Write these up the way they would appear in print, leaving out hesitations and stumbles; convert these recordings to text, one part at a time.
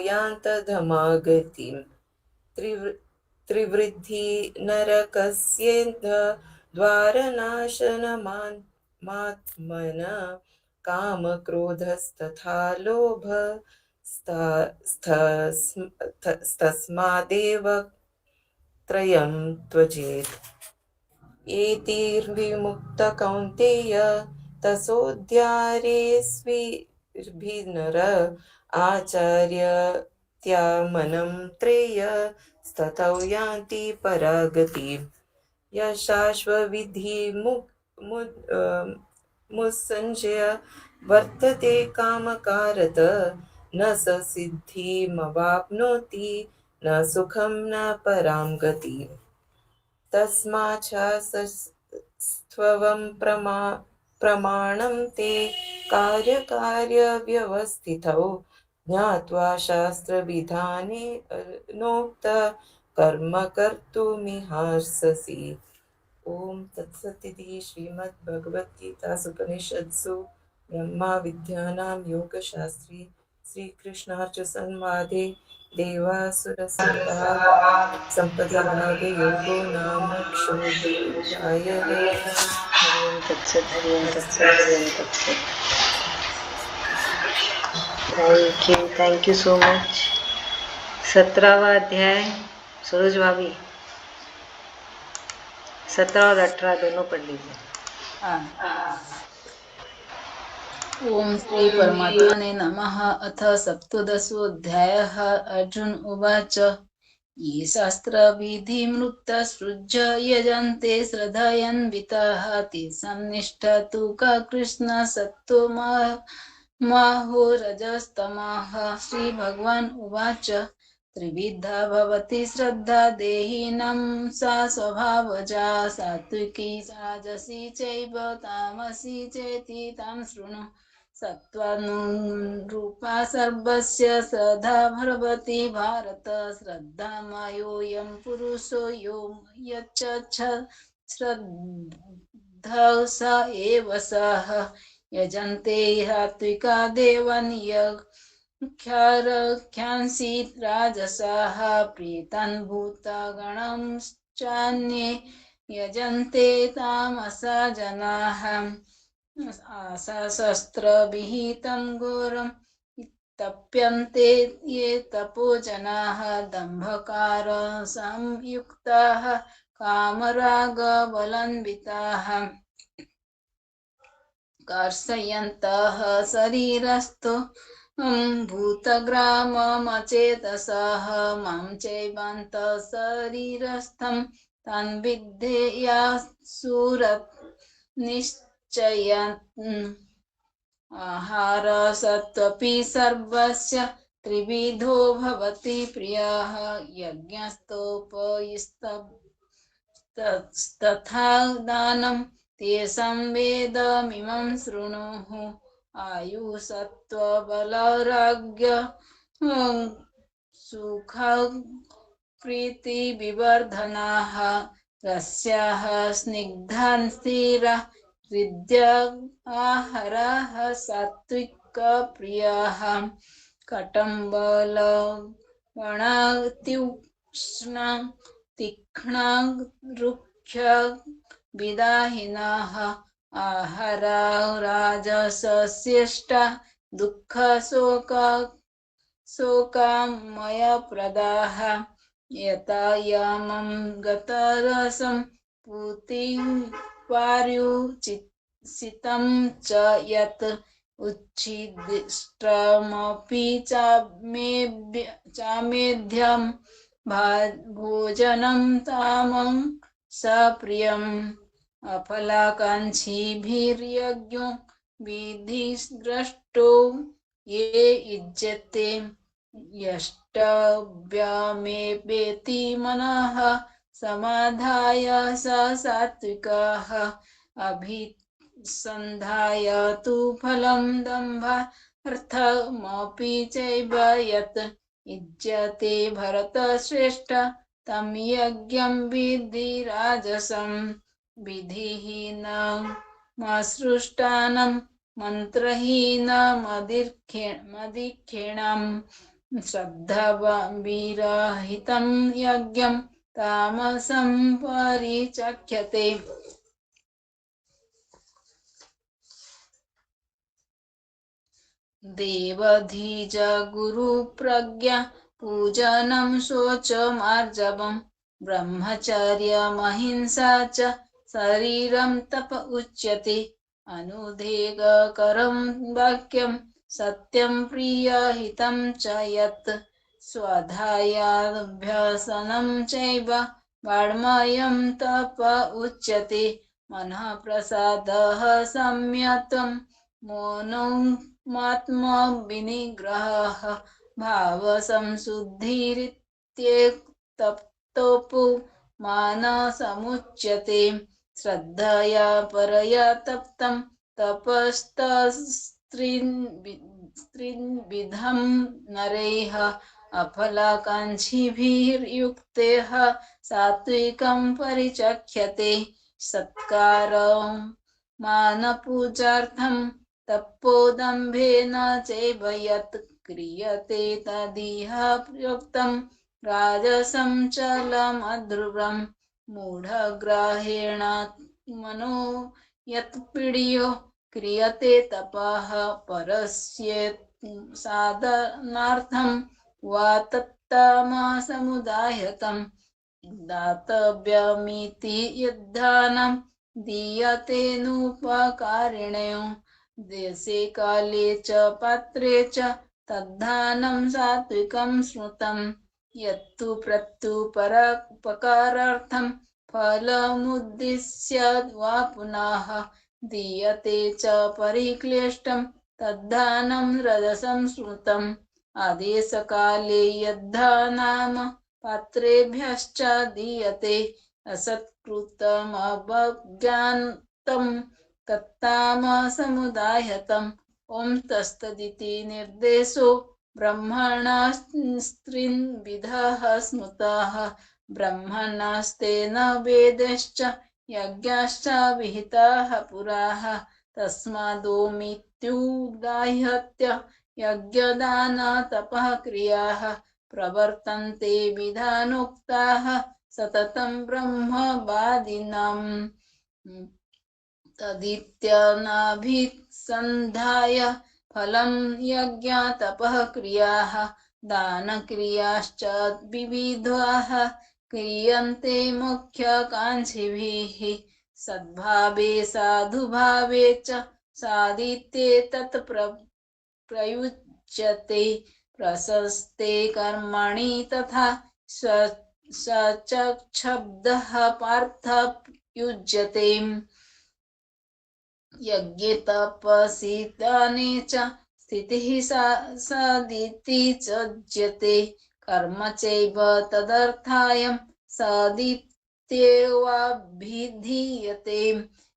यान्तधमागतिम् त्रिवृद्धि नरकस्येन्द्र द्वारनाशनमात्मनः कामक्रोधस्तथा लोभ तस्मादेव त्रयं त्यजेत् एतैर्विमुक्त कौन्तेय तसोद्धारेऽस्विभिर्नर आचार्यत्यामनं त्रेय ततौ यान्ति परागतिम् यशाश्वविधि मुत्संशय वर्तते कामकारत न स सिद्धिमवाप्नोति न सुखं न परां गतिम् तस्माच्छास्त्वं प्रमाणं ते कार्यकार्यव्यवस्थितौ ज्ञात्वा शास्त्रविधानेनोक्त कर्म कर्तुमिहार्हसि। ओम तत्सदिति श्रीमद्भगवद्गीतासूपनिषत्सु ब्रह्मा विद्यानां योगशास्त्रे श्रीकृष्णार्जुनसंवादे देवासुरसम्पदि भागे योगो नाम षोडशाध्यायः। हरिओं तत्सत् हरिओं तत्सत् हरिओं तत्सत्। Thank you so much. 17वां अध्याय सरोज भाभी 17 और 18 दोनों पढ़ लीजिए। ओम श्री परमात्मने नमः। अथ सप्तदशोऽध्यायः। अर्जुन उवाच ये शास्त्रविधिमुक्तसृज्य यजन्ते श्रद्धयान्विताः तेषां निष्ठा तु का कृष्ण सत्त्वमहो रजस्तमः। श्रीभगवान् उवाच त्रिविधा भवति श्रद्धा देहिनां सा स्वभावजा सात्विकी राजसी चैव तामसी चेति तां शृणु। सत्त्वानुरूपा सर्वस्य श्रद्धा भवति भारत। श्रद्धामयोऽयं पुरुषो यो यच्च श्रद्धौ स एव सः यजन्ते सात्विका देवान् ख्यांसि राजसाः प्रीतान् भूतगणांश्चान्ये यजन्ते तामसा जनाः। शस्त्रविहितं घोरं तप्यन्ते ये तपो जनाः दम्भकार संयुक्ताः कामरागबलान्विताः कर्षयन्तः शरीरस्थो भूतग्राममचेतसः मां चैवान्तः शरीरस्थं तान् विद्धेयासुरत् निश्चयन्। आहार सत्त्वपि सर्वस्य त्रिविधो भवति प्रियः यज्ञस्तोपयस्तथा दानं तेषां वेदमिमं शृणुः। आयुः सत्त्वबलराग्य सुख प्रीतिविवर्धनाः रस्याः स्निग्धान् स्थिरा हृद्या आहाराः सात्विकप्रियाः कटुम्बलवणात्युष्णा तीक्ष्णा रुक्षविदाहिनः आहारा राजसस्येष्टा दुःखशोकामयप्रदाः यतायामं गतरसं पूतिं पार्युचितं च यत् उच्छिष्टमपि चामेध्यं भोजनं तामं सप्रियम्। अफलाकाङ्क्षिभिर्यज्ञो विधिद्रष्टो ये युज्यते यष्टव्यमेवेति मनः समाधाय स सात्विकः अभिसन्धाय तु फलं दम्भार्थमपि चैव यत् युज्यते भरतश्रेष्ठ तं यज्ञं विद्धि राजसं। विधिहीनमसृष्टानं मन्त्रहीनमदीक्षिणं श्रद्धाविरहितं यज्ञं तामसं परिचख्यते। देवधीज गुरुप्रज्ञा पूजनं शोचमार्जवम् ब्रह्मचर्यमहिंसा च शरीरं तप उच्यते। अनुदेगकरं वाक्यं सत्यं प्रियहितं च यत् स्वधायाभ्यसनं चैव वाङ्मयं तप उच्यते। मनः प्रसादः सम्यतं मौनमात्मविनिग्रहः भावसंशुद्धिरित्येतप्तोपु मानसमुच्यते। श्रद्धया परया तप्तं तपस्तस्त्रिविधं नरैः अफलाकाङ्क्षिभिर्युक्तैः सात्विकं परिचख्यते। सत्कारं मानपूजार्थं तपोदम्भेन चैव यत् क्रियते तदिह प्रोक्तं राजसं चलमध्रुवं। मूढग्राहेणात्मनो यत्पीड्यो क्रियते तपः परस्य साधनार्थं वा तत्तमसमुदायतं। दातव्यमिति यद्दानं दीयतेनुपकारिणे। देशे काले च पात्रे च तद्दानं सात्विकं स्मृतं। यत्तु प्रत्युपकारार्थं फलमुद्दिश्य वा पुनः दीयते च परिक्लिष्टं तद्दानं रजसं स्मृतम्। आदेशकाले यद्दानाम पात्रेभ्यश्च दीयते असत्कृतमवज्ञातं तत्तामसमुदायतम्। ॐ तत्सदिति निर्देशो ब्रह्मणा स्त्रिविधः स्मृतः। ब्रह्मणस्तेन वेदैश्च यज्ञाश्च विहिताः पुराः। तस्मादोमित्युदाहृत्य यज्ञदानतपः क्रियाः प्रवर्तन्ते विधानोक्ताः सततं ब्रह्मवादिनाम्। तदित्यनाभिसन्धाय फलं यज्ञतपः क्रियाः दानक्रियाश्च विविधाः क्रियन्ते मुख्यकाङ्क्षिभिः। सद्भावे साधुभावे च सादिते तत् प्रयुज्यते। प्रशस्ते कर्मणि तथा सचक्षब्दः पार्थ युज्यते। यज्ञे तपसि दाने च स्थितिः सादिति चज्यते। कर्म चैव तदर्थायं सादित्येवाभिधीयते।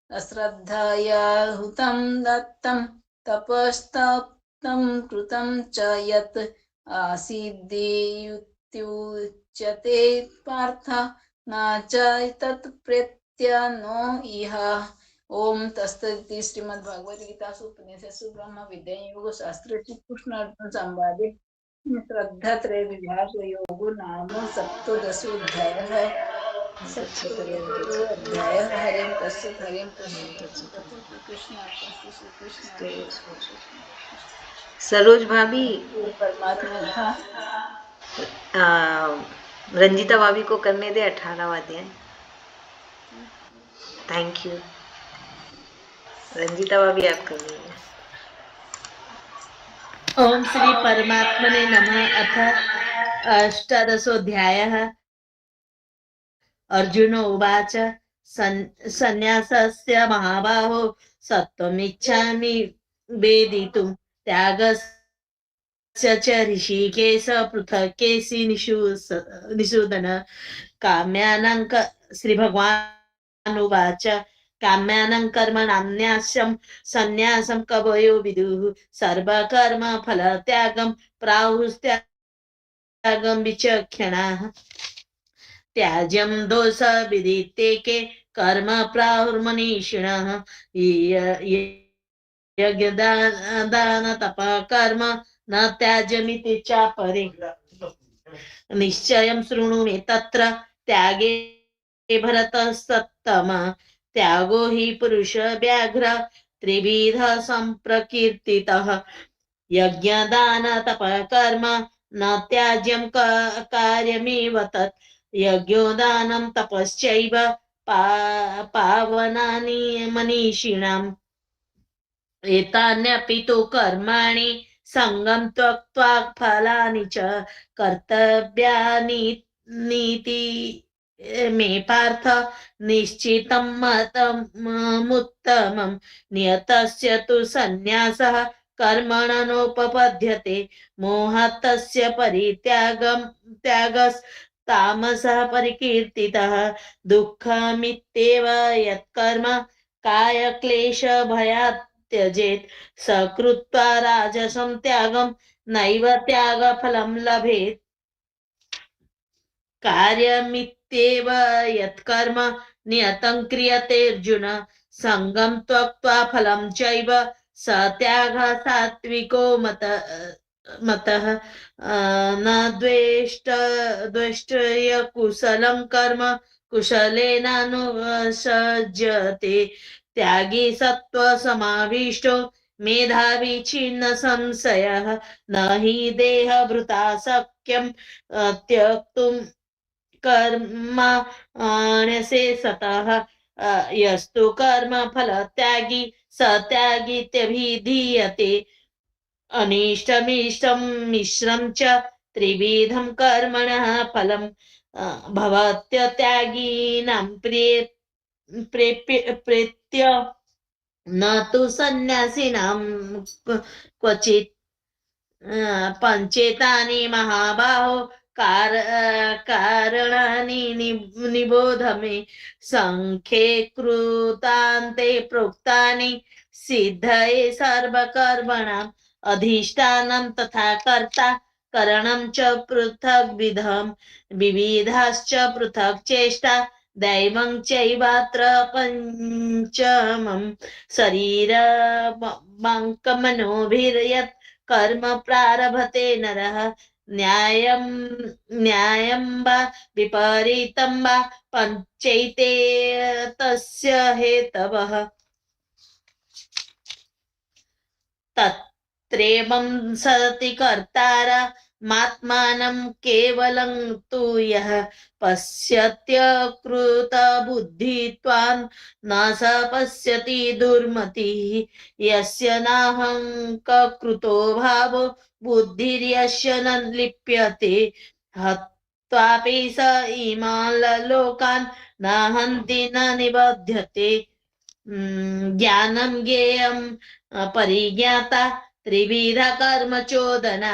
अश्रद्धया हुतं दत्तं तपस्तप्तं कृतं च यत् आसीद्युच्यते पार्थ न च तत् प्रत्यनो इह। ओम तत्सदिति श्रीमद्भागवत गीता उपनिषत्सु ब्रह्म विद्या योग शास्त्र कृष्ण अर्जुन संवादे श्रद्धा त्रय विभाग योगो नाम सप्तदशोऽध्यायः। सप्तदशोऽध्यायः। हरिं तत्सत् हरिं सरोज भाभी परमात्मा। हाँ रंजीता भाभी को करने दे 18वां अध्याय। थैंक यू रंजीता भाभी, आप कर लीजिए। ओम श्री परमात्मने नमः। अथ अष्टादशोऽध्यायः। अर्जुन उवाच सन्न्यासस्य महाबाहो सत्त्वमिच्छामि वेदितुं त्यागस्य च ऋषिकेश पृथक् केसि निषूदन। काम्यानां श्रीभगवान् उवाच काम्यानां कर्मणां न्यासं सन्न्यासं कवयो विदुः। सर्वकर्म फलत्यागं प्राहुस्त्यागं विचक्षणाः। त्याज्यं दोष विदितेके कर्म प्राहुर्मनीषिणः। यज्ञदान तप कर्म न त्याज्यमिति परे निश्चयं शृणु मे तत्र त्यागे भरतसत्तम त्यागो हि पुरुष व्याघ्र त्रिविध संप्रकीर्तितः यज्ञदान तपः कर्म न त्याज्यं कार्यमेव तत् यज्ञोदानं तपश्चैव पावनानि मनीषिणाम् एतान्यपि तु कर्माणि सङ्गं त्यक्त्वा फलानि च कर्तव्यानि नीति मे पार्थ निश्चितं मतमुत्तमं नियतस्य तु सन्न्यासः कर्मण नोपपद्यते मोहात् तस्य त्यागस्तामसः परिकीर्तितः दुःखमित्येव यत्कर्म कायक्लेशभयात् त्यजेत् सकृत्वा राजसं त्यागं नैव त्यागफलं लभेत् कार्यमित्येव यत्कर्म नियतं क्रियते अर्जुन सङ्गं त्यक्त्वा फलं चैव स त्यागः सात्विको मतः न द्वेष्टय कुशलं कर्म कुशलेनानुसज्जते त्यागी सत्त्वसमाविष्टो मेधावी छिन्न संशयः न हि देहभृता शक्यं त्यक्तुं कर्माण्यसे सतः यस्तु कर्म फलत्यागी स त्यागीत्यभिधीयते अनिष्टमिष्टं मिश्रं च त्रिविधं कर्मणः फलं भवत्यत्यागिनां प्रेत्य न तु सन्न्यासिनां क्वचित् पञ्चेतानि महाबाहो कारणानि निबोध मे संख्ये कृतान्ते प्रोक्तानि सिद्धये सर्वकर्मणाम् अधिष्ठानं तथा कर्ता करणं च पृथग्विधं विविधाश्च पृथक् चेष्टा दैवं चैवात्र पञ्चमं शरीरमङ्कमनोभिर्यत् कर्म प्रारभते नरः न्यायं वा विपरीतं वा पञ्चैते तस्य हेतवः तत्रेवं सति कर्तारमात्मानं केवलं तु यः पश्यत्यकृतबुद्धित्वान् न स पश्यति दुर्मतिः यस्य नाहङ्कृतो भावो बुद्धिर्यस्य न लिप्यते हत्वापि स इमान् लोकान् न हन्ति न निबध्यते ज्ञानं ज्ञेयं परिज्ञाता त्रिविध कर्म चोदना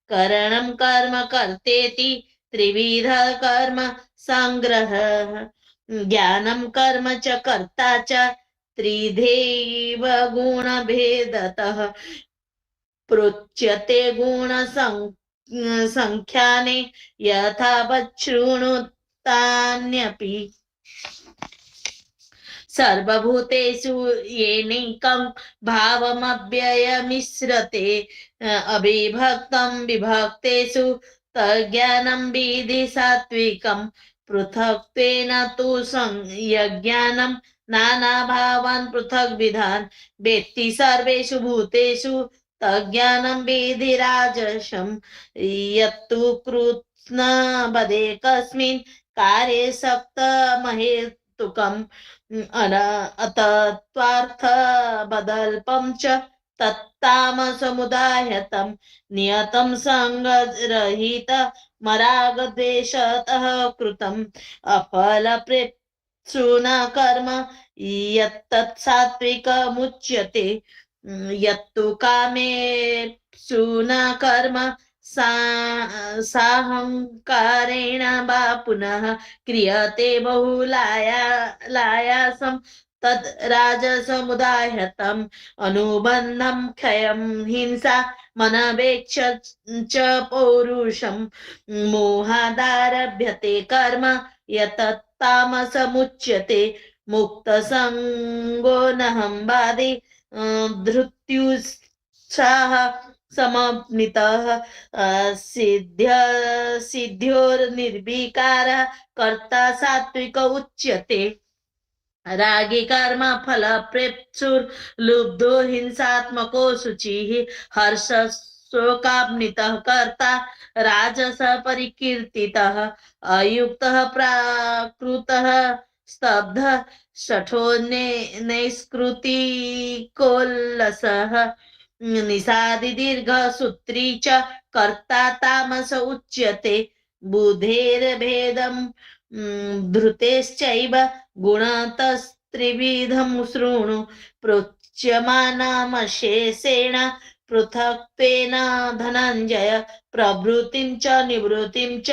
करणं कर्म कर्तेति त्रिविध कर्म संग्रह ज्ञानं कर्म च कर्ता च त्रिधैव गुणभेदतः प्रोच्यते गुण संख्याने यथा वच्छृणुतान्यपि सर्वभूतेषु येनैकं भावमव्ययमिश्रते अविभक्तं विभक्तेषु तज्ज्ञानं विधि सात्विकं पृथक्त्वेन तु यज्ञानं नानाभावान् पृथग्विधान् वेत्ति सर्वेषु भूतेषु तज्ज्ञानं विधि राजसं यत्तु कृत्स्नपदे कस्मिन् कार्ये सक्तमहेतुकम् अतत्वार्थबदल्पं च तत्तामसमुदायतं नियतं सङ्गरहित मरागद्वेषतः कृतम् अफलप्रेप्सु न कर्म यत्तत् सात्विकमुच्यते यत्तु कामेप्सु न कर्म साहंकारेण वा पुनः क्रियते बहुलायासं तद् राजसमुदायतम् अनुबन्धं क्षयं हिंसा मनवेक्ष च पौरुषं मोहादारभ्यते कर्म यतत् तामसमुच्यते मुक्तसङ्गो नहं वादि धृत्युत्साह समन्वितः सिद्ध्योर्निर्विकारः कर्ता सात्विक उच्यते। रागी कर्म फल प्रेप्सुर्लुब्धो हिंसात्मको शुचिः हर्ष शोकान्वितः कर्ता राजस परिकीर्तितः अयुक्तः प्राकृतः स्तब्धः शठो नैष्कृतिकोल्लसः निषादि दीर्घ सूत्री च कर्ता तामस उच्यते। बुधेर्भेदं धृतेश्चैव गुणतस्त्रिविधं शृणु प्रोच्यमानमशेषेण पृथक्त्वेन धनञ्जय प्रवृत्तिं च निवृत्तिं च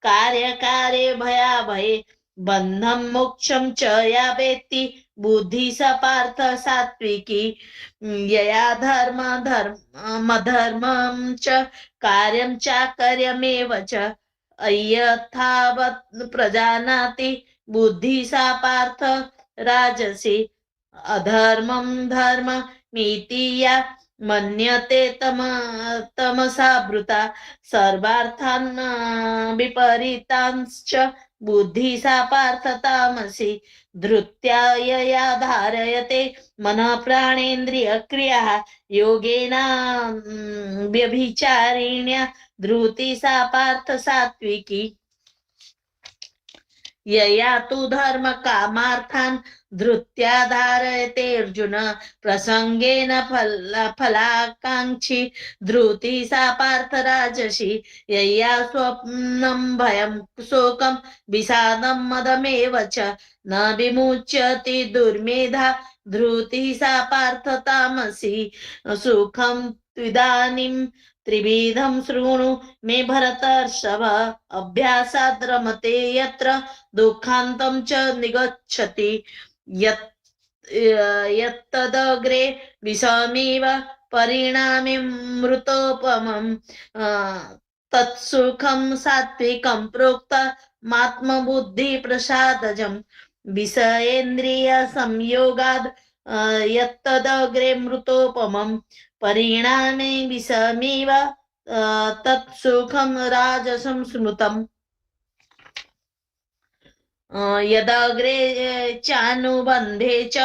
कार्यकार्ये भयाभये बन्धं मोक्षं च या वेत्ति बुद्धि स पार्थ सात्विकी यया धर्मं च कार्यं चाकर्यमेव च अयथावत् प्रजानाति बुद्धि सा पार्थ राजसी अधर्मं धर्ममिति या मन्यते तमसा वृता सर्वार्थान् विपरीतांश्च बुद्धि सा पार्थ तामसी धृत्या यया धारयते मनः प्राणेन्द्रिय क्रियाः योगेन व्यभिचारिण्या धृति सा पार्थ सात्विकी यया तु धर्म कामार्थान् धृत्या धारयते अर्जुन प्रसंगेन फलाकांक्षी धृति सा पार्थ राजसी यया स्वप्नं भयं शोकं विषादं मदमेव च न विमुच्यति दुर्मेधा धृति सा पार्थ तामसी सुखं त्विदानीं त्रिविधं शृणु मे भरतर्षभ अभ्यासाद् रमते यत्र दुःखान्तं च निगच्छति यत्तदग्रे विषमिव परिणामे मृतोपमं तत्सुखं सात्विकं प्रोक्तमात्मबुद्धि प्रसादजं विषयेन्द्रिय संयोगाद् यत्तदग्रे मृतोपमं परिणामे विषमिव तत्सुखं राजसं स्मृतम् यदग्रे चानुबन्धे च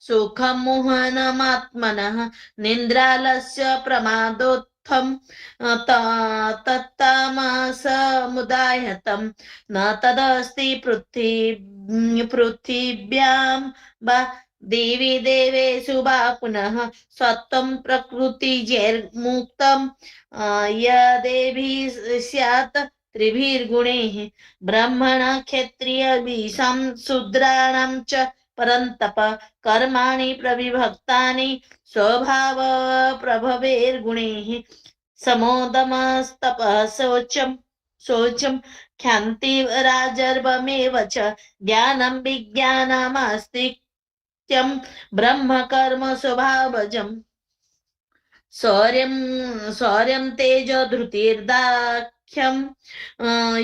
सुखं मोहनमात्मनः निन्द्रालस्य प्रमादोत्थं तत्तामसमुदायतं न तदस्ति पृथिव्यां वा देवी देवेषु वा पुनः सत्त्वं प्रकृतिजैर्मुक्तं यदेभिः स्यात् त्रिभिर्गुणैः ब्राह्मण क्षत्रियविषं शूद्राणां च परन्तप कर्माणि प्रविभक्तानि स्वभाव प्रभवैर्गुणैः समोदमस्तपः शौचं क्षान्तिराजर्वमेव च ज्ञानं विज्ञानमास्तिक्यं ब्रह्म कर्म स्वभावजम् शौर्यं तेजो धृतिर्दाक्ष्यं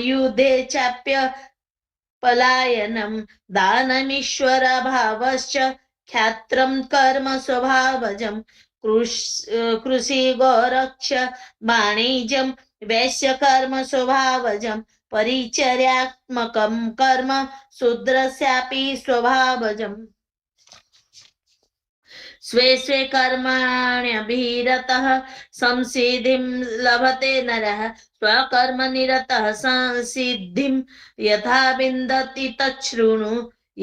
युद्धे चाप्य पलायनं दानमीश्वर भावश्च ख्यात्रं कर्म स्वभावजं कृषि गोरक्ष वाणिज्यं वैश्यकर्म स्वभावजं परिचर्यात्मकं कर्म शूद्रस्यापि स्वभावजम् स्वे स्वे कर्माण्यभिरतः संसिद्धिं लभते नरः स्वकर्म निरतः संसिद्धिं यथा विन्दति तच्छृणु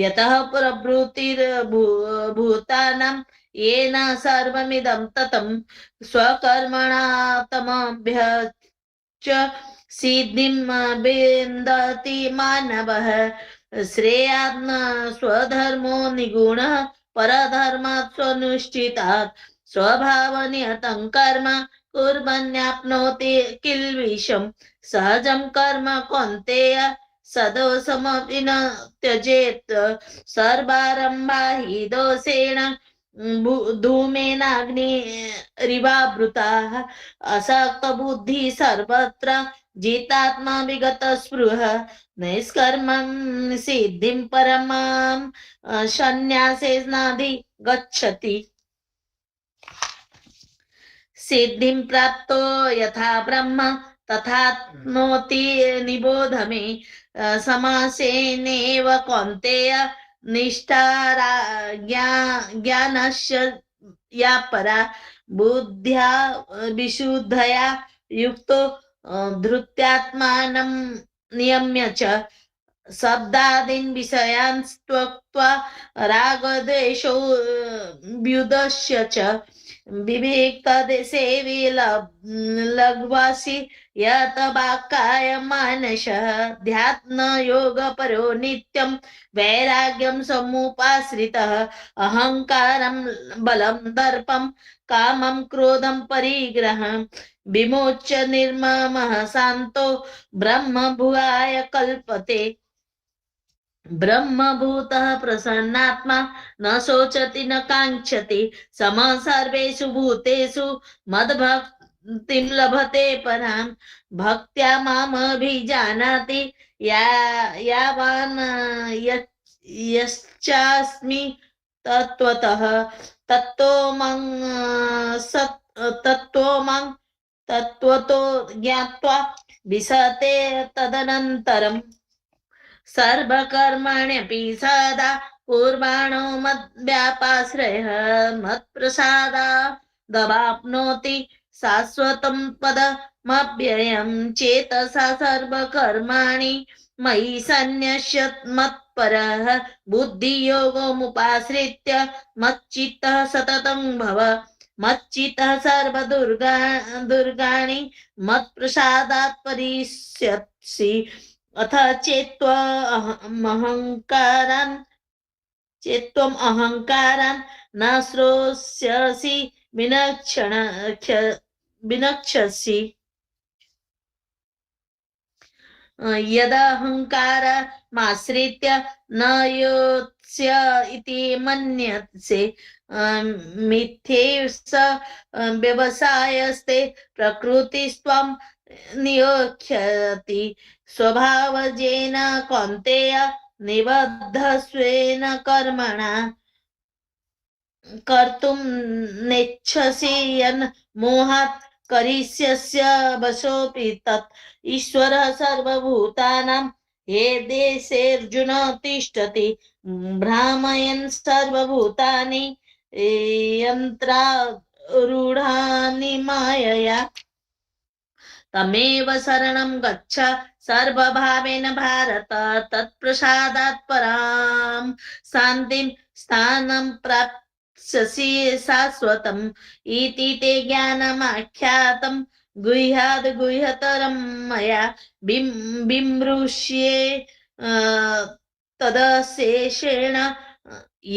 यतः प्रवृत्तिर्भूतानां येन सर्वमिदं ततं स्वकर्मणा तमभ्यच्च सिद्धिं विन्दति मानवः श्रेयान् स्वधर्मो निगुणः परधर्मात् स्वनुष्ठितात् स्वभावनियतं कर्म कुर्वन्याप्नोति किल्बिषं सहजं कर्म कौन्तेय सदोषमपि न त्यजेत् सर्वारम्भा हि दोषेण धूमेनाग्निरिवावृताः असक्तबुद्धिः सर्वत्र जितात्मा विगतस्पृह नैष्कर्मं सिद्धिं परमां संन्यासेनाधि गच्छति सिद्धिं प्राप्तो यथा ब्रह्म तथाप्नोति निबोध मे। समासेनेव कौन्तेय निष्ठा ज्ञानस्य या परा बुद्ध्या विशुद्धया युक्तो धृत्यात्मानं नियम्य च शब्दादीन् विषयान् त्यक्त्वा रागद्वेषौ व्युदस्य च विविक्तदेशे लघ्वासि यत वाक्काय मानसः ध्यात्म योगपरो नित्यं वैराग्यं समुपाश्रितः अहङ्कारं बलं दर्पं कामं क्रोधं परिग्रहं विमोच्य निर्ममः शान्तो ब्रह्मभुवाय कल्पते। ब्रह्मभूतः प्रसन्नात्मा न शोचति न काङ्क्षति समः सर्वेषु भूतेषु मद्भक्तिं लभते परां भक्त्या मामभिजानाति यावान् यश्चास्मि तत्त्वतः तत्त्वतो ज्ञात्वा विशते तदनन्तरम् सर्वकर्मण्यपि सदा कुर्वाणो मद्व्यापाश्रयः मत्प्रसादादवाप्नोति शाश्वतं पदमव्ययं चेतसा सर्वकर्माणि मयि सन्न्यस्य मत्परः बुद्धियोगमुपाश्रित्य मच्चित्तः सततं भव मच्चित्तः सर्वदुर्गाणि मत्प्रसादात् परिष्यसि अथ चेत्त्वम् अहङ्कारान् न श्रोष्यसि विनक्ष्यसि यदहङ्कारमाश्रित्य न योत्स्य इति मन्यसे मिथ्ये स व्यवसायस्ते प्रकृतिस्त्वं नियोक्ष्यति स्वभावजेन कौन्तेय निबद्धस्वेन कर्मणा कर्तुं नेच्छसि यन् मोहात् करिष्यस्य वशोऽपि तत् ईश्वरः सर्वभूतानां हृदेशेऽर्जुन तिष्ठति भ्रामयन् सर्वभूतानि यन्त्रारूढानि मायया तमेव शरणं गच्छ सर्वभावेन भारत तत्प्रसादात् परां शान्तिं स्थानं प्राप्स्यसि शाश्वतम् इति ते ज्ञानमाख्यातं गुह्याद् गुह्यतरं मया विमृश्ये तदशेषेण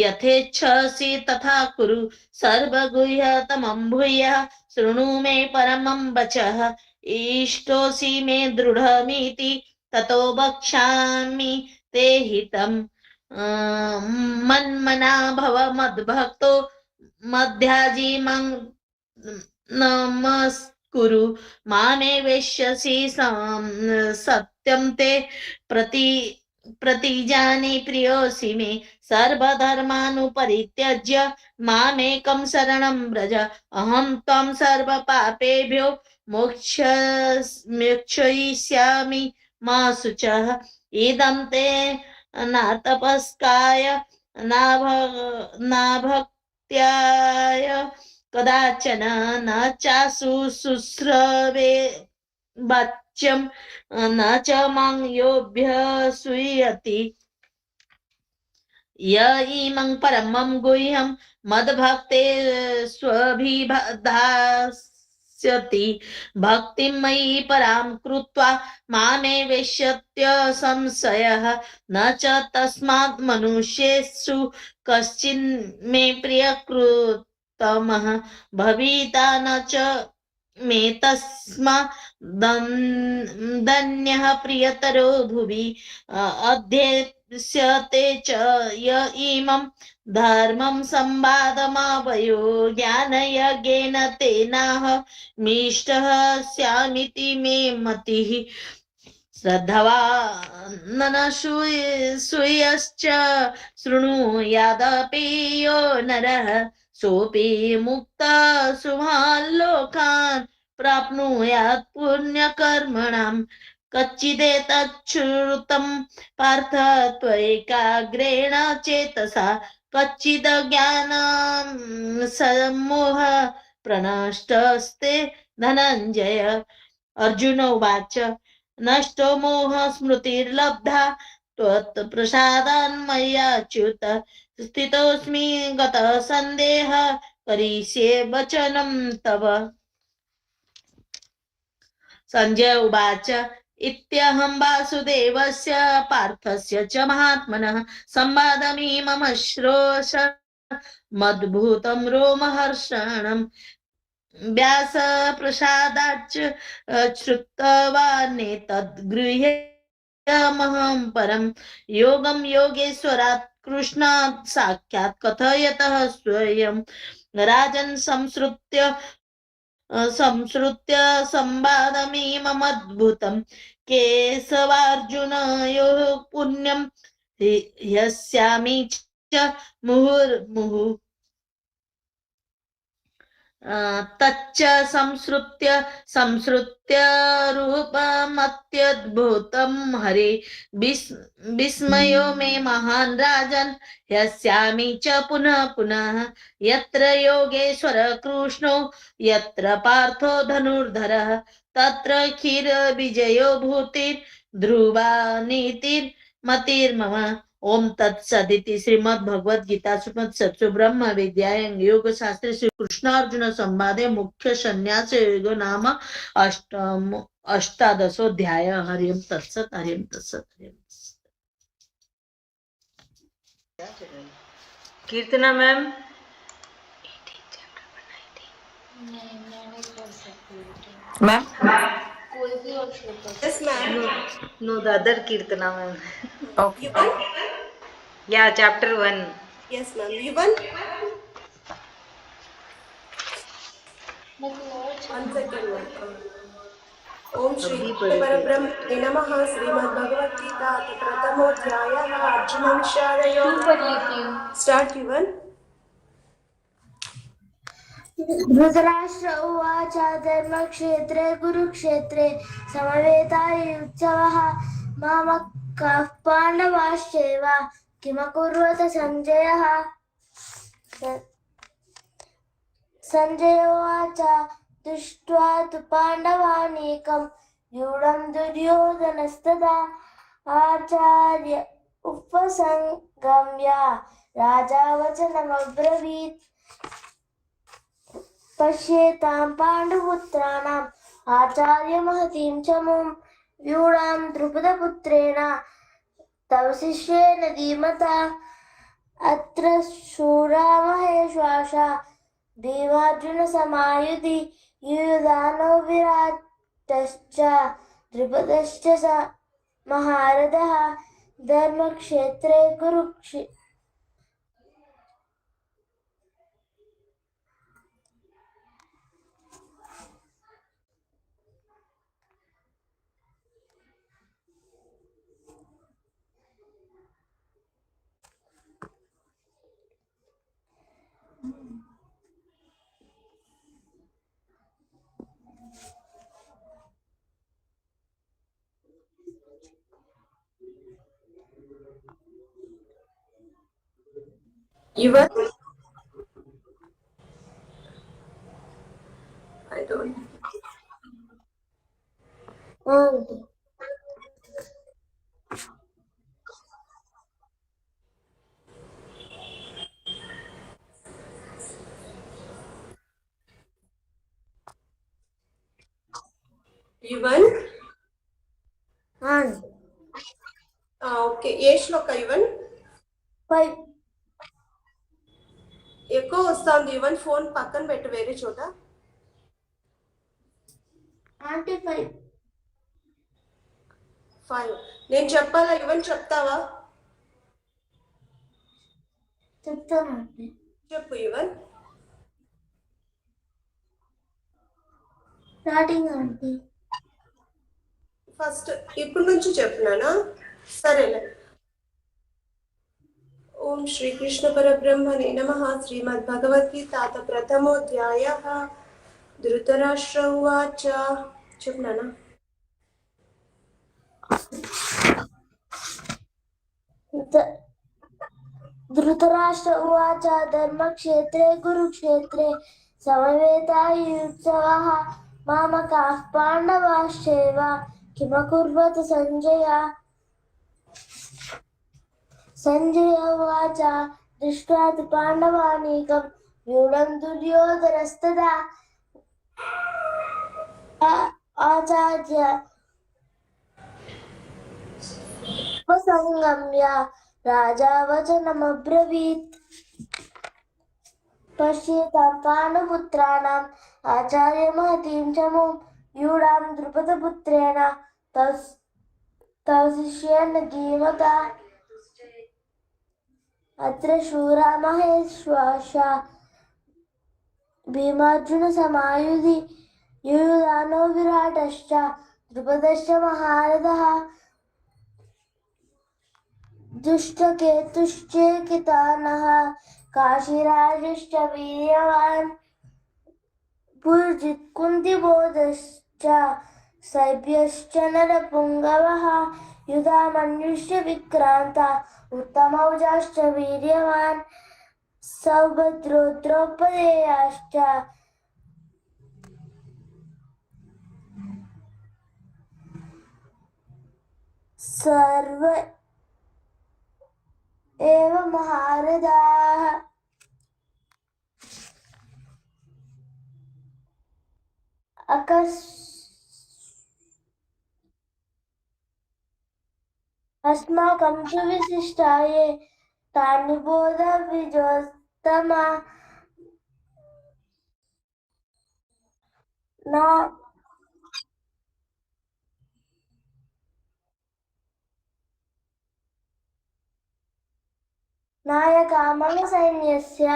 यथेच्छसि तथा कुरु सर्वगुह्यतमं भूयः शृणु मे परमं वचः इष्टोऽसि मे दृढमिति ततो वक्ष्यामि ते हितम् मन्मना भव मद्भक्तो मध्याजी मां नमस्कुरु मामे वेश्यसि सत्यं ते प्रतिजानि प्रियोऽसि मे सर्वधर्मानुपरित्यज्य मामेकं शरणं व्रज अहं त्वं सर्वपापेभ्यो मोक्षयिष्यामि मा शुचः इदं ते न तपस्काय न भक्त्याय कदाचन न चासु शुश्रवे वाच्यं न च मां योऽभ्यसूयति य इमं परमं गुह्यं मद्भक्ते स्वभिधास्यति भक्तिं मयि परां कृत्वा मामे वेश्यत्य संशयः न च तस्मात् मनुष्येषु कश्चिन्मे प्रियकृतमः भविता न च मे तस्मादन्यः प्रियतरो भुवि अध्येष्यते च य इमं धर्मं संवादमावयो ज्ञानयज्ञेन तेनाह मिष्टः स्यामिति मे मतिः श्रद्धवाननसूयश्च शृणुयादपि यो नरः सोऽपि मुक्तः शुभान् लोकान् प्राप्नुयात् पुण्यकर्मणां कच्चिदेतच्छ्रुतं पार्थ त्वैकाग्रेण चेतसा कच्चिदज्ञानं सम्मोह प्रणष्टस्ते धनञ्जय। अर्जुन उवाच नष्टो मोह स्मृतिर्लब्धा त्वत्प्रसादान्मयाच्युत स्थितोऽस्मि गतः सन्देहः करिष्ये वचनं तव। संजय उवाच इत्यहं वासुदेवस्य पार्थस्य च महात्मनः संवादमिमम श्रोष मद्भूतं रोमहर्षणम् व्यासप्रसादाच्च श्रुतवानेतद्गृह्यमहं परं योगं योगेश्वरात् कृष्णात् साक्षात् कथयतः स्वयं। राजन् संसृत्य संवादमिममद्भुतं केशवार्जुनयोः पुण्यं ह्यस्यामि च मुहुर्मुहुः। तच्च संसृत्य रूपमत्यद्भुतं हरे विस्मयो मे महान् राजन् ह्यस्यामि च पुनः पुनः। यत्र योगेश्वर कृष्णो यत्र पार्थो धनुर्धरः तत्र क्षीरविजयो भूतिर्ध्रुवा नीतिर्मतिर्मम। ओम तत्सदिति श्रीमद्भगवद्गीतासु उपनिषत्सु ब्रह्म विद्यायां योगशास्त्रे श्री कृष्णार्जुन संवादे मुख्य संन्यास योग नाम अष्टादशोऽध्याय। हरि ओम तत्सत् हरि ओम तत्सत् हरि ओम तत्सत्। Kirtana ma'am ma'am Yes, ma'am. no the other Kirtana ma'am. Okay You won? Yeah, chapter 1. Yes, ma'am. You won? One second, ma'am. ओम श्री परब्रह्मणे नमः। श्रीमद्भगवद्गीता प्रथमोऽध्यायः अर्जुन विषादयोगः। स्टार्ट युवन। धृतराष्ट्र उवाच धर्मक्षेत्रे कुरुक्षेत्रे समवेतायुत्सवः मामकः पाण्डवाश्चैव किमकुर्वत सञ्जयः। सञ्जय उवाच दृष्ट्वा तु पाण्डवानीकं व्यूढं दुर्योधनस्तदा आचार्य उपसंगम्य राजा वचनमब्रवीत् पश्येतां पाण्डुपुत्राणाम् आचार्यमहतीं च मुं व्यूढां द्रुपदपुत्रेण तव शिष्येन धीमता अत्र शूरा महेश्वासा भीमार्जुनसमायुधि युयुधानो विराटश्च द्रुपदश्च महारथः धर्मक्षेत्रे कुरुक्षेत्रे। You won? I don't. You won? Okay. ఏ శ్లోక యువన్? 5. ఎక్కువ వస్తుంది యువన్. ఫోన్ పక్కన పెట్టు వేరే చోట. ఆంటీ 5. నేను చెప్పాలా యువన్? చెప్తావా? చెప్తాను ఆంటీ. చెప్పు యువన్. Starting aunty. ఫస్ట్ ఇప్పుడు నుంచి చెప్తున్నానా? సరేలే. ఓం ओम श्री कृष्ण परब्रह्मणे नमः। श्रीमद्भगवद्गीता प्रथमोऽध्यायः। धृतराष्ट्र उवाच। చెప్పనా? धृतराष्ट्र उवाच धर्मक्षेत्रे कुरुक्षेत्रे समवेतायुत्सवः मामकाः पाण्डवाश्चैव किमकुर्वत संजय। संजय उवाच दृष्ट्वा तु पाण्डवानीकं व्यूढं दुर्योधनस्तदा आचार्य उपसंगम्य राजा वचनमब्रवीत्। पश्येतां पाण्डुपुत्राणाम् आचार्यमहतीं च मुं व्यूढां द्रुपदपुत्रेण तव शिष्येन धीमता। अत्र शूरा महेश्वासा भीमार्जुनसमायुधि युयुधानो विराटश्च द्रुपदश्च महारथः दुष्टकेतुश्चेकितानः काशीराजश्च वीर्यवान् पुरुजित् कुन्तिबोधश्च सैभ्यश्च नरपुङ्गवः युधामन्युश्च विक्रान्ता उत्तमौजाश्च वीर्यवान् सौभद्रो द्रौपदेयाश्च सर्व एव महारथाः। अस्माकं तु विशिष्टाये तानि बोध विजोत्तम नायका मम सैन्यस्य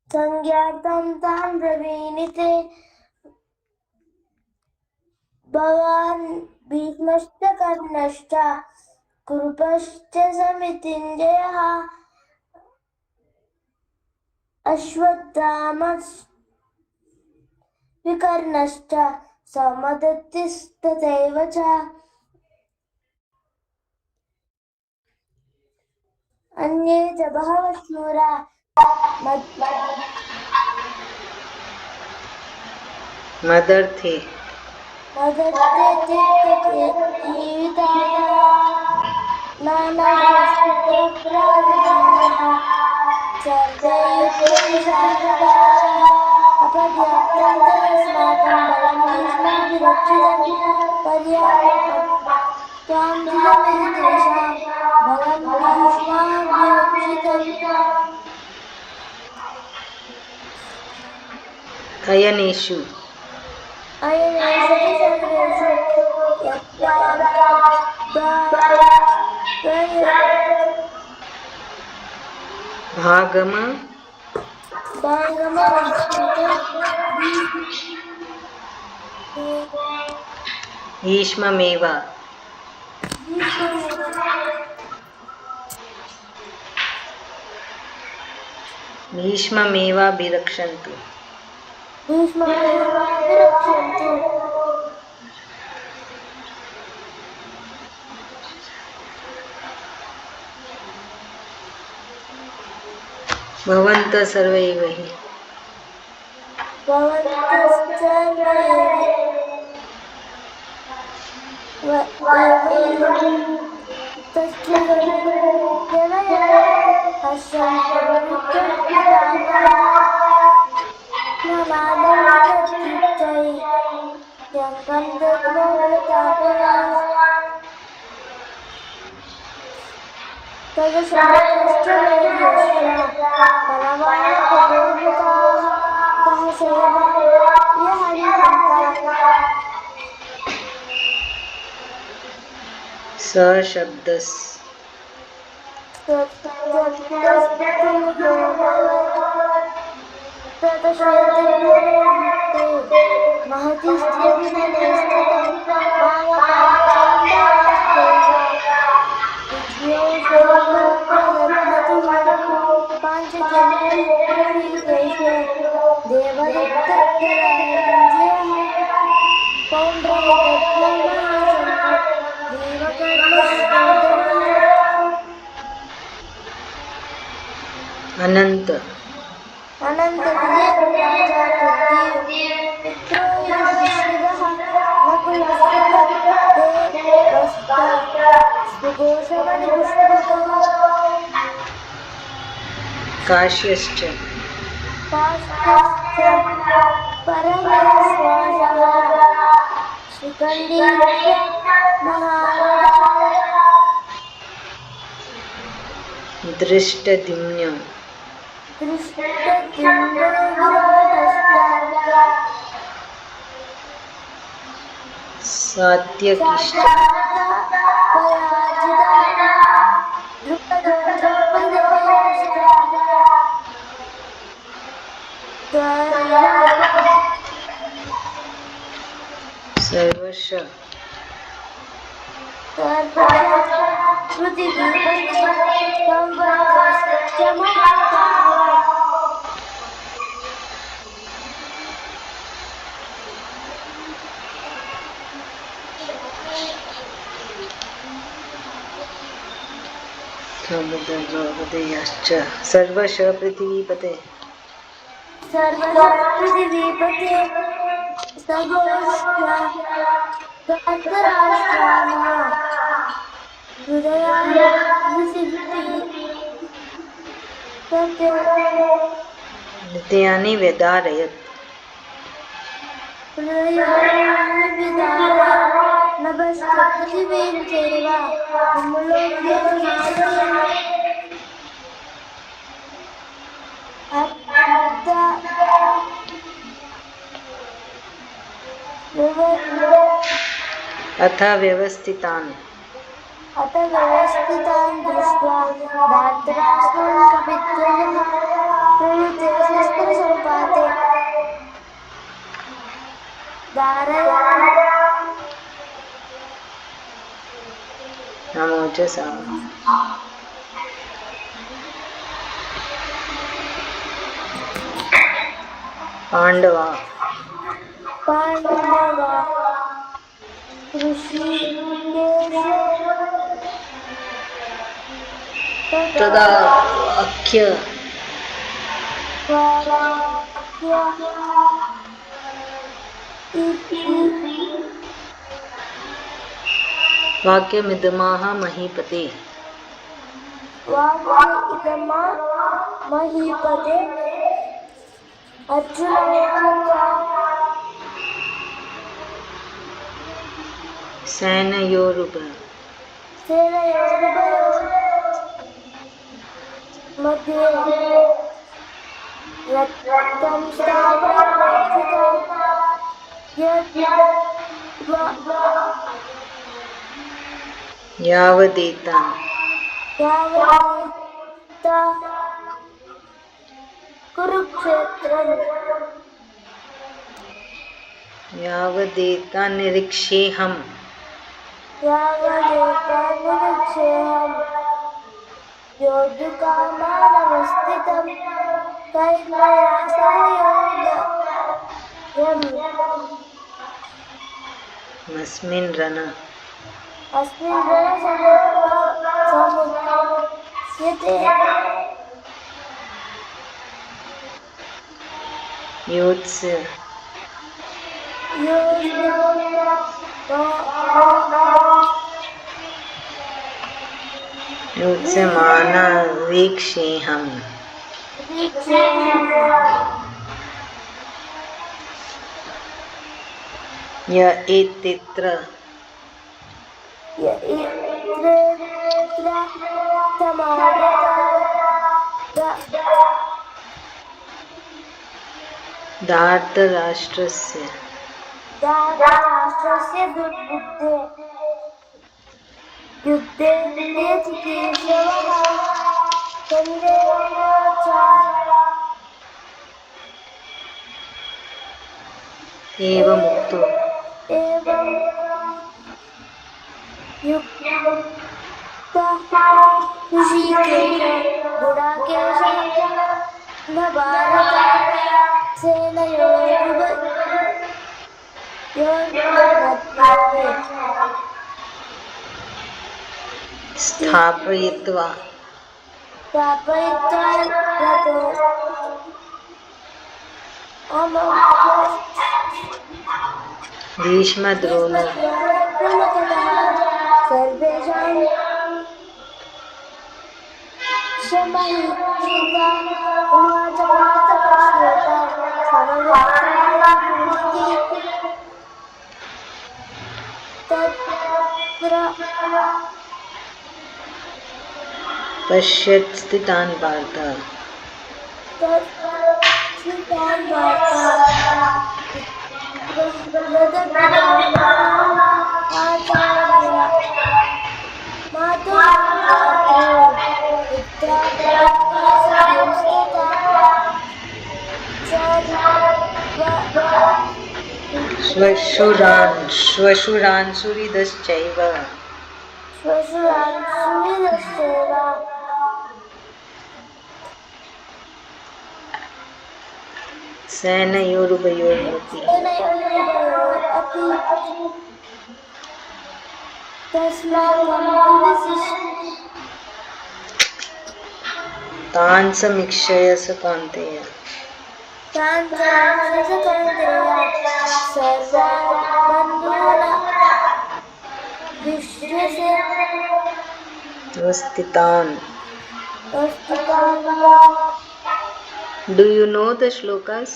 संज्ञार्थं तान् ब्रवीणिते। भवान् भीष्मश्च कर्णश्च कृपश्च समितिञ्जयः अश्वत्थामविकर्णश्च सौमदत्तिस्तथैव च। अन्ये च बहवः शूरा मदर्थे जीविताः नानाशस्त्रप्रहरणाः सर्वे युद्धविशारदाः अपर्याप्तं तदस्माकं बलं भीष्माभिरक्षितं पर्याप्तं त्वां तेषां बलं भीष्माभिरक्षितम्। अयनेषु अयनेषु सर्वेषु भागम भीष्ममेव भीष्ममेवाभिरक्षन्तु। भवन्तः सर्व एव हि सशब्दस् महति देवदत्तधनञ्जयः पौण्ड्रवदत्तमहाशङ्कर देवकर्णस्तोदरः अनंत अनन्तविजयराजा कुन्ती पुत्रो युधिष्ठिरः नकुलस्य ते वस्ता सुघोषमणिपुष्पकः काश्यश्च काष्ठश्च परमेश्वरः शिखण्डी महाराजः दृष्टद्युम्न दृष्टद्युम्नो विराटश्च सात्यकिश्च सर्वश सर्वदयाश्च सर्वश पृथ्वीपते सर्वपृथिवीपते सघोष्ठ्य धर्तराष्ट्राः नित्यानि व्यधारयत् नभश्चपृथिवीं चैव अथ व्यवस्थितान् अत व्यवस्थितान् दृष्ट्वा धार्तराष्ट्रं कपित्वयः प्रवृत्ते शस्त्रसम्पाते धारयामि नमोजसा पांडवा पाण्डवा ऋषिकेश तदा अख्य वाक्यमिदमाह महीपते वाक्यमिदमा महीपते अर्जुनोवाच सेनयोरुप सेनयोरुभयोः मध्ये रक्तं स्थापयित्वा यावदेतान् यावदेता कुरुक्षेत्रं यावदेतान् निरीक्षेऽहम् यावदेता निरीक्षेऽहं योद्धुकामानवस्थितं कैर्मया सह अस्मिन् रण अस्मिन् रणसमुच्यते योत्स्य योत्स्यमाना वीक्षेऽहम् य एतेऽत्र धार्तराष्ट्रस्य दुर्बुद्धे युद्धे केशवः सन्देहोवाच एवमुक्तो एवं युक्तः ऋषिकेश गुडाकेश न भारत सेनयोरुभयोर्मध्ये स्थापयित्वा स्थापयित्वा रतो भीष्मद्रोणो प्रमुखतः सर्वेषां शमयित्वा उवाच पार्थप्रश्येता समवेताभूति तत्र पश्यत् स्थितान् पार्थ तत्स्थितान् वार्ता श्वशुरान् सुहृदश्चैव सेनयोरुभयोर्मध्ये तान् समीक्षय स कौन्तेय स्थितान्. Do you know the shlokas?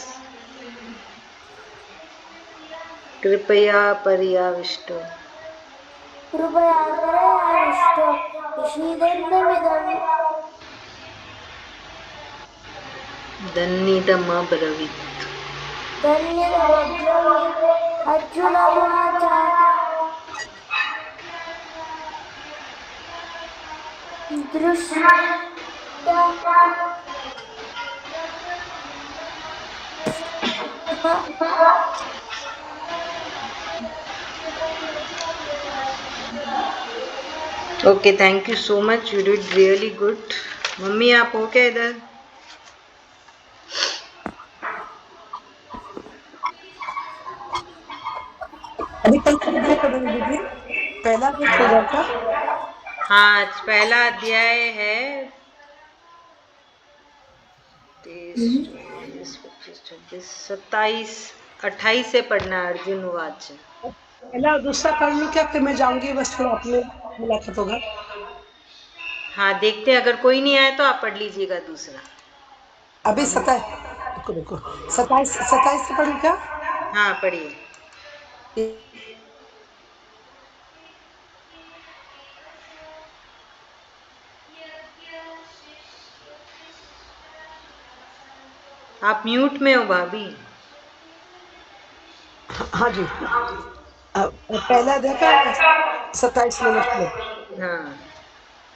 कृपया पर्याविष्टो दन्निदमब्रवीत्. Arjuna Okay, thank you so much. You did really good. Mummy आप हो क्या इधर? अभी कल कितने पढ़ेंगे दीदी? पहला कुछ हो जाता? हाँ, आज पहला अध्याय है 27, 28 से पढ़ना है। अर्जुन वाच पहला और दूसरा पढ़ लो क्या? फिर मैं जाऊंगी बस, फिर आपने मुलाकात होगा। हाँ देखते हैं, अगर कोई नहीं आए तो आप पढ़ लीजिएगा दूसरा। अभी 27 से पढ़ू क्या? हाँ पढ़िए। आप म्यूट में हो भाभी। हाँ जी, पहला देखा 27 मिनट में। हाँ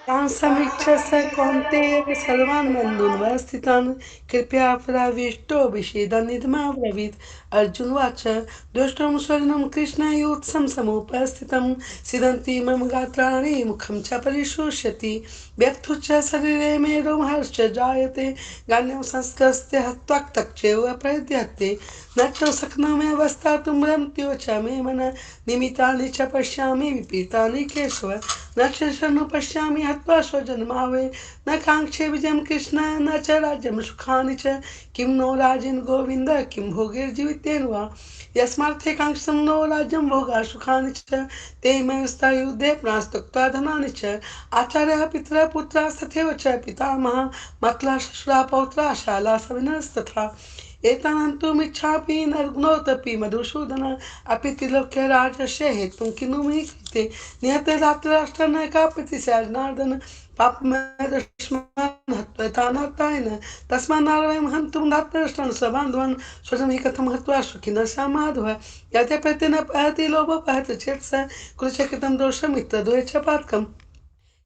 तान् समीक्ष्य स कौन्तेय सर्वान् बन्धून् वा स्थितान् कृपया प्रविष्टो विषेदन्निदमब्रवीत्। अर्जुन उवाच दृष्टं स्वजनं कृष्णायुत्सं समुपस्थितं सीदन्ति मम गात्राणि मुखं च परिशोष्यति व्यक्तु च शरीरे मे रोमहर्ष जायते गान्यं संस्कृत्य हत्वाक्तक्चैव प्रद्यते न च शक्नोमि अवस्थातुं रन्त्यो च मे मनः निमितानि च पश्यामि विपरीतानि केशव न च शरणं पश्यामि हत्वा स्वजन्मावे न काङ्क्षे विजयं कृष्ण न च राज्यं सुखानि च किं नो राजेन गोविन्द किं भोगैर्जीवितेन वा यस्मार्थे काङ्क्षं नो राज्यं भोगा सुखानि च ते मे युद्धे प्राणस्तक्त्वा धनानि च आचार्यः पितरः पुत्राः तथैव च पितामहः मात्रा श्वशुरा पौत्रा शाला सविनस्तथा एतानन्तुमिच्छापि नरगुणोऽपि मधुसूदन अपि त्रिलोक्य राजस्य हेतुं किनु मे कृते निहते धातराष्ट्र न कापति जनार्दन पापमयदस्मान् हत्वैतानर्तायन तस्मान्नारवयं हन्तुं धातराष्ट्रान् स्वबान्धवान् स्वजनं हि कथं हत्वा सुखिनः स्यामाधव यद्यपि न पहति लोभो पहति चेत् स कुरुचे कृतं दोषं मित्रद्वये च पातकम्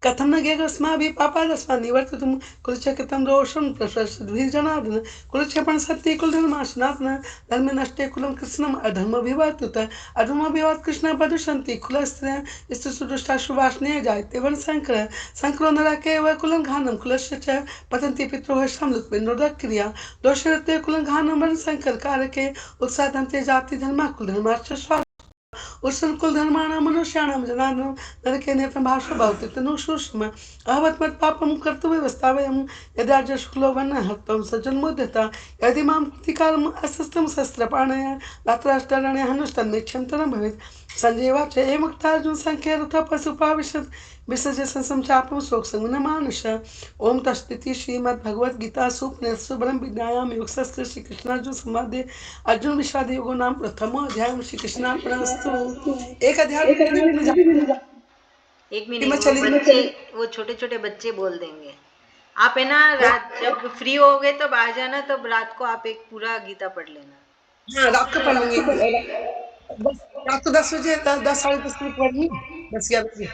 कथं न ज्ञेयस्माभिः पापादस्मान् निवर्तितुं कुलचक्रितं दोषं प्रशस्तिभिर्जनार्दन कुलक्षेपण सत्ये कुलधर्माशनात्मन धर्मे नष्टे कुलं कृष्णम् अधर्मभिवर्तुत अधर्मभिवर्त कृष्ण प्रदुषन्ति कुलस्त्रियः स्त्रीषु दुष्टाशु वासनीय जायते वर्णशङ्कर शङ्करो नरके एव कुलं घानं कुलस्य च पतन्ति पितरोः समलुप्यनोदक्रिया दोषरते कुलं घानं वर्णशङ्कर कारके उत्सादन्ते जाति धर्मा कुलधर्माश्च स्वा उत्सव कुल धर्माणां मनुष्याणां जनानां नरके नेत्रं भाषो भवति तनुसूक्ष्म अहवत् मत् पापं कर्तुव्यवस्था वयं यदा च शुक्लो वर्णः त्वं सजन्मोद्यता यदि मां प्रतिकारम् अस्त्रं शस्त्रपाणया रात्राष्टारण्ये हनुस्तन्मेक्षं तरं भवेत् सञ्जय वाच एमुक्तार्जुन सङ्ख्ये रथ पशुपाविशत् विसर्ज्य संसं चापं शोकसंगनमानुष ओम तस्तिति श्रीमद्भगवद्गीतासु उपनिषत्सु ब्रह्मविद्यायां योगशास्त्रे श्रीकृष्णार्जुन संवादे अर्जुन विषाद योगो नाम प्रथमो अध्याय श्रीकृष्णार्पणमस्तु। एक अध्याय एक मैं मिनट, चली वो छोटे छोटे बच्चे बोल देंगे। आप है ना रात जब फ्री होगे तब आ जाना, तब रात को आप एक पूरा गीता पढ़ लेना। हाँ रात को पढ़ लूंगी। रात को 10 बजे 10 साढ़े 10 बजे पढ़नी 10-11 बजे।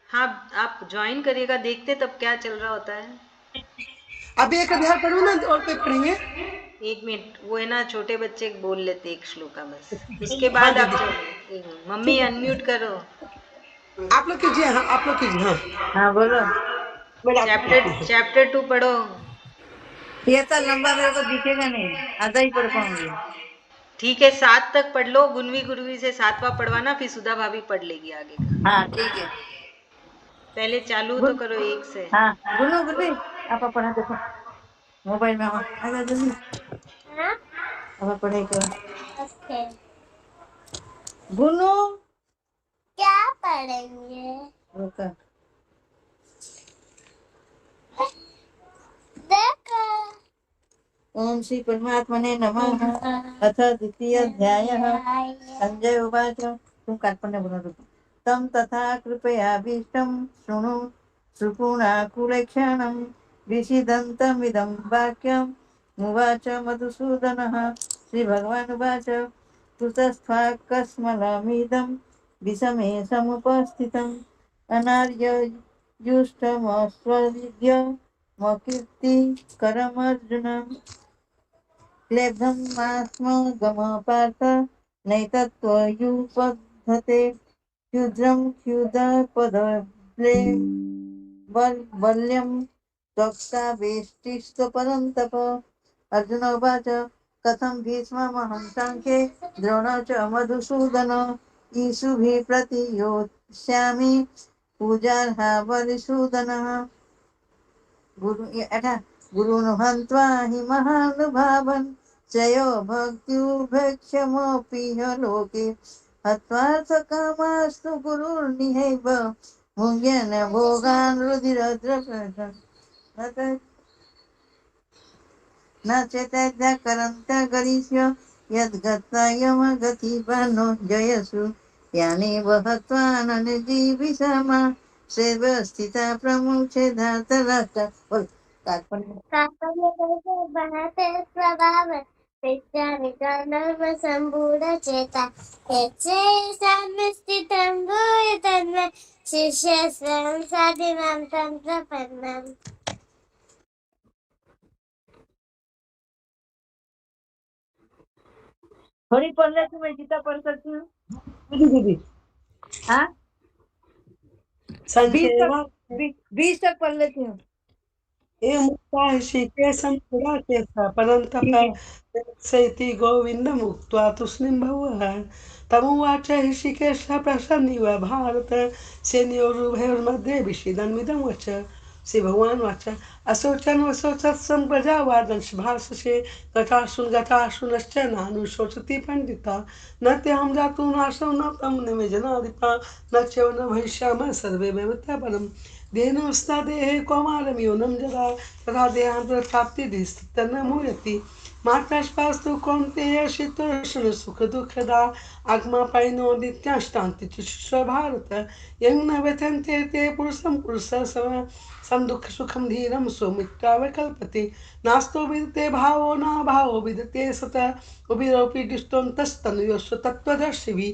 हाँ आप ज्वाइन करिएगा, देखते तब क्या चल रहा होता है। अभी एक अध्याय पढ़ूं ना और कोई पढ़ेंगे। एक मिनट, वो है ना छोटे बच्चे बोल लेते एक श्लोका बस, उसके बाद आप मम्मी अनम्यूट करो। आप लोग कीजिए। हाँ आप लोग कीजिए। हाँ हाँ बोलो। चैप्टर 2 पढ़ो। ये तो लंबा मेरे को दिखेगा नहीं, आधा ही पढ़ पाऊंगी। ठीक है 7 तक पढ़ लो, गुनवी गुरवी से 7वां पढ़वाना, फिर सुधा भाभी पढ़ लेगी आगे का। हाँ ठीक है, पहले चालू तो करो 1 से। हाँ गुनु गुरु आप पढ़ा देखो मोबाइल में। आजा जल्दी अब पढ़ाई करो। ओके गुनु क्या पढ़ेंगे? रुका। देखो ओम श्री परमात्मने नमः। अथ द्वितीयोऽध्यायः। संजय उवाच। तुम काटपण्य बोलो। तं तथा कृपयाभीष्टं शृणु सुपुनाकुलेक्षणं विषिदन्तमिदं वाक्यम् उवाच मधुसूदनः। श्रीभगवानुवाच कुतस्थाकस्मलमिदं विषमे समुपस्थितम् अनार्ययुष्टमस्वविद्य मकीर्तिकरमर्जुन क्लेब्धं मास्मगमपार्थ नैतत्त्वयुपद्धते क्षुद्रं क्षुधपदब्ले बल्यं त्वक्तावेष्टिस्त्वपरन्तप। अर्जुन उवाच कथं भीष्ममहं साङ्ख्ये द्रोण च मधुसूदन ईशुभिः प्रतियोत्स्यामि पूजार्हा बलिसूदनः। गुरुन् हन्त्वा हि महानुभावन् श्रेयो भक्त्युभेक्ष्यमपि ह लोके हत्वार्थकामास्तु गुरुर्निहैव भुङ्क्यन् भोगान् रुधिरद्रकन् न चेतद्यकरन्त्यगरीष्य यद्गत्वा यमगतिपन्नो जयसु यानेव हत्वा ननजीविषमा सेवस्थिता प्रमुखे धातराष्ट्र। बनते स्वभाव संपूर्णचेता स्थितं भूय तन्मे शिष्य स्वयं साधिमां तं प्रपन्नम्। थोड़ी पढ़ लेती मैं गीता पढ़ सकती हूँ। दीदी हाँ 20 तक पढ़ लेती हूँ। मुक्ता ऋषिकेशं पुराकेशः परन्तप सैति गोविन्दमुक्त्वा तूष्णीं भवः तमुवाच ऋषिकेशः प्रसन्निव भारत सेनयोरुभयोर्मध्ये विषीदन्मिदं वच। श्री भगवान वाच अशोचन वशोचत्सं प्रजावादंश भाषसे गताशुनश्च नानुशोचति पंडिता न त्यहं जातु नाशो न तं निमे जनाधिपा न चैव न भविष्यामः सर्वे वैमत्या परम् देहनोस्ता देहे कौमारम्योनं जरा तथा देहान्तरप्राप्तिर्तन्न मूयति मात्रास्पास्तु कौन्तेय शीतोष्ण सुख दुःखदा आगमापायिनो नित्याष्टान्ति चिशुष भारत यं न व्यथन्ते ते पुरुषं पुरुषः सम दुःख सुखं धीरं सौमित्रावकल्पते नास्तो विदते भावो न भावो विदते सत उभिरोपि दृष्टोऽन्तस्तनुयोश्व तत्त्वदर्शिभिः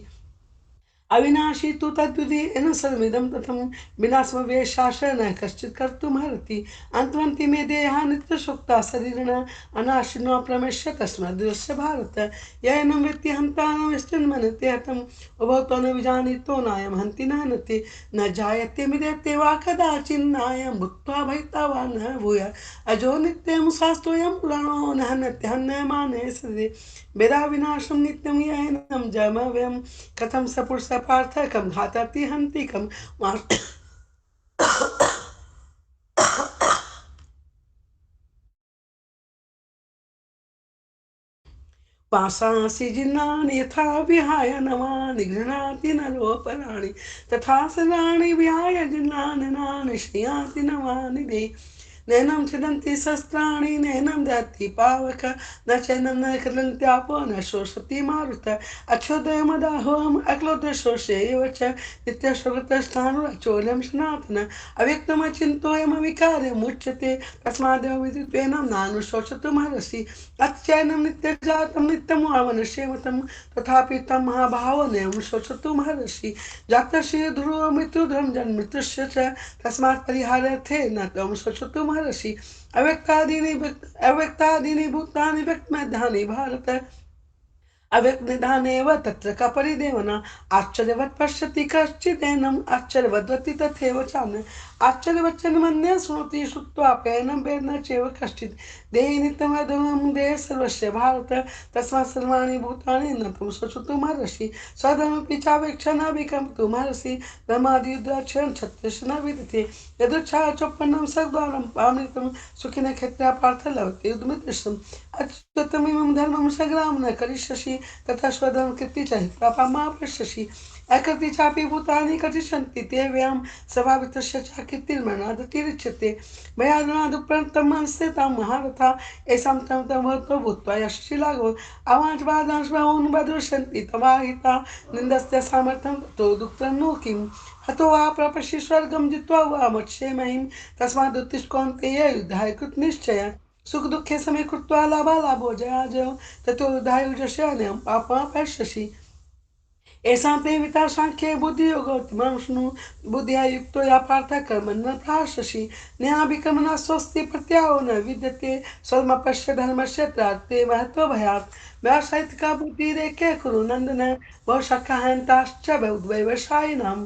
अविनाशी तु तद्विधि सर्वमिदं तथं विनाशमवेशाश न कश्चित् कर्तुमर्हति अन्तवन्ति मे देहा नित्यशुक्ता शरीरिण अनाशिनो प्रमेश्य तस्माद्दृश्य भारत यैनं वेत्ति हन्तानं यश्चिन्मन्यते हतम् उभौतो न विजानीतो नायं हन्ति न हनति न जायते मिदेते वा कदाचिन्नायं भुक्त्वा भयिता वा न भूय अजो नित्यं शास्त्रोऽयं पुराणो न हन्यते हन्यमाने सदे वेदा विनाशं नित्यं यैनं जमव्यं कथं स पुरुषः पार्थ कं घातति हन्ति कं वासांसि जिन्नानि यथा विहाय नवानि गृह्णाति नरोपराणि तथा सदानि विहाय जिन्नानि श्रियाति नवानि दे नैनं छिदन्ति शस्त्राणि नैनं दत्ति पावक न चैनं न कृदन्त्यापो न शोषति मारुत अक्षोदयमदाहोम अक्लोदशोषे एव च नित्यश्रवतस्थाणुरचोर्यं सनातन अव्यक्तमचिन्तोऽयमविकार्यमुच्यते तस्मादेव विदित्वेनं नानुशोचतुमर्हसि अच्चैनं नित्यजातं नित्यम् आवनश्येमतं तथापि तं महाभावो नैव शोचतुमर्हसि जातस्य ध्रुवो मृत्युध्रुवं जन्ममृत्युश्च च तस्मात् परिहारार्थे न त्वं शोचतुमर्हसि अव्यक्तादीनि भूतानि व्यक्तमध्यानि भारत अव्यक्तनिधानेव तत्र का परिदेवना आश्चर्यवत् पश्यति कश्चिदेनम् आश्चर्यवद्वति तथैव चान्य आश्चर्यवच्चन्मन्यः शृणोति श्रुत्वाप्येनं वेद न चैव कश्चित् देहि नित्यमधुरं देहे सर्वस्य भारत तस्मात् सर्वाणि भूतानि न त्वं शोचितुमर्हसि स्वधर्मपि चावेक्ष्य न विकम्पितुमर्हसि धर्मादियुद्धाक्षरं छत्रस्य न विद्यते यदुच्छा चोपन्नं सद्वारं पामृतं सुखिनः क्षेत्रा पार्थ लभते युद्धमित्रम् अच्युतमिमं धर्मं सग्राम न करिष्यसि तथा स्वधर्म कृति च हित्वा मा पश्यसि अकृति चापि भूतानि कथिष्यन्ति ते व्ययं स्वभावितस्य च कीर्तिर्मरणादतिरिच्यते मयादनादुप्रणतं मनस्थितां महारथा येषां तं तं भवतो भूत्वा यशशिलागो अवाञ्चवादांशभावोन् वदृश्यन्ति तवाहिता निन्दस्य सामर्थ्यं ततो दुःखं नो किम् हतो वा प्रपश्य स्वर्गं जित्वा वा मोक्षे महिं तस्मादुत्तिष्ठ कौन्तेय युद्धाय कृतनिश्चय सुख दुःखे समे कृत्वा लाभालाभो जयाजयो ततो युद्धाय युजस्य पापा पश्यसि ऐसा ते विता सांख्ये बुद्धियोगोत्तमं शृणु बुद्धिया युक्तो या पार्थ कर्मन्न प्राश्यसि न्याभिकर्मणा स्वस्ति प्रत्याहो न विद्यते स्वल्पस्य धर्मस्य त्राते महत्त्वभयात् व्यावसायिका बुद्धिरेके कुरु नन्दन बहुशाखाहन्ताश्च बहुद्वैवसायिनां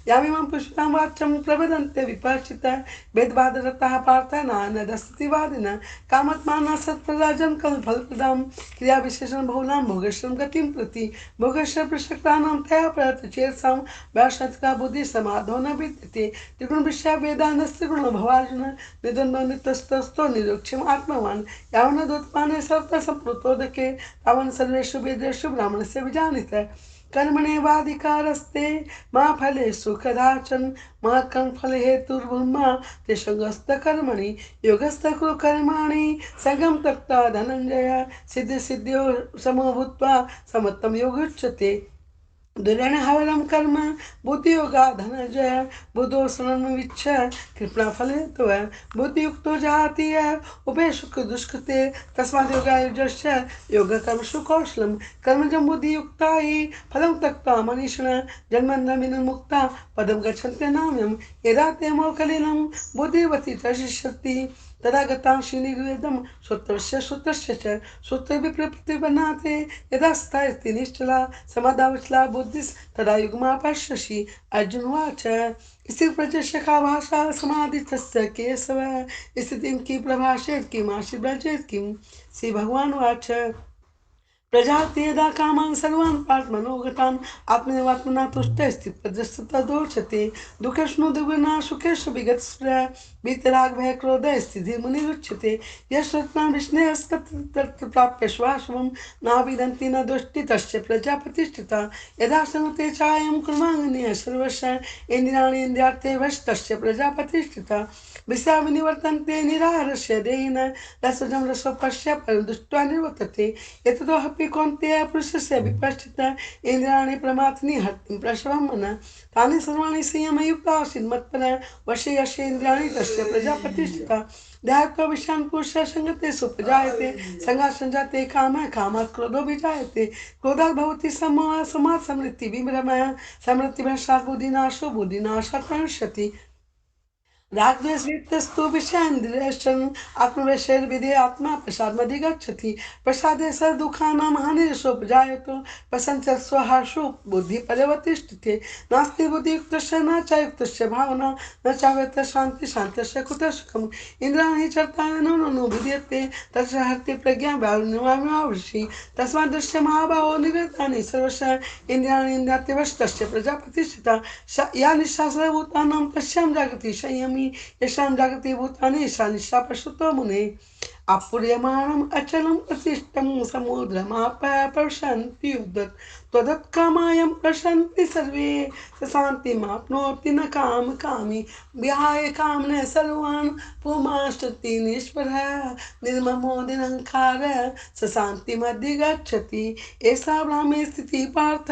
यामिमं पुष्पां वाच्यं प्रवदन्ते विपश्चिता वेदवादरताः पार्थाः न दस्तिवादिनः कामत्मानः सत्प्रदाजं कलफलप्रदां क्रियाविशेषं बहुलां भोगेश्वरं गतिं प्रति भोगेश्वर प्रसक्तानां तया प्रयतचेतसां व्यावसायिका बुद्धिः समाधो न विद्यते त्रिगुणविषया वेदान्तस्त्रिगुणो भवार्जुन निद्वन्द्वो नित्यस्तस्थो निरुक्ष्यम् आत्मवान् यावन्नदुत्पाने सर्वसम्प्लुतोदके तावन् सर्वेषु वेदेषु ब्राह्मणस्य विजानीतः कर्मणेवाधिकारस्ते मा फलेषु कदाचन मा कर्मफलहेतुर्भूमा ते संगस्तकर्मणि योगस्तकुरु कर्माणि संगं त्यक्त्वा धनञ्जय सिद्धिसिद्ध्यो समो भूत्वा समत्तं योगुच्यते दुरेण हवरं कर्म बुद्धियोगा धनञ्जय बुद्धो शरणमविच्छ कृपणाफले तव बुद्धियुक्तो जाति उभे सुख दुष्कृते तस्माद् योगायुजस्य योगकर्मसु कौशलं कर्मजं बुद्धियुक्ता हि फलं त्यक्त्वा मनीषिणः जन्मन्यविमुक्ता पदं गच्छन्ति नाम्यं यदा ते मोकलिनं बुद्धिवती च शिष्यति तदा गतांसि निर्वेदं श्रोत्रस्य श्रुतस्य च श्रोत्रविप्रतिपन्नाते यदा स्थायति निश्चला समादावचला बुद्धिस्तदा युग्मा पश्यसि अर्जुनवाच इति प्रजशखा भाषा समाधितस्य केशव स्थितिं कि प्रभाषेत् किमाशि व्रजेत् किं श्री भगवान् वाच प्रजाति यदा कामान् सर्वान् पार्थमनोगतान् आत्मनिवात्मना तुष्टस्ति प्रदर्शतदोचते दुःखेषु दुर्गुणा सुखेषु विगतस्पृहा वीतरागभय क्रोधः स्थितिर्मुनिरुच्यते यश्रत्नान् विष्णेस्तत्र प्राप्य श्वासवं नाविदन्ति न दुष्टि तस्य प्रजापतिष्ठिता यदा शृणुते चायं कुर्माङ्गनीय सर्वस्य इन्द्रियाणि इन्द्रियार्थे वशतस्य प्रजापतिष्ठिता विषया विनिवर्तन्ते निराहारस्य देहिनः रसजं रसोपश्य परं दृष्ट्वा निवर्तते एतदोऽपि तथापि कौन्तेय पुरुषस्य विपश्चिता इन्द्रियाणि प्रमाथनि हर्तिं प्रसवं मनः तानि सर्वाणि संयमयुक्तासीत् मत्परा वशे यस्य इन्द्रियाणि तस्य प्रजापतिष्ठिता ध्यात्वा विषयान् पुरुषः संगतेषु प्रजायते संगात् संजाते कामः कामात् क्रोधो विजायते क्रोधात् भवति समोहः समात् समृद्धिः विभ्रमः समृद्धिभ्रष्टात् बुद्धिनाशो बुद्धिनाशात् प्रणश्यति रागद्वेषस्तु विषयान्द्रियश्चन् आत्मवशैर्विधे आत्मा प्रसादमधिगच्छति प्रसादे स दुःखानां हानिरसोपजायतो प्रसञ्चस्व हर्षो बुद्धिः पर्यवतिष्ठते नास्ति बुद्धियुक्तस्य न च युक्तस्य भावना न चाव्यतः शान्ति शान्तस्य कुतः सुखम् इन्द्राणि चर्तानि नो विद्यते तस्य हर्ति प्रज्ञा व्यावृषि तस्मात् दृश्य महाभावो निगतानि सर्वस्य इन्द्रियाणि इन्द्रियात्यवस्तस्य प्रजापतिष्ठिता या निशा सर्वभूतानां तस्यां जागति संयमी यशां जागति भूतानि सा निशा पश्यतो मुने अपूर्यमाणम् अचलम् अतिष्ठं समुद्रमापः पश्यन्ति त्वदत्कामायं पश्यन्ति सर्वे स शान्तिमाप्नोति न कामकामी विहाय कामने सर्वान् पुमांश्चति निष्परः निर्ममो निरहङ्कारः स शान्तिमधिगच्छति एषा ब्राह्मे स्थितिः पार्थ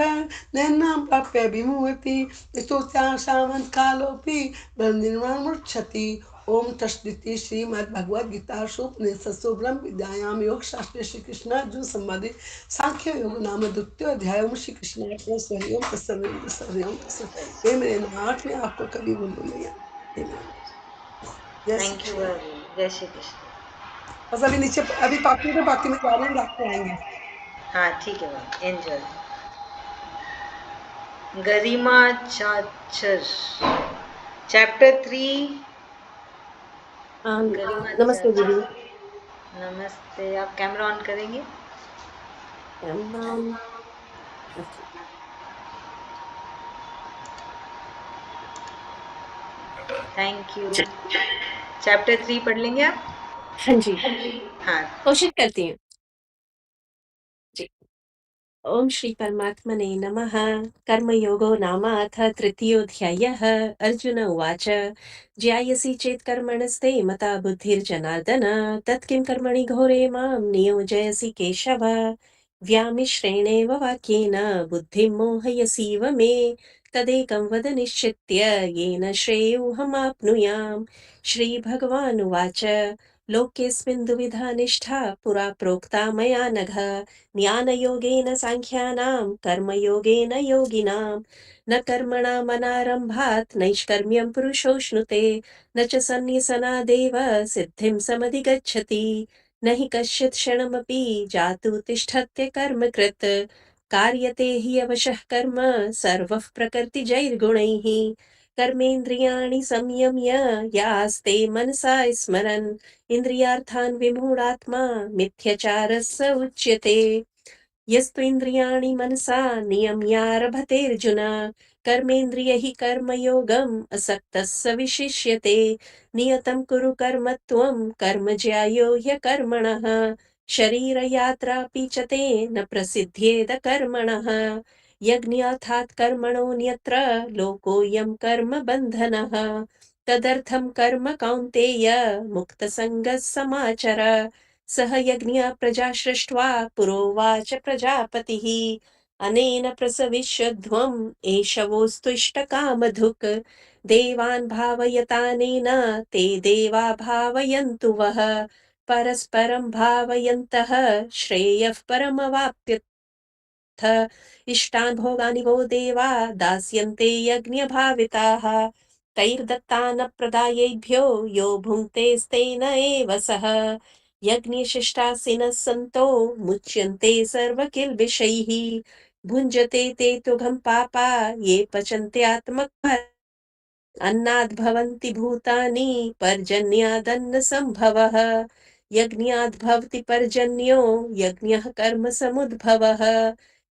नैनां प्राप्य विमुह्यति स्तोत्याशामन्तकालोऽपि ब्रह्मनिर्वाणमुच्यति ओम तस्दिति श्रीमद्भगवद्गीतासु उपनिषत्सु ब्रह्म विद्यायां योगशास्त्रे श्रीकृष्ण अर्जुन संवादे सांख्य योग नाम द्वितीय अध्याय में श्री कृष्ण अर्जुन सहयोग ये मेरे नाथ में आपको कभी बोलूँ नहीं। थैंक यू जय श्री कृष्ण। बस अभी नीचे अभी बाकी में जा रहे हैं, रास्ते आएंगे। हाँ ठीक है मैम, एंजॉय। गरिमा चाचर चैप्टर 3। नमस्ते दीदी। नमस्ते। आप कैमरा ऑन करेंगे? Thank you. चैप्टर 3 पढ़ लेंगे आप? हाँ जी, हाँ कोशिश करती हूँ जी। ओम श्री परमात्मने नमः। कर्मयोगो नाम अथ तृतीयोऽध्यायः। अर्जुन उवाच ज्यायसि चेत् कर्मणस्ते मता बुद्धिर्जनार्दन तत्किं कर्मणि घोरे मां नियोजयसि केशव व्यामिश्रेणेव वाक्येन बुद्धिं मोहयसीव मे तदेकं वद निश्चित्य येन श्रेयोऽहमाप्नुयाम्। श्रीभगवानुवाच लोकेऽस्मिन् दुविधा निष्ठा पुरा प्रोक्ता मया नघ ज्ञानयोगेन साङ्ख्यानां कर्मयोगेन योगिनां न कर्मणामनारम्भात् नैष्कर्म्यं पुरुषोऽश्नुते न च सन्न्यसनादेव सिद्धिं समधिगच्छति न हि कश्चित् क्षणमपि जातु तिष्ठत्य कर्मकृत् कार्यते हि अवशः कर्म सर्वः प्रकृतिजैर्गुणैः कर्मेन्द्रियाणि संयम्य यास्ते मनसा स्मरन् इन्द्रियार्थान् विमूढात्मा मिथ्याचारः स उच्यते यस्तु इन्द्रियाणि मनसा नियम्यारभतेऽर्जुन कर्मेन्द्रियैः कर्मयोगम् असक्तः स विशिष्यते नियतं कुरु कर्म त्वं कर्म ज्यायो ह्यकर्मणः शरीरयात्रापि च ते न प्रसिद्ध्येद कर्मणः यज्ञार्थात् कर्मणोऽन्यत्र लोकोऽयं कर्म बन्धनः तदर्थं कर्म कौन्तेय मुक्तसङ्गः समाचर सह यज्ञ प्रजा सृष्ट्वा पुरोवाच प्रजापतिः अनेन प्रसविष्यध्वम् एषवोऽस्तुष्टकामधुक् देवान् भावयतानेन ते देवा भावयन्तु वः परस्परं भावयन्तः श्रेयः परमवाप्यथ इष्टान् भोगानि वो देवा दास्यन्ते यज्ञभाविताः तैर्दत्तानप्रदायैभ्यो यो भुङ्क्तेस्तेन एव सः यज्ञशिष्टासिनः सन्तो मुच्यन्ते सर्वकिल्बिषैः भुञ्जते ते तुघं पापा ये पचन्त्यात्मक अन्नाद्भवन्ति भूतानि पर्जन्यादन्नसम्भवः यज्ञाद्भवति पर्जन्यो यज्ञः कर्म समुद्भवः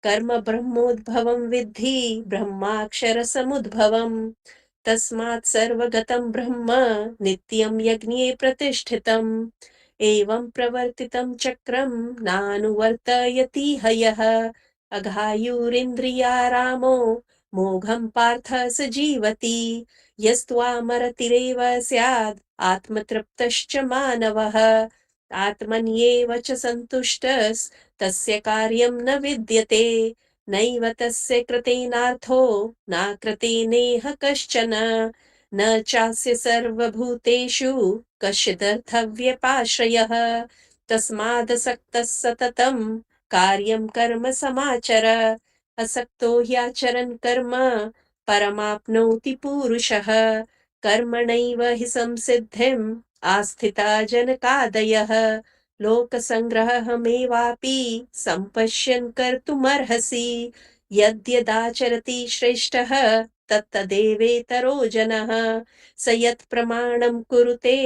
कर्म ब्रह्मोद्भवं विद्धि ब्रह्माक्षरसमुद्भवम् तस्मात् सर्वगतं ब्रह्म नित्यं यज्ञे प्रतिष्ठितम् एवं प्रवर्तितं चक्रं नानुवर्तयति हयः अघायुरिन्द्रियारामो मोघं पार्थ स जीवति यस्त्वामरतिरेव स्याद् आत्मतृप्तश्च मानवः आत्मन्येव च सन्तुष्टस्तस्य कार्यं न विद्यते नैव तस्य कृतेनार्थो नाकृतेनेह कश्चन न चास्य सर्वभूतेषु कश्चिदर्थव्यपाश्रयः तस्मादसक्तः सततं कार्यं कर्म समाचर असक्तो ह्याचरन् कर्म परमाप्नोति पूरुषः कर्मणैव हि संसिद्धिम् आस्थिता जनकादयः लोकसङ्ग्रहमेवापि सम्पश्यन् कर्तुमर्हसि यद्यदाचरति श्रेष्ठः तत्तदेवेतरो जनः स यत् प्रमाणं कुरुते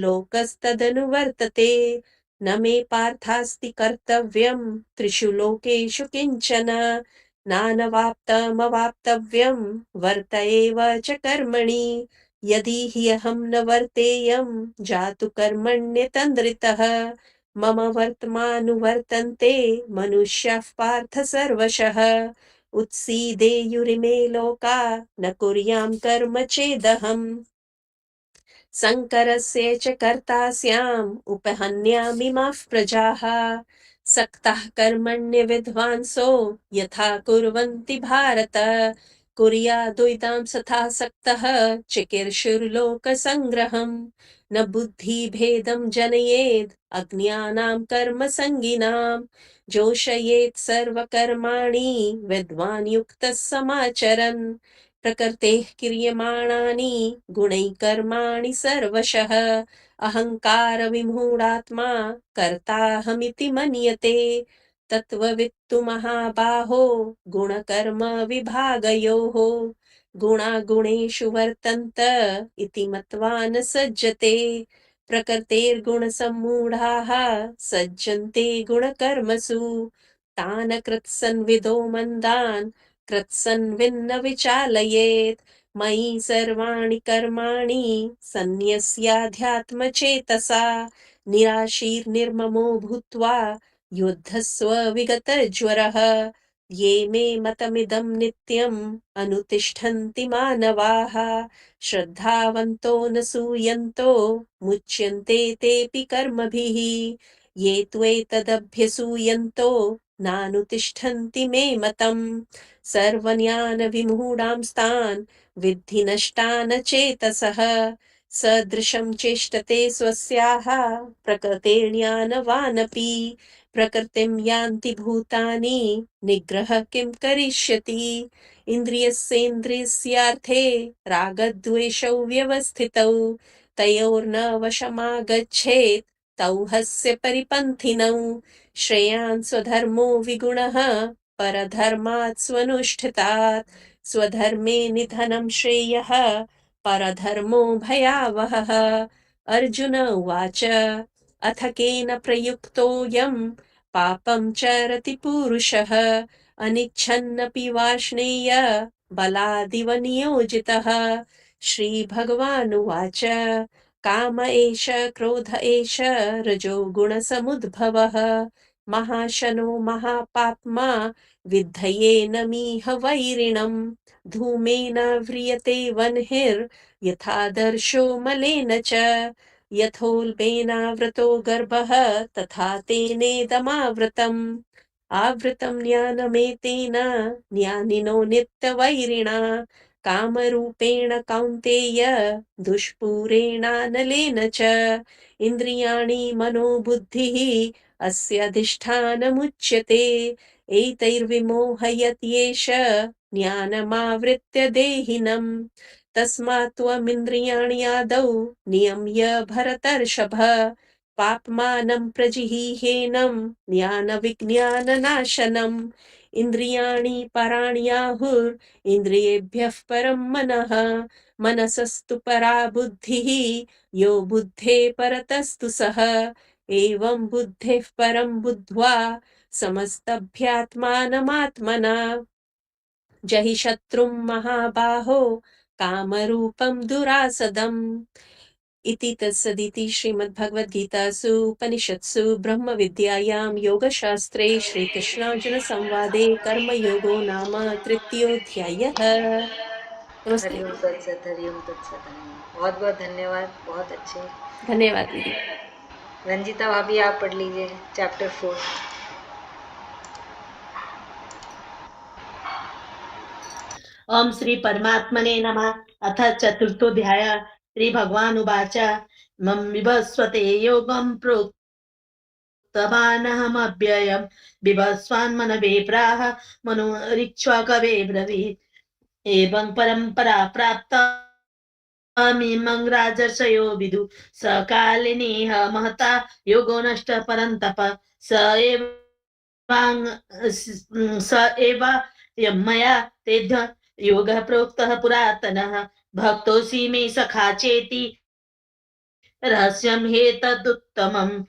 लोकस्तदनुवर्तते न मे पार्थास्ति कर्तव्यं त्रिषु लोकेषु किञ्चन नानवाप्तमवाप्तव्यं वर्त एव च कर्मणि यदि ह्यहं न वर्तेयं जातु कर्मण्यतन्द्रितः मम वर्त्मानुवर्तन्ते मनुष्याः पार्थ सर्वशः उत्सीदेयुरिमे लोका न कुर्यां कर्म चेदहम् शङ्करस्य च कर्ता स्याम् उपहन्यामिमाः प्रजाः सक्ताः कर्मण्य विद्वांसो यथा कुर्वन्ति भारत कुर्यादुइतां सथा सक्तः चिकीर्षुर्लोकसङ्ग्रहम् न बुद्धिभेदं जनयेद् अज्ञानां कर्मसङ्गिनां जोषयेत् सर्वकर्माणि विद्वान् युक्तः समाचरन् प्रकृतेः क्रियमाणानि गुणैः कर्माणि सर्वशः अहङ्कारविमूढात्मा कर्ताहमिति मन्यते तत्त्ववित्तु महाबाहो गुणकर्म विभागयोः गुणागुणेषु वर्तन्त इति मत्वा न सज्जते प्रकृतेर्गुणसम्मूढाः सज्जन्ते गुणकर्मसु तान् कृत्सन्विदो मन्दान् कृत्सन्विन्न विचालयेत् मयि सर्वाणि कर्माणि सन्न्यस्याध्यात्मचेतसा निराशीर्निर्ममो भूत्वा युद्धस्व विगतज्वरः ये मे मतमिदं नित्यम् अनुतिष्ठन्ति मानवाः श्रद्धावन्तो न सूयन्तो मुच्यन्ते तेऽपि कर्मभिः ये त्वेतदभ्यसूयन्तो नानुतिष्ठन्ति मे मतम् सर्वज्ञानविमूढांस्तान् विद्धि नष्टान् चेतसः सदृशं चेष्टते स्वस्याः प्रकृतेर्ज्ञानवानपि प्रकृतिं यान्ति भूतानि निग्रह किं करिष्यति इन्द्रियस्येन्द्रियस्यार्थे रागद्वेषौ व्यवस्थितौ तयोर्न वशमागच्छेत् तौ हस्य परिपन्थिनौ श्रेयान् स्वधर्मो विगुणः परधर्मात् स्वनुष्ठितात् स्वधर्मे निधनं श्रेयः परधर्मो भयावहः अर्जुन उवाच अथ केन प्रयुक्तोऽयं पापं चरति पुरुषः अनिच्छन्नपि वार्ष्णेय बलादिव नियोजितः श्रीभगवानुवाच काम एष क्रोध एष रजो गुणसमुद्भवः महाशनो महापाप्मा विद्धयेनमिह वैरिणम् धूमेन व्रियते वह्निर्यथादर्शो मलेन च यथोल्बेनावृतो गर्भः तथा तेनेदमावृतम् आवृतं ज्ञानमेतेन ज्ञानिनो नित्यवैरिणा कामरूपेण कौन्तेय दुष्पूरेणानलेन च इन्द्रियाणि मनोबुद्धिः अस्य अधिष्ठानमुच्यते एतैर्विमोहयत् येष ज्ञानमावृत्य देहिनम् तस्मात् त्वमिन्द्रियाणि आदौ नियम्य भरतर्षभ पाप्मानं प्रजिहीहेनं ज्ञानविज्ञाननाशनम् इन्द्रियाणि पराण्याहुरिन्द्रियेभ्यः परं मनः मनसस्तु परा बुद्धिः यो बुद्धे परतस्तु सः एवं बुद्धेः परं बुद्ध्वा समस्तभ्यात्मानमात्मना जहि शत्रुं महाबाहो कामरूपं दुरासदम् इति तत्सदिति श्रीमद्भगवद्गीतासु उपनिषत्सु ब्रह्मविद्यायां योगशास्त्रे श्रीकृष्णार्जुनसंवादे कर्मयोगो नाम तृतीयोऽध्यायः नमस्ते हरिओम तत्सत हरिओम तत्सत बहुत बहुत धन्यवाद बहुत अच्छे धन्यवाद दीदी रंजीता भाभी आप पढ़ लीजिए चैप्टर 4। ओम श्री परमात्मने नमः। अथ चतुर्थोऽध्याय। श्री भगवान उवाच मम विभस्वते योगं प्रोक्तवानहमव्ययम् विभस्वान्मनवे प्राह मनुरिक्ष्वाकवे ब्रवीत्। एवं परम्परा प्राप्ता इमं राजर्षयो विदु सकालिनीह महता योगो नष्ट परन्तप स एव यं मया तेभ्य योगः प्रोक्तः पुरातनः भक्तोऽसि मे सखा चेति रहस्यं ह्येतदुत्तमम्।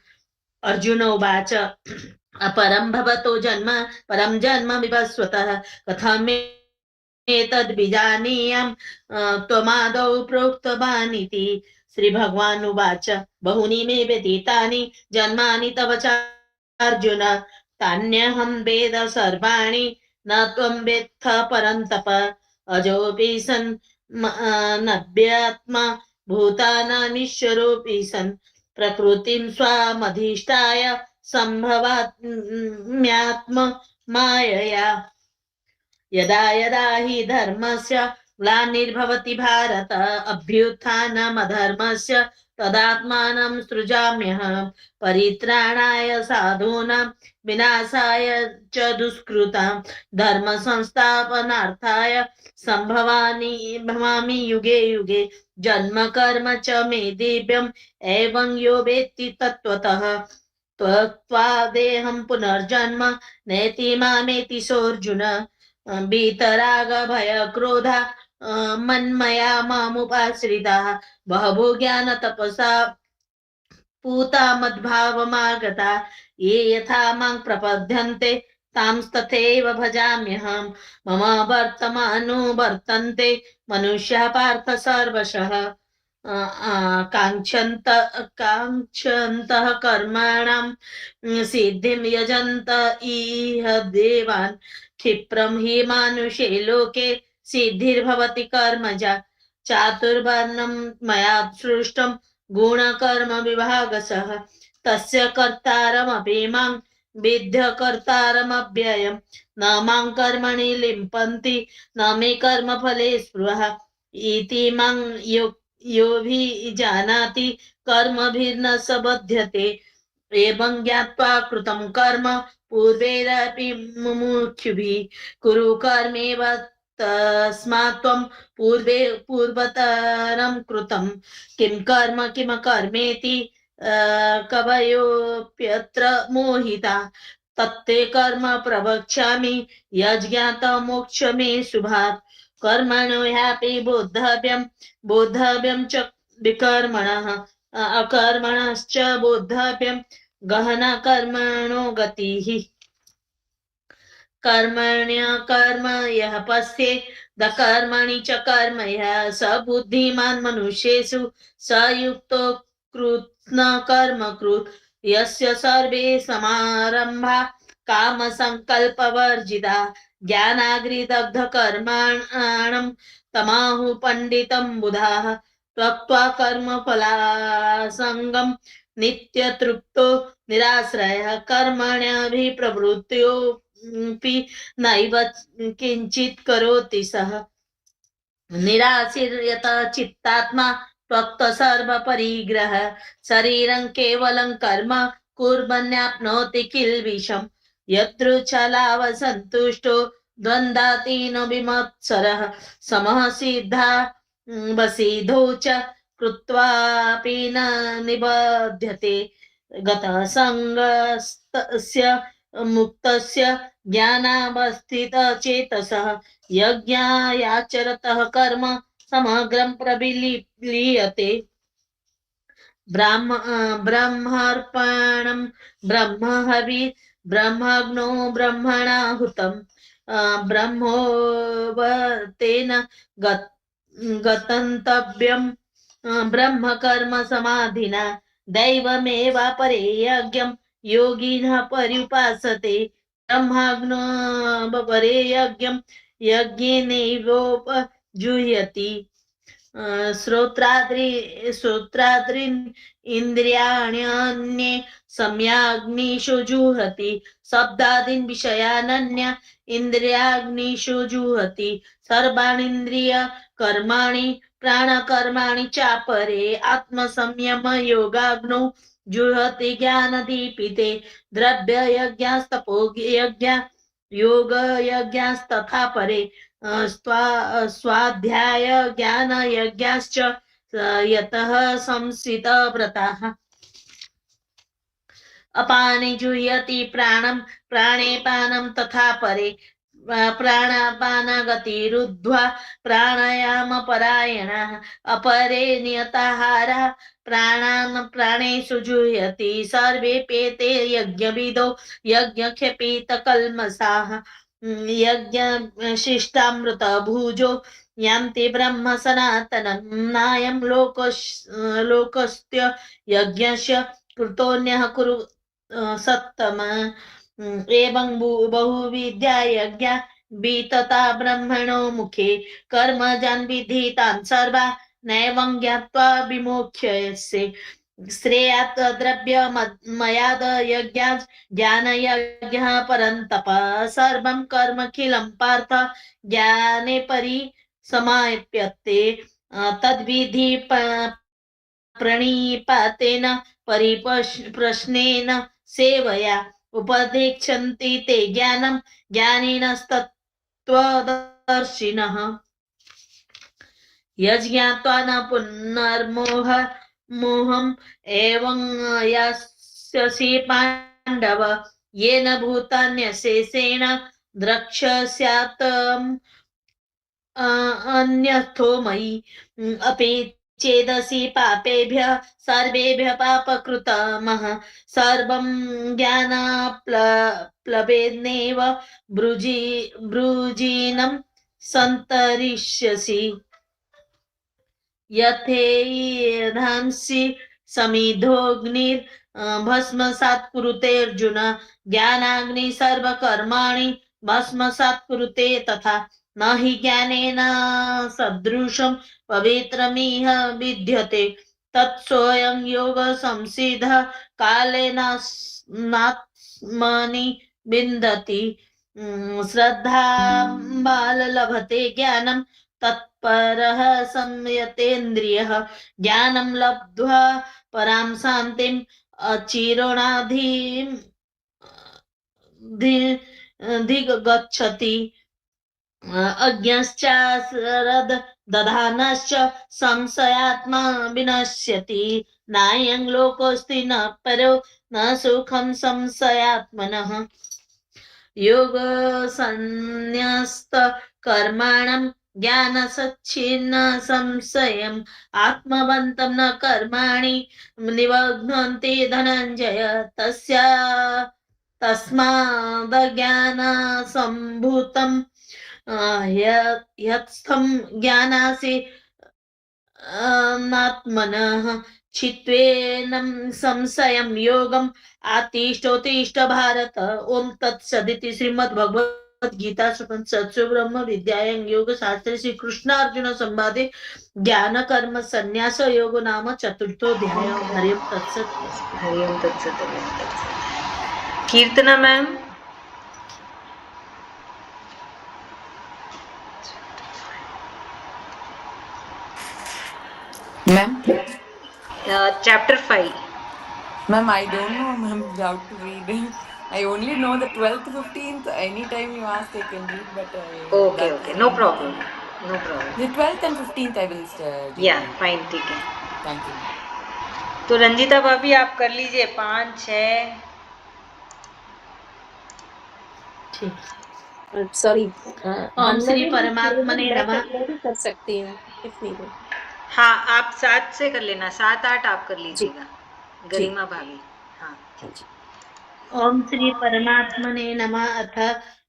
अर्जुन उवाच अपरं भवतो जन्म परं जन्म विवस्वतः कथमेतद्विजानीयं त्वमादौ प्रोक्तवानिति। श्रीभगवान् उवाच बहूनि मे व्यतीतानि जन्मानि तव चार्जुन तान्यहं वेद सर्वाणि न त्वं वेत्थ परन्तप अजोऽपि सन् नव्यात्मा भूतानामीश्वरोऽपि सन् प्रकृतिं स्वामधिष्ठाय सम्भवाम्यात्म मायया। यदा यदा हि धर्मस्य ग्लानिर्भवति भारत अभ्युत्थानमधर्मस्य तदात्मानं सृजाम्यहं परित्राणाय साधूनां विनाशाय च दुष्कृतां धर्म संस्थापनार्थाय भवामि युगे युगे जन्म कर्म च मे दिव्यम् एवं यो वेत्ति तत्त्वतः त्वत्त्वादेहं पुनर्जन्म नेति मामेति सोऽर्जुन वीतराग भय क्रोधा मन्मया मामुपाश्रिताः बहवो ज्ञान तपसा पूता मद्भावमागता ये यथा मां प्रपद्यन्ते तांस्तथैव भजाम्यहं मम वर्तमानो वर्तन्ते मनुष्याः पार्थ सर्वशः काङ्क्षन्तः कर्मणां सिद्धिं यजन्त इह देवान् क्षिप्रं हि मानुषे लोके सिद्धिर्भवति कर्मजा चातुर्वर्णं मया सृष्टं गुणकर्म विभागशः तस्य कर्तारमपि मां विद्य कर्तारमव्ययं न मां कर्मणि लिम्पन्ति न मे कर्मफले स्पृहः इति मां योऽभिजानाति कर्मभिर्न स बध्यते एवं ज्ञात्वा कृतं कर्म पूर्वैरपि मुमुक्षुभिः कुरु कर्मेव तस्मात् त्वं पूर्वतरं कृतं किं कर्म किमकर्मेति कवयोऽप्यत्र मोहिता तत्ते कर्म प्रवक्ष्यामि यज्ञातं मोक्ष मे शुभात् कर्मणो ह्यापि बोद्धव्यं च विकर्मणः अकर्मणश्च बोद्धव्यं गहना कर्मणो गतिः कर्मण्य कर्म यः पश्ये दकर्मणि च कर्म यः स बुद्धिमान् मनुष्येषु स युक्तो कृत्स्न कर्म कृत् यस्य सर्वे समारम्भा काम संकल्पवर्जिता ज्ञानाग्निदग्ध कर्माणं तमाहु पंडितं बुधाः त्यक्त्वा कर्मफलासङ्गं नित्यतृप्तो निराश्रयः कर्मण्यभिप्रवृत्तोऽपि नैव किञ्चित् करोति सः निराशीर्यत चित्तात्मा त्यक्त सर्वपरिग्रह शरीरं केवलं कर्म कुर्वन्नाप्नोति किल्बिषम् यदृच्छलाव सन्तुष्टो द्वन्द्वातीनो विमत्सरः समः सिद्धा वसीधौ च कृत्वापि न निबध्यते गतः सङ्गस्य मुक्तस्य ज्ञानावस्थितचेतसः यज्ञायाचरतः कर्म समग्रं प्रविलीयते ब्रह्मार्पणं ब्रह्महवि ब्रह्मग्नो ब्रह्मणाहुतं ब्रह्मोवर्तेन गतन्तव्यं ब्रह्म कर्म समाधिना दैवमेवापरे यज्ञं योगिनः पर्युपासते ब्रह्माग्नो परे यज्ञं यज्ञेनैवोपजुह्यति श्रोत्राद्रीन् इन्द्रियाण्यन्ये सम्याग्निषु जुहति शब्दादीन् विषयानन्य इन्द्रियाग्निषु जुहति सर्वाणीन्द्रिय कर्माणि प्राणकर्माणि चापरे आत्मसंयम योगाग्नौ जुहति ज्ञानदीपिते द्रव्ययज्ञास्तपो यज्ञ योगयज्ञास्तथा परे स्वाध्याय ज्ञान यज्ञाश्च यतः संसितव्रताः अपाने जुह्यति प्राणं प्राणे पानं तथा परे प्राणापानगतिरुद्ध्वा प्राणायामपरायणाः अपरे नियताहारः प्राणान् प्राणेषु जुह्यति सर्वेऽप्येते यज्ञविदो यज्ञक्षपितकल्मषाः यज्ञशिष्टामृतभुजो यान्ति ब्रह्म सनातनं नायं लोकस्य यज्ञस्य कृतोऽन्यः कुरु सत्तम एवं बहुविद्या यज्ञा वितता ब्रह्मणो मुखे कर्मजान् विधितान् सर्वा नैवं ज्ञात्वा विमोक्ष्यसे श्रेयात् द्रव्यमयाद् यज्ञात् ज्ञानयज्ञः परन्तप सर्वं कर्मखिलं पार्थ ज्ञाने परिसमाप्यते तद्विधि प्रणिपातेन परिप्रश्नेन सेवया उपदेक्षन्ति ते ज्ञानं ज्ञानिनस्तत्त्वदर्शिनः यज्ञात्वा न पुनर्मोहम् एवं यास्यसि पाण्डव येन भूतान्यशेषेण द्रक्ष्यस्यात् अन्यथो मयि अपि चेदसि पापेभ्यः सर्वेभ्यः पापकृतमः सर्वं ज्ञानाप्लवेनैव ब्रूजीनं सन्तरिष्यसि यथेधांसि समिधोऽग्निर् भस्मसात् कुरुते अर्जुन ज्ञानाग्नि सर्वकर्माणि भस्मसात् कुरुते तथा न हि ज्ञानेन सदृशं पवित्रमिह विद्यते तत्सोऽयं योग संसिद्धः कालेनात्मनि विन्दति श्रद्धां लभते ज्ञानं तत्परः संयतेन्द्रियः ज्ञानं लब्ध्वा परां शान्तिम् अचिरेणाधिगच्छति अज्ञश्चाश्रद दधानश्च संशयात्मा विनश्यति नायं लोकोऽस्ति न परो न सुखं संशयात्मनः योग संन्यस्त कर्माणं ज्ञानसच्छिन्न संशयम् आत्मवन्तं न कर्माणि निबध्नन्ति धनञ्जय तस्मादज्ञानसम्भूतं यत्स्थं ज्ञानासि नात्मनः चित्वेनं संशयं योगम् आतिष्ठोत्तिष्ठ भारत ओम तत्सदिति श्रीमद्भगवद्गीता सत्सु ब्रह्म विद्यायां योग शास्त्रे श्री कृष्णार्जुन संवादे ज्ञान कर्म संन्यास योग नाम चतुर्थोऽध्याय हरि ओम तत्सत् हरि ओम तत्सत कीर्तना ma'am Ma'am, chapter 5 ma'am, I don't know, ma'am, how to read. I only know the 12th, 15th. Anytime you ask, I can read, but okay no problem The 12th and 15th I will read. yeah fine ठीक है Thank you. तो रंजिता भाभी आप कर लीजिए 5 6 sorry ओम श्री परमात्मने नमः कर सकती हूँ if needed. हाँ आप 7 से कर लेना 7 8 आप कर लीजिएगा गरिमा भाभी हाँ ओम श्री परमात्मने नमः अथ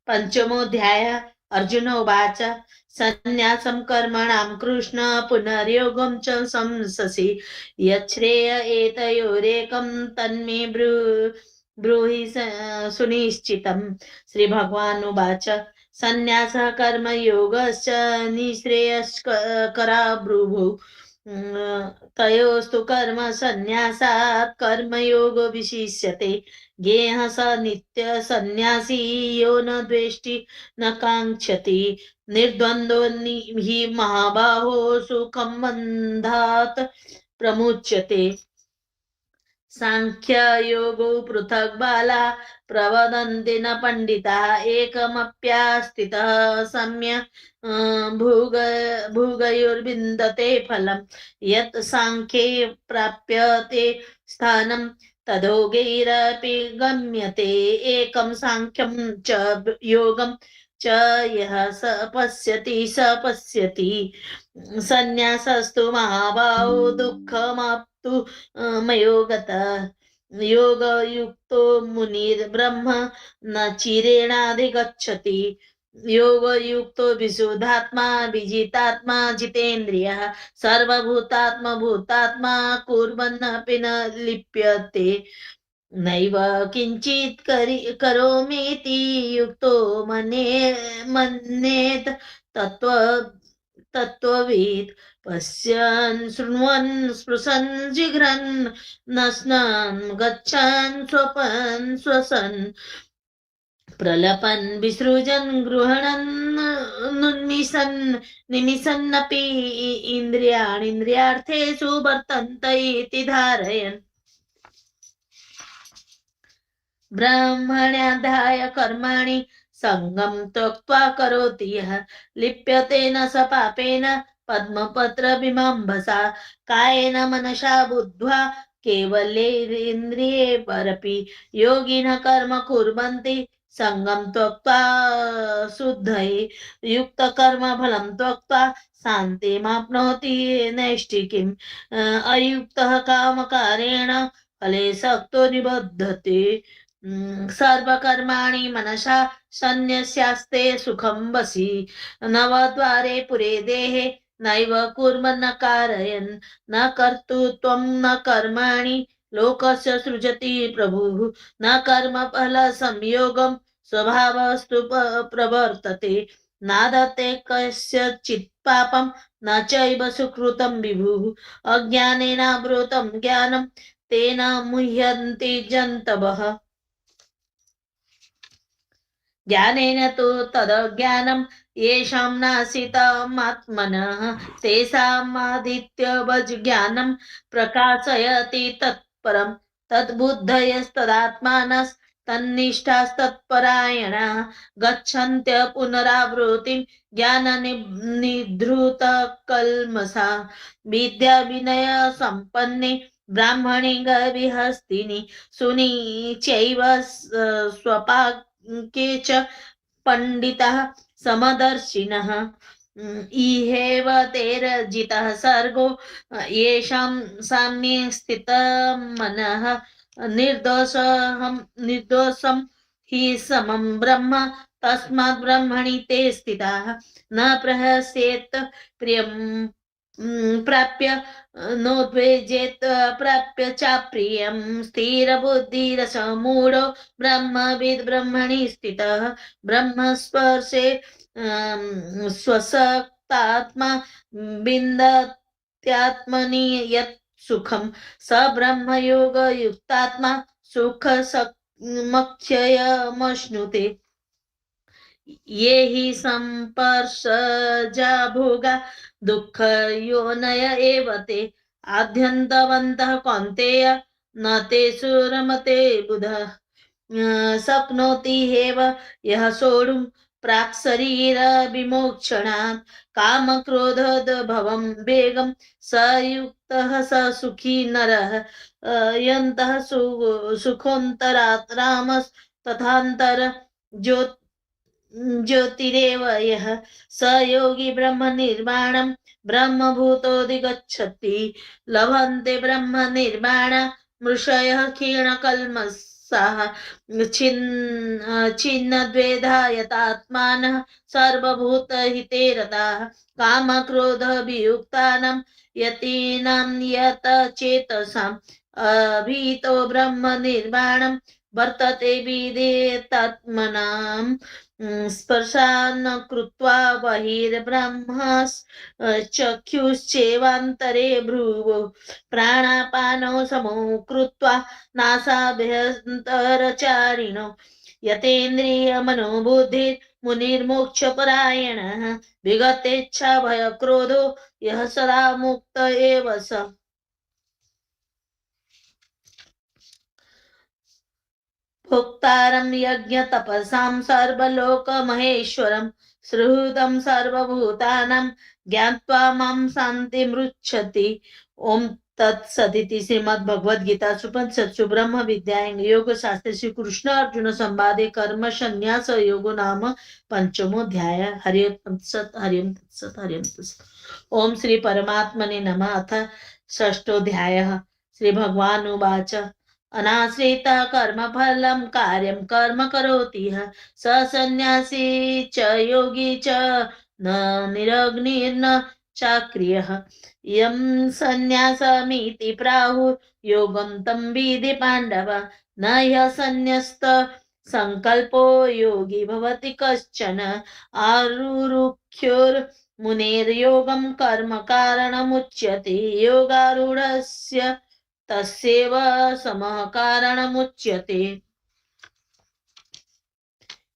पंचमोऽध्याय अर्जुन उवाच संन्यासं कर्मणां कृष्ण पुनर्योगं च संससि यच्छ्रेय एतयोरेकं तन्मे ब्रूहि सुनिश्चितं श्रीभगवानुवाच संन्यासः कर्मयोगश्च निःश्रेयस्करा ब्रुवुः तयोस्तु कर्म संन्यासात् कर्मयोगो विशिष्यते ज्ञेयः स नित्य सन्यासी यो न द्वेष्टि न काङ्क्षति निर्द्वन्द्वो हि महाबाहो सुखं बन्धात् प्रमुच्यते सांख्ययोगो पृथक् बाला प्रवदन्ति न पण्डिताः एकमप्यास्थितः सम्यक् भुगयोर्विन्दते फलं यत् सांख्ये प्राप्यते स्थानं तदोगैरपि गम्यते एकं सांख्यं च योगं च यः स पश्यति संन्यासस्तु महाबाहो दुःखमाप्तु मयोगतः योगयुक्तो मुनिर्ब्रह्म न चिरेणाधिगच्छति योगयुक्तो विशुद्धात्मा विजितात्मा जितेन्द्रियः सर्वभूतात्मा कुर्वन्नपि न लिप्यते नैव किञ्चित् करोमीति युक्तो मन्येत तत्त्ववित् पश्यन् शृण्वन् स्पृशन् जिघ्रन् नश्नन् गच्छन् स्वपन् श्वसन् प्रलपन् विसृजन् गृह्णन् नुन्मिषन् निमिषन्नपि इन्द्रियार्थेषु वर्तन्त इति धारयन् ब्रह्मण्याधाय कर्माणि संगं त्यक्त्वा करोति यः लिप्यते न स पापेन पद्मपत्रविमम्भसा कायेन मनसा बुद्ध्वा केवलेन्द्रिये परपि योगिनः कर्म कुर्वन्ति संगं त्यक्त्वा शुद्धये युक्तकर्म फलं त्यक्त्वा शान्तिमाप्नोति नैष्ठिकीम् अयुक्तः कामकारेण फले सक्तो निबध्यते सर्वकर्माणि मनसा सन्न्यस्यास्ते सुखं वसि नवद्वारे पुरे देहे नैव कुर्वन् न कारयन् न कर्तृत्वं न कर्माणि लोकस्य सृजति प्रभुः न कर्मफलसंयोगं स्वभावस्तु प्रवर्तते नादते कस्यचित् पापं न चैव सुकृतं विभुः अज्ञानेनावृतं ज्ञानं तेन मुह्यन्ति जन्तवः ज्ञानेन तु तदज्ञानं येषां नाशितमात्मनः तेषामादित्यवज् ज्ञानं प्रकाशयति तत्परं तद्बुद्धयस्तदात्मानस्तन्निष्ठास्तत्परायणाः गच्छन्त्य पुनरावृत्तिं ज्ञाननिधृतकल्मषा विद्या विनय सम्पन्ने ब्राह्मणे गविहस्तिनि सुनी चैव स्वपाके च पंडितः समदर्शिनः इहेव तेरजितः सर्गो येषां साम्ये स्थितं मनः निर्दोषं हि समं ब्रह्म तस्मात् ब्रह्मणि ते स्थिताः न प्रहस्येत् प्रियं प्राप्य नोद्वेजेत् प्राप्य चाप्रियं स्थिरबुद्धिरसमूढो ब्रह्मविद् ब्रह्मणि स्थितः ब्रह्मस्पर्शे स्वसक्तात्मा विन्दत्यात्मनि यत् सुखं स ब्रह्मयोगयुक्तात्मा सुखमक्षयमश्नुते ये हि संपर्शजा भोगा दुःखयोनय एव ते आद्यन्तवन्तः कौन्तेय न तेषु रमते बुधः शक्नोति हेव यः सोढुं प्राक्शरीरविमोक्षणात् कामक्रोधोद्भवं वेगं स युक्तः स सुखी नरः यन्तः सुखोऽन्तरात् रामस्तथान्तर ज्योतिरेव यः स योगी ब्रह्म निर्वाणं ब्रह्मभूतोऽधिगच्छति लभन्ते ब्रह्म निर्वाण मृषयः क्षीणकल्मषाः छिन्नद्वेधायतात्मानः सर्वभूतहिते रताः कामक्रोधवियुक्तानां यतीनां यतचेतसाम् अभीतो ब्रह्म निर्वाणं वर्तते विदेतात्मनां स्पर्शान् कृत्वा बहिर्ब्रह्मस् चक्षुश्चैवान्तरे भ्रुवो प्राणापानौ समौ कृत्वा नासाभ्यन्तरचारिणो यतेन्द्रियमनोबुद्धिर्मुनिर्मोक्षपरायणः विगतेच्छा भयक्रोधो यः सदा मुक्त एव स भोक्तारं यज्ञतपसां सर्वलोकमहेश्वरं सुहृदं सर्वभूतानां ज्ञात्वा मां शान्तिमृच्छति। ओम तत्सदिति श्रीमद्भगवद्गीता उपनिषत्सु ब्रह्म विद्यायां योग शास्त्रे श्री कृष्ण अर्जुन संवादे कर्म संन्यास योगो नाम पंचमोऽध्याय। हरि ओम तत्सत् हरि ओम तत्सत् हरि ओम तत्सत्। ओम श्री परमात्मने नमः। अथ षष्ठोऽध्यायः। श्री भगवानुवाच अनाश्रितः कर्मफलं कार्यं कर्म करोति यः स सन्न्यासी च योगी च न निरग्निर्न चाक्रियः। यं सन्न्यासमिति प्राहुः योगं तं विधि पाण्डव। न ह्यः सन्न्यस्त संकल्पो योगी भवति कश्चन। आरुरुक्षोर्मुनेर्योगं कर्म कारणमुच्यते योगारूढस्य तस्यैव समः कारणमुच्यते।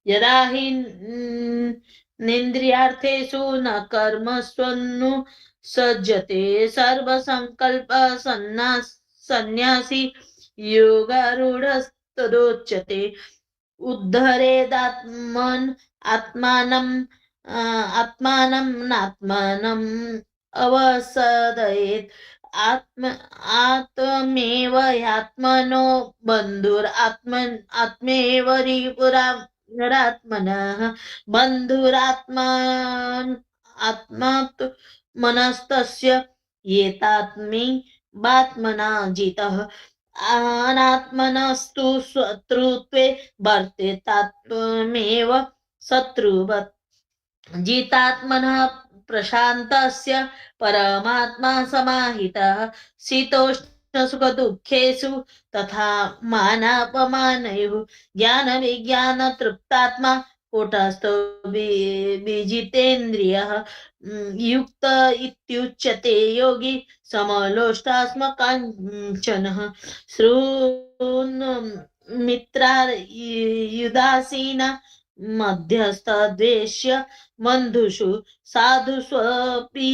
यदा हि निन्द्रियार्थेषु न कर्मस्वनुसज्जते सर्वसंकल्प सन्न्यासी योगारूढस्तदोच्यते। आत्मानं नात्मानम् अवसादयेत्। आत्मेव ह्यात्मनो आत्मेव रिपुरात्मनः आत्मात्मनस्तस्य येतात्मीवात्मना जितः। अनात्मनस्तु शत्रुत्वे वर्तेतात्मेव शत्रुवत्। जितात्मनः प्रशान्तस्य परमात्मा समाहितः। शीतोष्णसुखदुःखेषु तथा मानापमानयोः ज्ञानविज्ञानतृप्तात्मा कूटस्थो विजितेन्द्रियः। युक्त इत्युच्यते योगी समलोष्टास्मकाञ्चनः। श्रुन्मित्रार्युदासीना मध्यस्थद्वेष्य बन्धुषु साधुष्वपि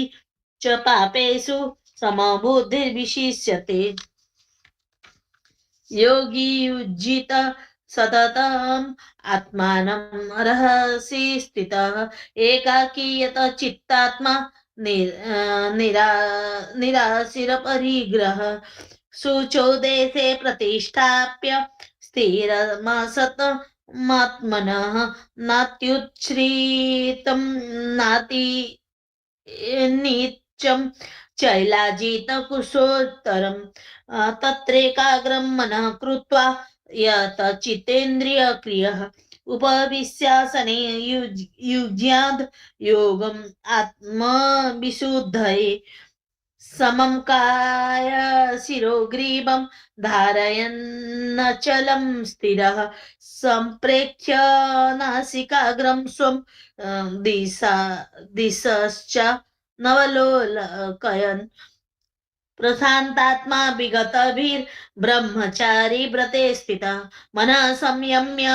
च पापेषु समबुद्धिर्विशिष्यते। योगी युज्यित सततम् आत्मानं रहसि स्थितः। एकाकीयत चित्तात्मा निराशिरपरिग्रह। शुचो देशे प्रतिष्ठाप्य स्थिरमसतमात्मनः। नात्युच्छ्रितं नाति नीचं चैलाजितकुशोत्तरं। तत्रैकाग्रं मनः कृत्वा यत चित्तेन्द्रियक्रियः उपविश्यासने युज्याद् योगम् आत्मविशुद्धये। समं काय शिरोग्रीवं धारयन्नचलं स्थिरः। सम्प्रेक्ष्य नासिकाग्रं स्वं दिशश्च नवलोकयन्। प्रशान्तात्मा विगतभिर्ब्रह्मचारी व्रते स्थितः। मनः संयम्य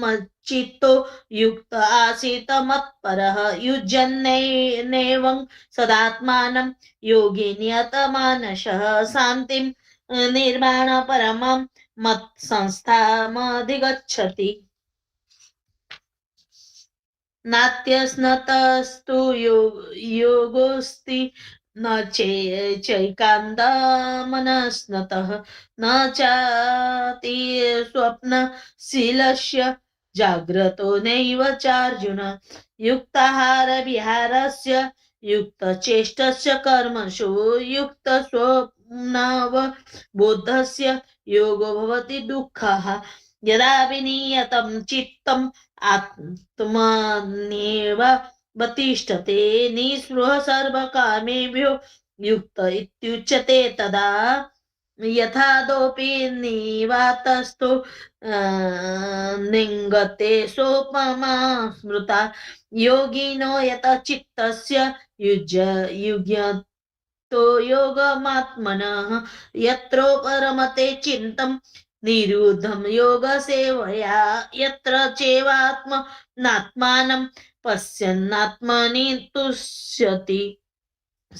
मच्चित्तो युक्त आसीत् मत्परः। युज्यन्नेवं सदात्मानं योगी नियतमानसः। शान्तिं निर्वाणपरमां मत्संस्थामधिगच्छति। नात्यस्नतस्तु योगोऽस्ति न चैकान्तमनस्नतः। न चाति स्वप्नशीलस्य जाग्रतो नैव चार्जुन। युक्ताहारविहारस्य युक्तचेष्टस्य कर्मसु युक्तस्वप्नवबोधस्य योगो भवति दुःखः। यदा विनियतं चित्तम् आत्मन्येव वतिष्ठते निःस्पृहः सर्वकामेभ्यो युक्त इत्युच्यते तदा यथादोपि निवातस्थो निङ्गते सोपमा स्मृता योगिनो यत चित्तस्य युज्यतो योगमात्मनः यत्रोपरमते चिन्तं निरुद्धं योगसेवया यत्र चैवात्मनात्मानं पश्यन्नात्मनि तुष्यति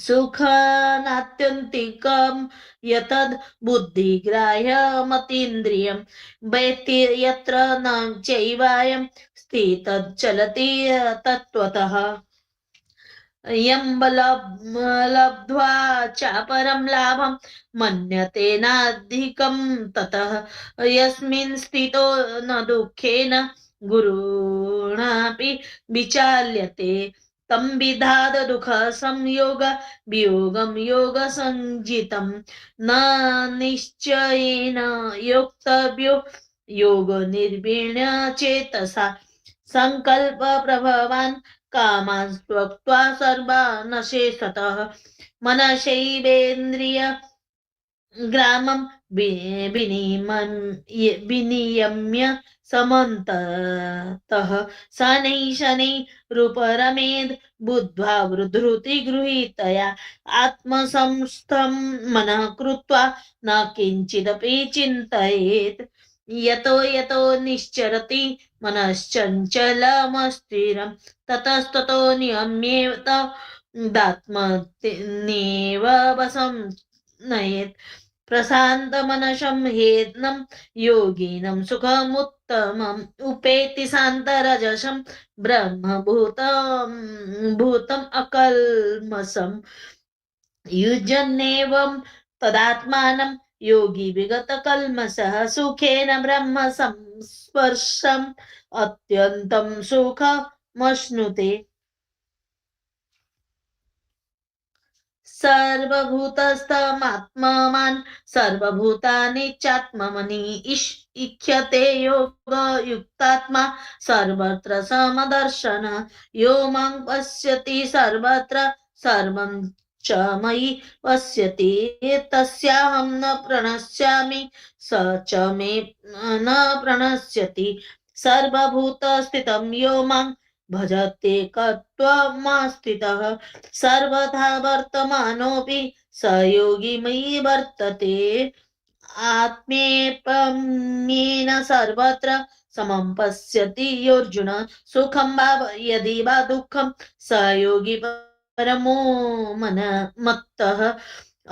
सुखनात्यन्तिकं यतद् बुद्धिग्राह्यमतीन्द्रियं वेत्ति यत्र न चैवायं स्थितच्चलति तत्त्वतः यं लब्ध्वा चापरं लाभं मन्यते नाधिकं ततः यस्मिन् स्थितो न दुःखेन गुरुणापि विचाल्यते तं विधाद दुःख संयोग वियोगं योगसंजितं न निश्चयेन योक्तव्यो योग निर्वीण्य चेतसा संकल्प प्रभवान् कामान् त्यक्त्वा सर्वान् शेषतः मनसैवेन्द्रिय ग्रामं विनियम्य समन्ततः शनैः बुद्ध्वा धृति गृहीतया आत्मसंस्थं मनः कृत्वा न किञ्चिदपि चिन्तयेत् यतो निश्चरति मनश्चञ्चलमस्थिरं ततस्ततो नियम्येत दात्मनेव वशं नयेत् प्रशान्तमनसं हेत्नं योगिनं सुखमुत्तमम् उपेति शान्तरजसं ब्रह्मभूतम् अकल्मषम् युजन्नेवं तदात्मानं योगी विगतकल्मषः सुखेन ब्रह्म संस्पर्शम् अत्यन्तं सुखमश्नुते सर्वभूतस्थमात्मवान् सर्वभूतानि चात्मनि इक्ष्यते योगयुक्तात्मा सर्वत्र समदर्शन यो मां पश्यति सर्वत्र सर्वं च मयि पश्यति तस्याहं न प्रणश्यामि स च मे न प्रणश्यति सर्वभूतस्थितं यो मां भजते कत्वमास्थितः सर्वथा वर्तमानोऽपि स योगी मयि वर्तते आत्मेपम्येन सर्वत्र समं पश्यति योऽर्जुन सुखं वा यदि वा दुःखं स योगी परमो मत्तः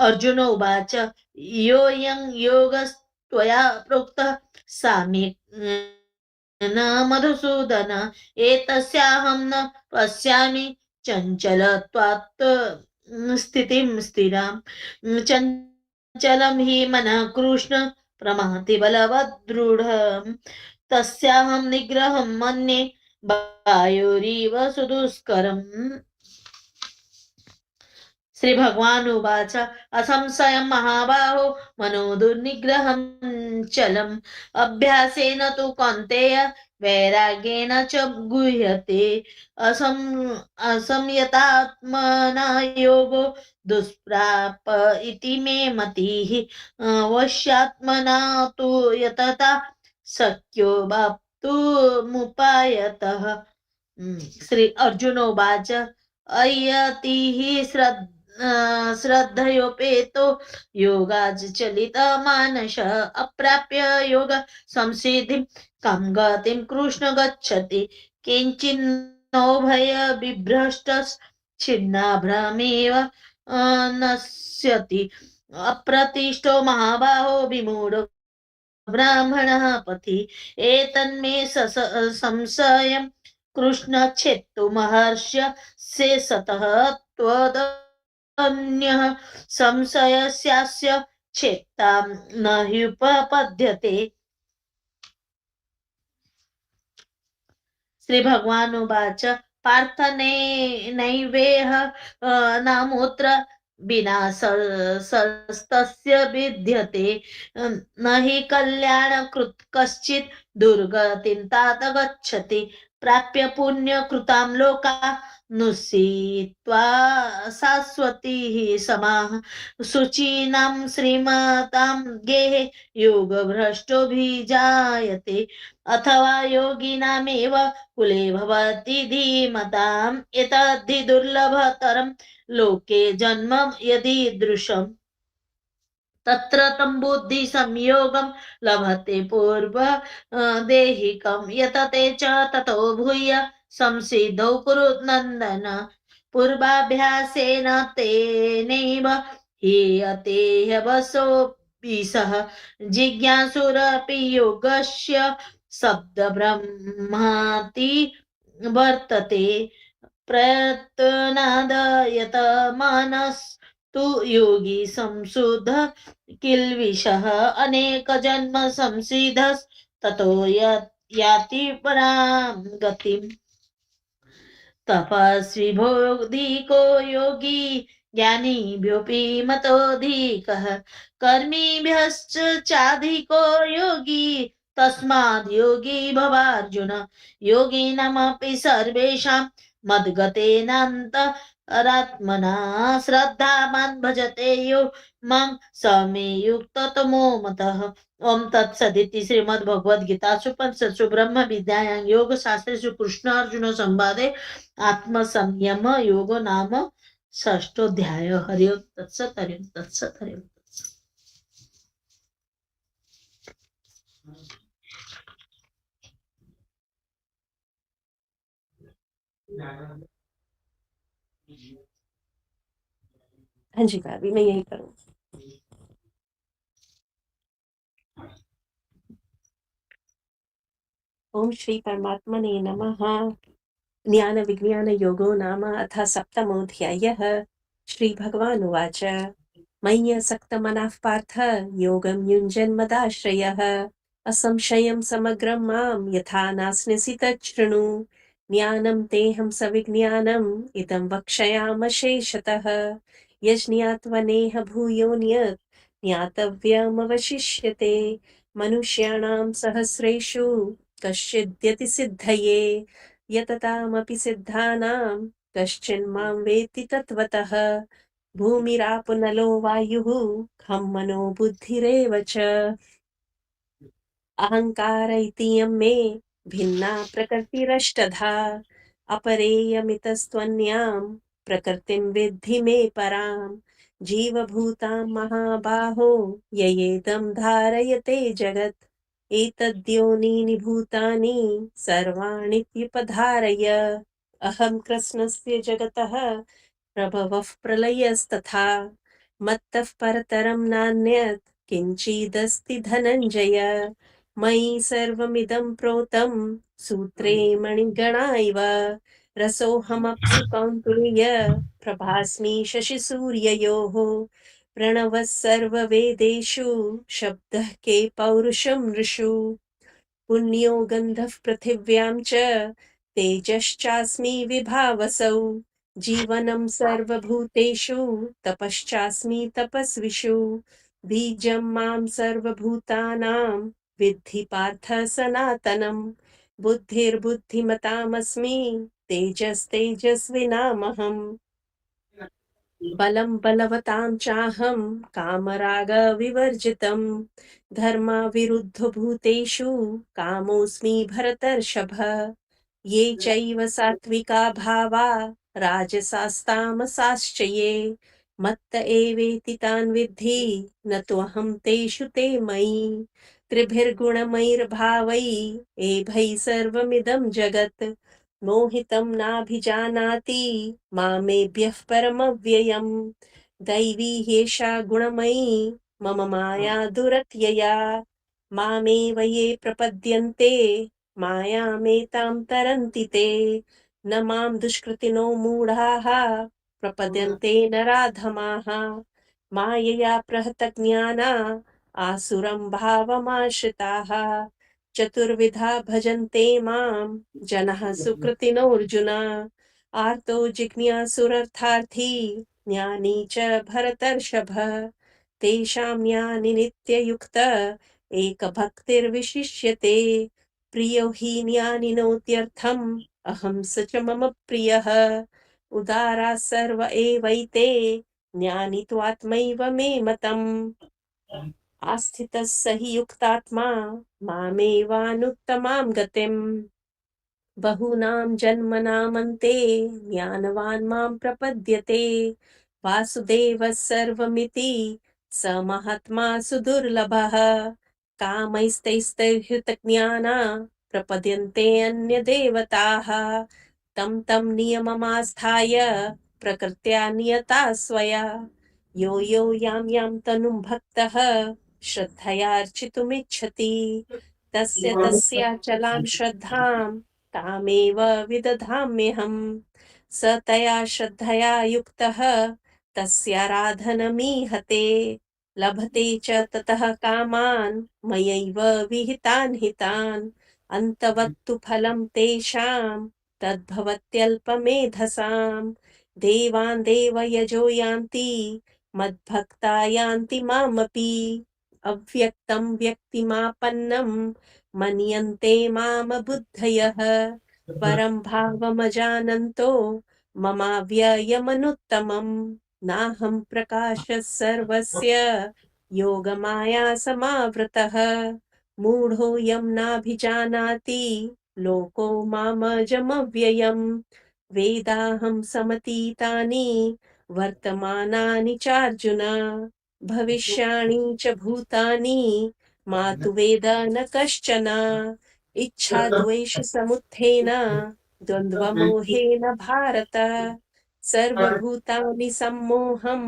अर्जुन उवाच योऽयं योगस्त्वया प्रोक्तः साम्यक् न मधुसूदन एतस्याहं न पश्यामि चञ्चलत्वात् स्थितिं स्थिरां चञ्चलं हि मनः कृष्ण प्रमाति बलवद्दृढं तस्याहं निग्रहं मन्ये वायोरिव सुदुष्करम् श्री भगवान उवाच असंशयं महाबाहो मनो दुर्निग्रहं चलम् अभ्यासेन तु कौन्तेय वैराग्येन च गुह्यते असंयतात्मना योगो दुष्प्राप इति मे मतिः वश्यात्मना तु यतता शक्यो वाप्तुमुपायतः श्री अर्जुन उवाच अयतिः श्रद्धयोपेतो योगाचलितमानस अप्राप्य योग संसिद्धिं कां गतिं कृष्ण गच्छति किञ्चिन्नो भय बिभ्रष्टश्छिन्नाभ्रमेव नश्यति अप्रतिष्ठो महाबाहो विमूढो ब्राह्मणः पथि एतन्मे संशयं कृष्ण छेत्तुमहर्ष्य शेषतः त्वदन्यः संशयस्यास्य छेत्तां न ह्युपपद्यते श्री भगवान उवाच पार्थ नैवेह नामोऽत्र विनाशस्तस्य विद्यते न हि कल्याणकृत् कश्चित् दुर्गतिं तात गच्छति प्राप्य पुण्यकृतां लोका नुसीत्वा शाश्वतीः समाः शुचीनां श्रीमतां गेहे योगभ्रष्टोऽभिजायते अथवा योगिनामेव कुले भवति धीमताम् एतद्धि दुर्लभतरं लोके जन्म यदीदृशम् तत्र तं बुद्धि संयोगं लभते पूर्व देहिकं यतते च ततो भूय संसिद्धौ कुरु नन्दन पूर्वाभ्यासेन तेनैव हीयते ह्यवसोऽपि सः जिज्ञासुरपि योगस्य शब्दब्रह्माति वर्तते प्रयत्नादयत मानस तु योगी संशुद्ध किल्विषः अनेक जन्म संसिद्धस्ततो याति परां गतिम् तपस्वी भोधिको योगी ज्ञानिभ्योऽपि मतोऽधिकः कर्मिभ्यश्च चाधिको योगी तस्माद् योगी भवार्जुन योगिनामपि सर्वेषां मद्गतेनान्तरात्मना श्रद्धावान् भजते यो मां स मे युक्ततमो मतः ओम तत्सदिति श्रीमद्भगवद्गीतासु उपनिषत्सु ब्रह्म विद्यायां योग शास्त्रेषु कृष्ण अर्जुन संवादे आत्मसंयम योगो नाम षष्ठोऽध्याय हरि ओम तत्सत् हरि ओम तत्सत् हरि ओम हाँ जी भाभी, मैं यही करूँ। ओम श्री परमात्मने नमः। ज्ञान विज्ञान योगो नाम अथ सप्तमोऽध्यायः। श्री भगवान् उवाच मय्यसक्तमनः पार्थ योगं युञ्जन् मदाश्रयः असंशयं समग्रं मां यथा नास्न्यसि तच्छृणु ज्ञानं तेऽहं सविज्ञानम् इदं वक्ष्यामशेषतः यज्ञात्वनेह भूयोऽन्यत् ज्ञातव्यमवशिष्यते मनुष्याणां सहस्रेषु कश्चिद्यति सिद्धये यततामपि सिद्धानां कश्चिन्मां वेत्ति तत्त्वतः भूमिरापुनलो वायुः खं मनो बुद्धिरेव च अहङ्कार इतीयं मे भिन्ना प्रकृतिरष्टधा अपरेयमितस्त्वन्यां प्रकृतिं विद्धि मे परां जीवभूतां महाबाहो ययेदं धारयते जगत् एतद्योनीनि भूतानि सर्वाणीत्युपधारय अहं कृष्णस्य जगतः प्रभवः प्रलयस्तथा मत्तः परतरं नान्यत् किञ्चिदस्ति धनञ्जय मयि सर्वमिदं प्रोतं सूत्रे मणिगणा इव रसोऽहमप्सु कौन्तेय प्रभास्मि शशिसूर्ययोः प्रणवः सर्ववेदेषु शब्दः के पौरुषं नृषु पुण्यो गन्धः पृथिव्यां च तेजश्चास्मि विभावसौ जीवनं सर्वभूतेषु तपश्चास्मि तपस्विषु बीजं मां सर्वभूतानां विद्धि पार्थ सनातनं बुद्धिर्बुद्धिमतामस्मि तेजस्तेजस्विनामहम् बलं बलवतां चाहं कामरागविवर्जितं धर्मविरुद्धभूतेषु कामोऽस्मि भरतर्षभ ये चैव सात्विका भावा राजसास्तामसाश्च ये मत्त एवेति तान् विद्धि न त्वहं तेषु ते मयि त्रिभिर्गुणमयैर्भावैः एभैः सर्वमिदं जगत् मोहितं नाभिजानाति मामेभ्यः परमव्ययम् दैवी ह्येषा गुणमयी मम माया दुरत्यया मामेव ये प्रपद्यन्ते मायामेतां तरन्ति ते न मां दुष्कृतिनो मूढाः प्रपद्यन्ते नराधमाः मायया प्रहतज्ञाना आसुरं भावमाश्रिताः चतुर्विधा भजन्ते मां जनः सुकृतिनोऽर्जुन आर्तो जिज्ञासुरर्थार्थी ज्ञानी च भरतर्षभ तेषां ज्ञानि नित्ययुक्त एकभक्तिर्विशिष्यते प्रियो हि ज्ञानिनोत्यर्थम् अहं स च मम प्रियः उदारा सर्व एवैते ज्ञानित्वात्मैव मे मतम् आस्थितः स हि युक्तात्मा मामेवानुत्तमां गतिम् बहूनां जन्मनामन्ते ज्ञानवान् मां प्रपद्यते वासुदेवः सर्वमिति स महात्मा सुदुर्लभः कामैस्तैस्तैर्हृतज्ञाना प्रपद्यन्ते अन्यदेवताः तं तं नियममास्थाय प्रकृत्या नियता स्वया यो यो यां यां तनुं भक्तः श्रद्धयार्चितुमिच्छति तस्य तस्याचलां श्रद्धां तामेव विदधाम्यहम् स तया श्रद्धया युक्तः तस्याराधनमीहते लभते च ततः कामान् मयैव विहितान् हितान् अन्तवत्तु फलं तेषां तद्भवत्यल्पमेधसाम् देवान् देवयजो यान्ति मद्भक्ता यान्ति मामपि अव्यक्तं व्यक्तिमापन्नं मन्यन्ते माम बुद्धयः परं भावमजानन्तो ममाव्ययमनुत्तमम् नाहं प्रकाशः सर्वस्य योगमाया समावृतः मूढोऽयं नाभिजानाति लोको मामजमव्ययम् वेदाहं समतीतानि वर्तमानानि चार्जुन भविष्याणि च भूतानि मातु वेद न कश्चन इच्छा द्वेष समुत्थेन द्वन्द्वमोहेन भारत सर्वभूतानि सम्मोहं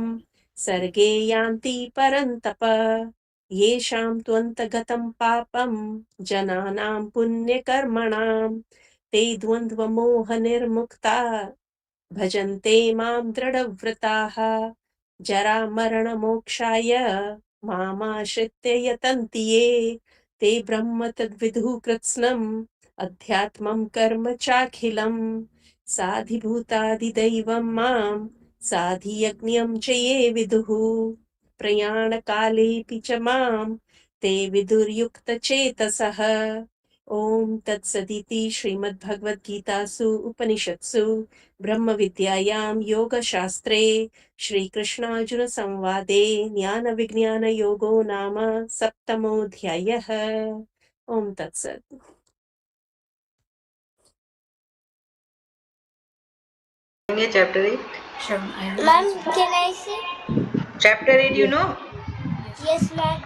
सर्गे यान्ति परन्तप येषां त्वन्तगतं पापं जनानां पुण्यकर्मणां ते द्वन्द्वमोहनिर्मुक्ता भजन्ते मां दृढव्रताः जरामरणमोक्षाय मामाश्रित्य यतन्ति ये ते ब्रह्म तद्विदुः कृत्स्नम् अध्यात्मं कर्म चाखिलम् साधिभूतादिदैवं मां साधियज्ञं च ये विदुः प्रयाणकालेऽपि च मां ते विदुर्युक्तचेतसः ॐ तत्सदिति श्रीमद्भगवद्गीतासु उपनिषत्सु ब्रह्मविद्यायां योगशास्त्रे श्रीकृष्णार्जुनसंवादे ज्ञानविज्ञानयोगो नाम सप्तमोऽध्यायः ॐ तत्सत् Chapter 8. Ma'am, can I say? Chapter 8, you know? Yes, ma'am.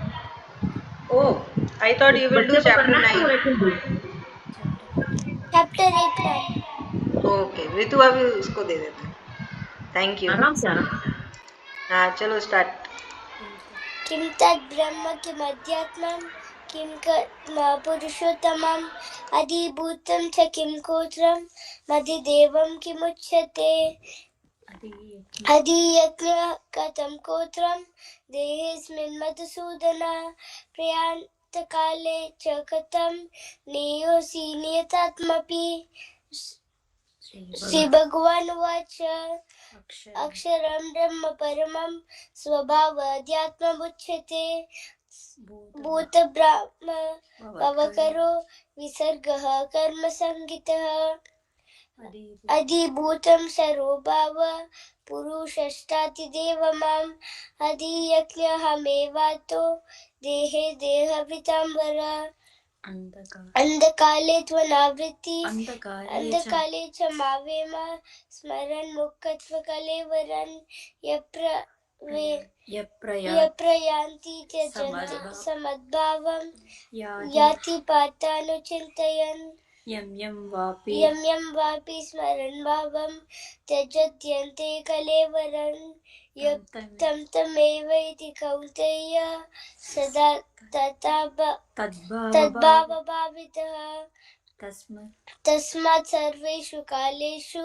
Oh, I thought you will do chapter 9. Chapter 8, ma'am. Okay, ऋतु अभी उसको दे देते हैं. Thank you. हाँ चलो स्टार्ट. किं तद् ब्रह्म किमध्यात्मं किं पुरुषोत्तमम् अधिभूतं च किं गोत्रम् मधिदेवं किमुच्यते अधियज्ञः कथं गोत्रं देहेऽस्मिन् मधुसूदन प्रयान्तकाले च कथं नेयोऽसि नियतात्मपि श्रीभगवान् उवाच अक्षरं ब्रह्म परमं स्वभावाध्यात्ममुच्यते भूतब्रह्म भवकरो विसर्गः कर्मसङ्गितः अधिभूतं सर्वभाव पुरुषष्टातिदेवमाम् अधियज्ञहमेवातो देहे देहविताम्बर अन्धकाले त्वनावृत्ति अन्धकाले च मावेम स्मरन् मुक्तत्वकलेवरन् यप्रयान्ति त्यजन्ति समद्भावं याति पार्थानुचिन्तयन् यं यं वापि स्मरन् भावं त्यजत्यन्ते कलेवरन् तं तमेवैति कौन्तेय सदा तद्भावभावितः तस्मात् सर्वेषु कालेषु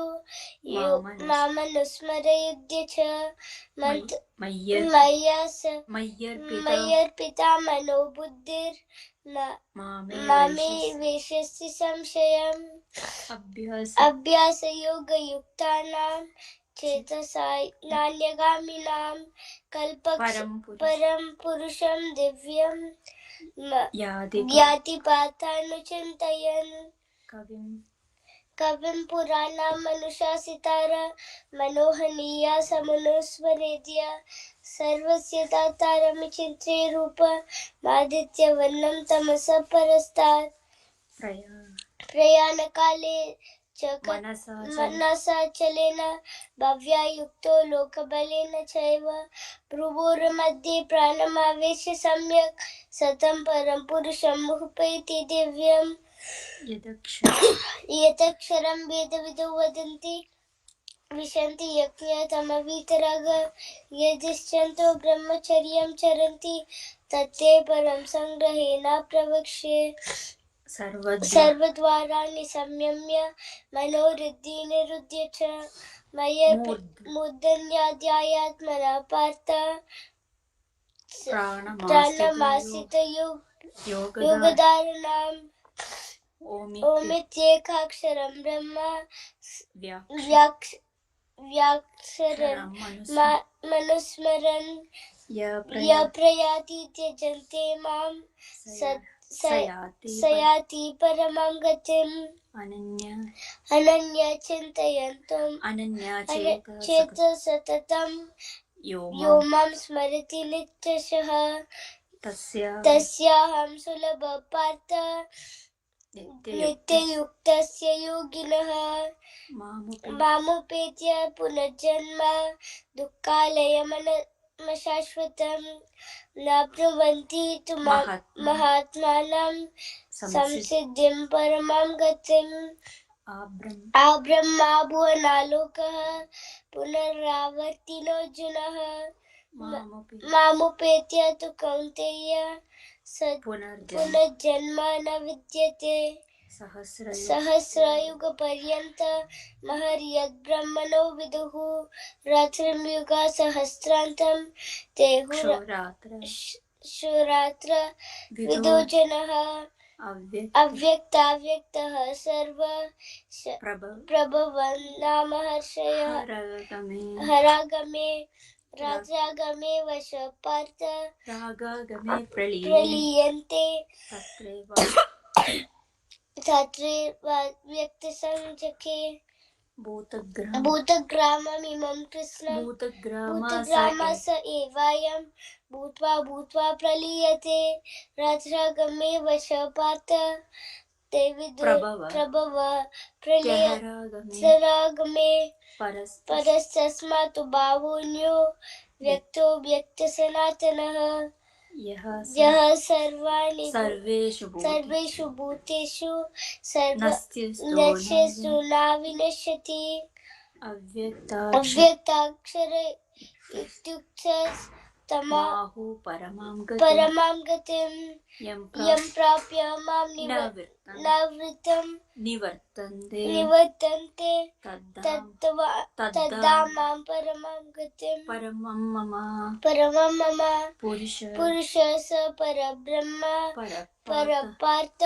मामनुस्मरयुध्य च मय्यर्पिता मनो बुद्धिर्मामे वेशस्ति संशयम् अभ्यासयोगयुक्तानां चेतसा नान्यगामिनां परं पुरुषं दिव्यं याति पार्थानुचिन्तयन् कविं पुराणामनुशासितार मनोहनीया समनुस्मरेद्य सर्वस्य दातारमिचिन्त्रे रूप मादित्यवर्णं तमसः परस्तात् प्रयाणकाले च मनसा चलेन भव्यायुक्तो लोकबलेन चैव भ्रुवोर्मध्ये प्राणमावेश्य सम्यक् सतं परं पुरुषं मुहुपैति दिव्यम् यदक्षरं वेदविदो वदन्ति विशन्ति यज्ञतमवीतराग यदिच्छन्तो ब्रह्मचर्यं चरन्ति तत्ते परं संग्रहेण प्रवक्ष्ये सर्वद्वाराणि संयम्य मनोरुद्धि निरुध्य च मूर्धन्याध्यायात्मनः पार्थ प्राणमासित योगधारणाम् ओमित्येकाक्षरं ब्रह्म व्याक्षरन् मनुस्मरन् य प्रयाति त्यजन्ते मां सयाति परमां गतिम् अनन्या चिन्तयन्तुम् चेत सततं यो मां स्मरति नित्यशः तस्याहं सुलभ पार्थ नित्ययुक्तस्य योगिनः मामुपेत्य पुनर्जन्म दुःखालयमशाश्वतं न ब्रुवन्ति तु महात्मानं संसिद्धिं परमां गतिम् आब्रह्मा भुवनालोकः पुनरावर्तिनोऽर्जुनः मामुपेत्य तु कौन्तेय पुनर्जन्म न विद्यते सहस्रयुगपर्यन्त महर्यद्ब्रह्मणो विदुः रात्रिं युगा सहस्रान्तं ते शुरात्र विदो जनः अव्यक्ताव्यक्तः सर्व प्रभवन् नाम हर्षयः हरागमे राजागमे वश पार्थ प्रलीयन्ते तत्रैव व्यक्तसंजके भूतग्राममिमं कृष्णं भूतग्रामस एवायं भूत्वा प्रलीयते राजागमे वश पार्थ ते प्रभव प्रलयरागमे परस्तस्मात् भावोऽन्यो व्यक्तो व्यक्तसनातनः यः सर्वेषु भूतेषु नश्येषु न विनश्यति अव्यक्ताक्षर इत्युक्तस्तमाहु परमां गतिम् यं प्राप्य मां निवृत्तं निवर्तन्ते तद्धा मां परमां गतिम् परमं मम पुरुष स परब्रह्म परपार्थ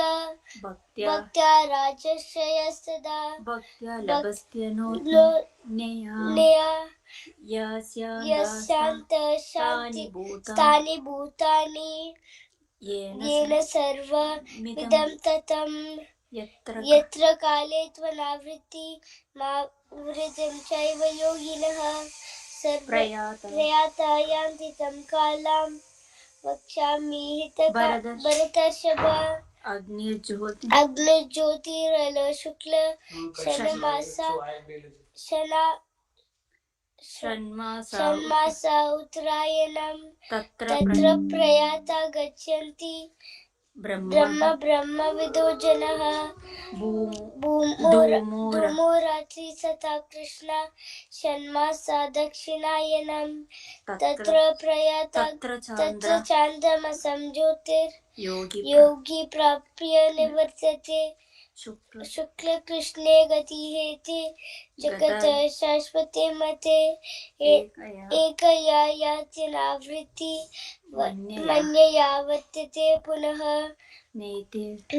भक्त्या राजर्षयस्तदा नेया यस्यान्त शान्ति भूतानि येन सर्वमिदं ततं यत्र काले त्वनावृत्ति मा वृत्तिं चैव योगिनः प्रयाता यान्ति तं कालं वक्ष्यामि भरतर्षभ अग्निज्योतिरल शुक्ल षण्मासा उत्तरायणं तत्र प्रयाता गच्छन्ति ब्रह्म विदो जनः धूमो रात्रि सता कृष्ण षण्मासा दक्षिणायनं तत्र प्रयाता तत्र चान्द्रमसं ज्योतिर्योगी प्राप्य निवर्तते शुक्ल कृष्णे गतिहेति जगत शाश्वते मते एकया यात्यनावृत्ति मन्यया वर्तते पुनः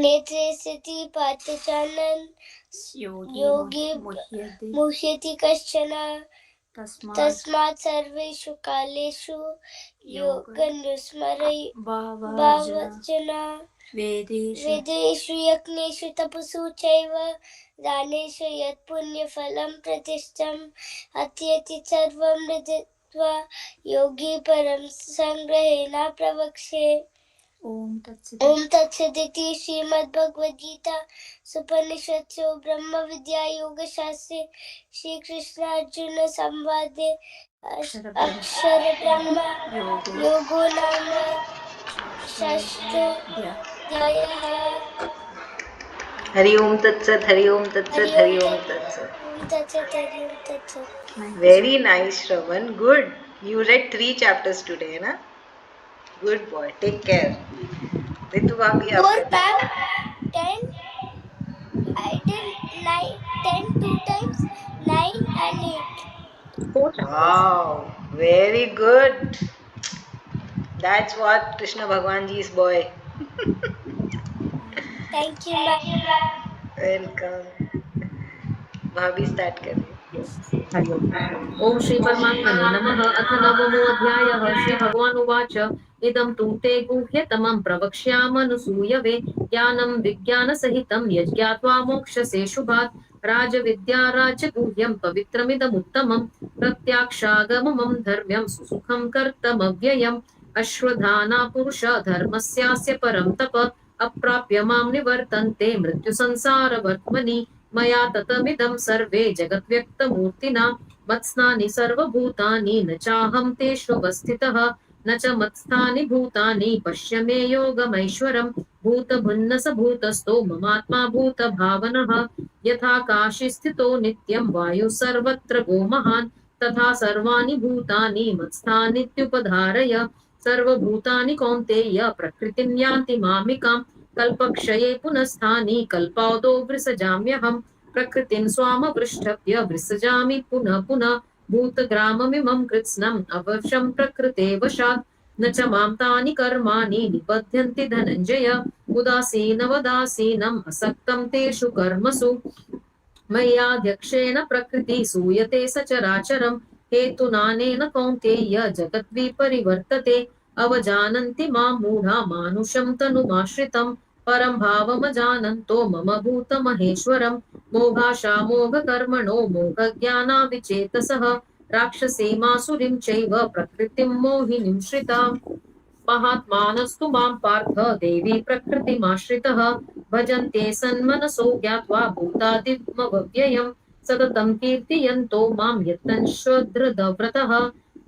नेत्रे सति पार्थचानन् योगी मुह्यति कश्चन तस्मात् सर्वेषु कालेषु योगनुस्मरय भावजना वेदेषु यज्ञेषु तपसु चैव दानेषु यत् पुण्यफलं प्रतिष्ठम् अत्यति सर्वं विदित्वा योगी परं संग्रहेण प्रवक्ष्ये। ओम तत्सदिति श्रीमद्भगवद्गीता उपनिषत्सु ब्रह्म विद्या योग शास्त्रे श्री कृष्ण अर्जुन संवादे अक्षर ब्रह्म योगो नाम षष्ठोऽध्यायः। हरि ओम तत्सत, हरि ओम तत्सत, हरि ओम तत्सत। ओम तत्सत, हरि ओम तत्सत। Very nice, Shravan. Good. You read 3 chapters today, na? Good boy. Take care. Ritu Bhabhi, 4 back 10. I did 9, 10 2 times, 9 and 8. Wow. Very good. That's what Krishna Bhagwan ji's boy. Thank you, ma'am. Welcome. Bhabhi start करिए. ओम श्री परमात्मने नमः। अथ नवमोऽध्यायः। श्री भगवान् उवाच इदं तु ते गुह्यतमं प्रवक्ष्यामनुसूयवे ज्ञानं विज्ञानसहितं यज्ञात्वा मोक्षसे शुभात् राजविद्या राजगुह्यं पवित्रमिदमुत्तमं प्रत्याक्षागममं धर्म्यं सुसुखं कर्तमव्ययम् अश्वधाना पुरुष धर्मस्यास्य परं तप अप्राप्य मां निवर्तन्ते मृत्युसंसारवर्त्मनि मया ततमिदं सर्वे जगद्व्यक्तमूर्तिना मत्स्थानि सर्वभूतानि न चाहं तेषु अवस्थितः न च मत्स्थानि भूतानि पश्य मे योगमैश्वरं भूतभुन्नस भूतस्थो ममात्मा भूतभावनः यथाकाशे स्थितो नित्यं वायुः सर्वत्र गो महान् तथा सर्वाणि भूतानि मत्स्थानीत्युपधारय सर्वभूतानि कौन्तेय प्रकृतिं यान्ति मामिकाम् कल्पक्षये पुनस्तानि कल्पादौ विसृजाम्यहं प्रकृतिं स्वामवृष्टभ्य विसृजामि पुनः पुनः भूतग्राममिमं कृत्स्नम् अवशं प्रकृते वशात् न च मां तानि कर्माणि निबध्यन्ति धनञ्जय उदासीनवदासीनम् असक्तं तेषु कर्मसु मय्याध्यक्षेण प्रकृतिः सूयते सचराचरं हेतुनानेन कौन्तेय जगद्विपरिवर्तते अवजानन्ति मां मूढा मानुषं तनुमाश्रितं परं भावमजानन्तो मम भूतमहेश्वरं मोघाशा मोघकर्मणो मोघज्ञानाविचेतसः राक्षसीमासुरीं चैव प्रकृतिं मोहिनीं श्रिताम् महात्मानस्तु मां पार्थ देवी प्रकृतिमाश्रितः भजन्ते सन्मनसो ज्ञात्वा भूतादिमव्ययम् सततं कीर्तयन्तो मां यत्तन्श्रद्धव्रतः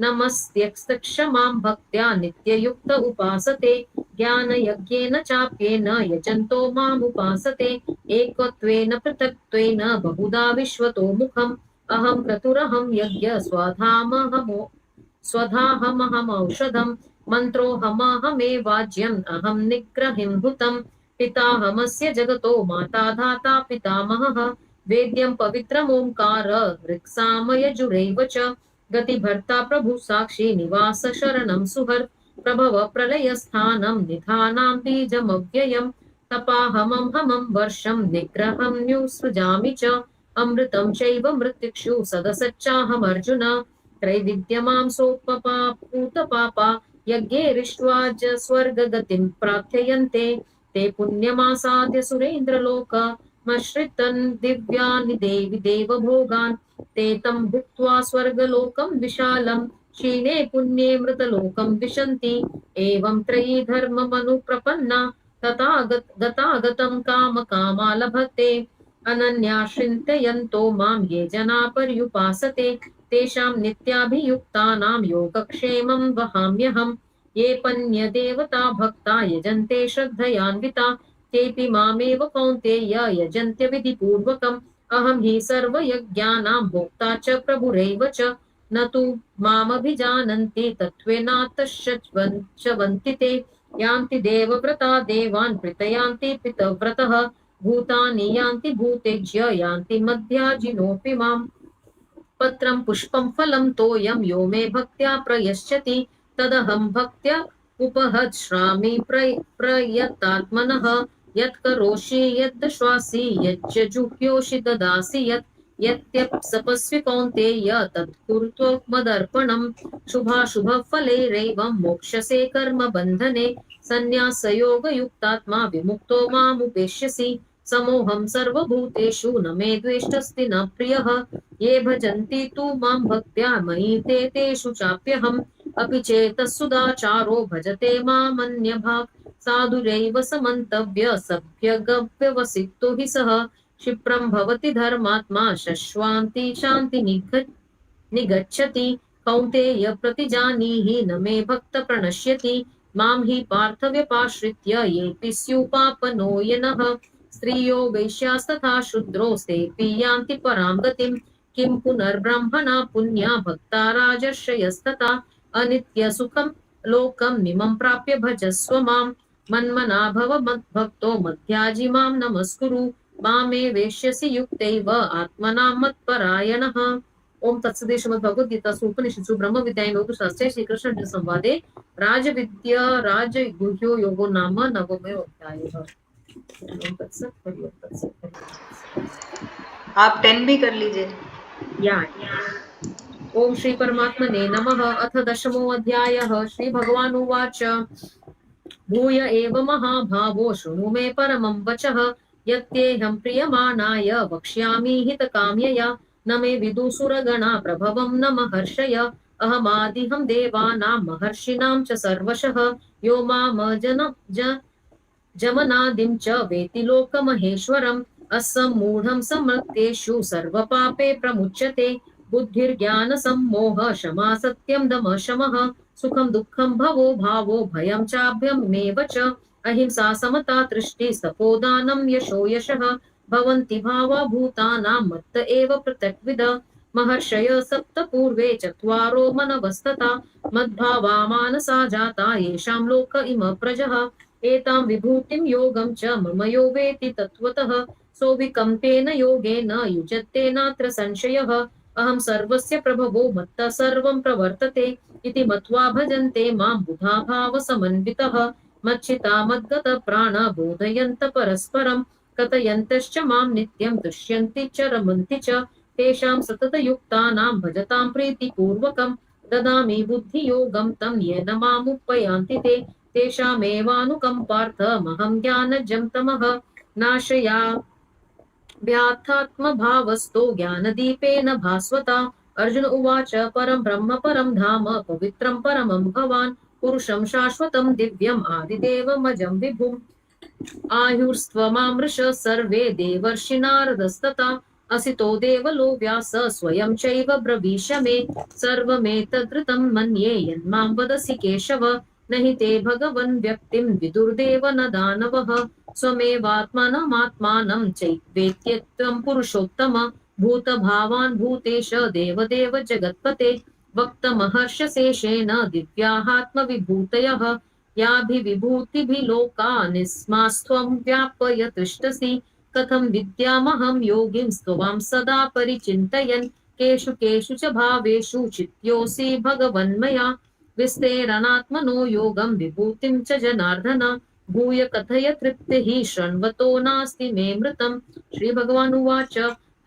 नमस्त्यक्षमां भक्त्या नित्ययुक्त उपासते ज्ञानयज्ञेन चाप्येन यजन्तो मामुपासते एकत्वेन पृथक्त्वेन बहुधा विश्वतो मुखम् अहं क्रतुरहं यज्ञ स्वधाहमहमौषधम् मन्त्रोऽहमहमेवाज्यम् अहं निग्रहिं भूतं पिताहमस्य जगतो माता धाता पितामहः वेद्यं पवित्रमोङ्कार ऋक्सामयजुरैव च गतिभर्ता प्रभु साक्षी निवास शरणं सुहृत् प्रभव प्रलयस्थानं निधानां बीजमव्ययम् तपाहमं हमं वर्षं निग्रहं न्युसृजामि च अमृतं चैव मृत्युक्षु सदसच्चाहमर्जुन त्रैविद्यमां सोत्पपापूतपापा यज्ञैरिष्ट्वा च स्वर्गगतिं प्रार्थयन्ते ते पुण्यमासाद्य सुरेन्द्रलोकमश्रितन् दिव्यानि देवि देवभोगान् ते तं भुक्त्वा स्वर्गलोकं विशालं क्षीणे पुण्ये मृतलोकं विशन्ति एवं त्रयी धर्ममनुप्रपन्ना गतागतं कामकामा लभते अनन्याश्रिन्तयन्तो मां ये जना पर्युपासते तेषां नित्याभियुक्तानां योगक्षेमं वहाम्यहम् ये पन्यदेवता भक्ता यजन्ते श्रद्धयान्विता तेऽपि मामेव कौन्तेय यजन्त्य विधिपूर्वकम् अहं हि सर्वयज्ञानां भोक्ता च प्रभुरेव च न तु मामभिजानन्ति तत्त्वेनातश्चवन्ति ते यान्ति देवव्रता देवान् प्रतयान्ति पितव्रतः भूतानि यान्ति भूतेज्य यान्ति मध्याजिनोऽपि माम् पत्रं पुष्पं फलं तोयं यो मे भक्त्या प्रयश्चति तदहं भक्त्या उपहश्रामि प्रयतात्मनः यत् करोषि यद् श्वासि यच्च जुह्योषि ददासि यत् यत्यप्सपस्वी कौन्तेय तत्कुरुत्व मदर्पणम् शुभाशुभफलैरेवं मोक्षसे कर्मबन्धने संन्यासयोगयुक्तात्मा विमुक्तो मामुपेष्यसि समोहं सर्वभूतेषु न मे द्वेष्टस्ति न प्रियः ये भजन्ति तु मां भक्त्या मयि ते तेषु चाप्यहम् अपि चेतः भजते मामन्यभाक् साधुरैव समन्तव्य सभ्यगव्यवसितो हि सः क्षिप्रं भवति धर्मात्मा शश्वान्ति शान्ति निगच्छति कौन्तेय प्रतिजानीहि न मे भक्त प्रणश्यति मां हि पार्थव्यपाश्रित्य येऽपि स्युपापनोयनः स्त्रियो वैश्यास्तथा शूद्रोस्तेऽपि यान्ति परां गतिम् किं पुनर्ब्रह्मणा पुण्या भक्ता राजर्षयस्तथा अनित्यसुखं लोकमिमं प्राप्य भजस्व मां मन्मना भव मद्भक्तो मध्याजी मां नमस्कुरु मामे वेश्यसि युक्तैव आत्मना मत्परायणः। ओम तत्सदि श्रीमद्भगवद्गीतासु उपनिषत्सु ब्रह्मविद्यायां योगशास्त्रे श्रीकृष्ण संवादे राजविद्या राजगुह्यो योगो नाम नवमो अध्यायः। ओम तत्सत् हरि ओम तत्सत् हरि ओम। आप 10 भी कर लीजिए। या ओम श्री परमात्मने नमः। अथ दशमो अध्यायः। श्री भगवान् उवाच भूय एव महाभावो शृणु मे परमं वचः यत्येहं प्रीयमाणाय वक्ष्यामि हितकाम्यया न मे विदुसुरगणा प्रभवं न महर्षय अहमादिहं देवानां महर्षिणां च सर्वशः यो माम जमनादिं च वेति लोकमहेश्वरम् असम्मूढं समृक्तेषु सर्वपापे प्रमुच्यते बुद्धिर्ज्ञानसम्मोह क्षमा सत्यं दमः शमः सुखं दुःखं भवो भावो भयं चाभयमेव च अहिंसा समता तृष्टिस्तपोदानं यशो यशः भवन्ति भावा भूतानां मत्त एव पृथक्विद महर्षय सप्त पूर्वे चत्वारो मनवस्तथा मद्भावा मानसा जाता येषां लोक इम प्रजः एतां विभूतिं योगं च मम यो वेति तत्त्वतः सोऽविकम्पेन योगेन युज्यते नात्र संशयः अहं सर्वस्य प्रभवो मत्तः सर्वं प्रवर्तते इति मत्वा भजन्ते मां बुधा भावसमन्वितः मच्चिता मद्गत प्राण बोधयन्त परस्परं कथयन्तश्च मां नित्यं तुष्यन्ति च रमन्ति च तेषां सततयुक्तानां भजतां प्रीतिपूर्वकं ददामि बुद्धियोगं तं येन मामुपयान्ति ते तेषामेवानुकम्पार्थमहं ज्ञानजं तमः नाशया व्याथात्मभावस्तो ज्ञानदीपेन भास्वता अर्जुन उवाच परं ब्रह्म परं धाम पवित्रं परमं भवान् पुरुषं शाश्वतं दिव्यम् आदिदेवमजं विभुम् आयुस्त्वमामृष सर्वे देवर्षिनारदस्तथा असितो देवलो व्यास स्वयं चैव ब्रवीष मे सर्वमेतद्ऋतं मन्ये यन्मां वदसि केशव न हि ते भगवन् व्यक्तिं विदुर्देव न दानवः स्वमेवात्मनमात्मानं चैवेत्यत्वं पुरुषोत्तम भूतभावान् भूतेश देवदेव जगत्पते वक्तमहर्षशेषेण दिव्याहात्मविभूतयः याभिर्विभूतिभिः लोकानिस्मास्त्वं व्यापय तिष्ठसि कथं विद्यामहं योगिं त्वां सदा परिचिन्तयन् केषु केषु च भावेषु चित्योऽसि भगवन्मया विस्तेरणात्मनो योगं विभूतिं च जनार्दन भूय कथय तृप्तिः शृण्वतो नास्ति मे मृतम्। श्री भगवान् उवाच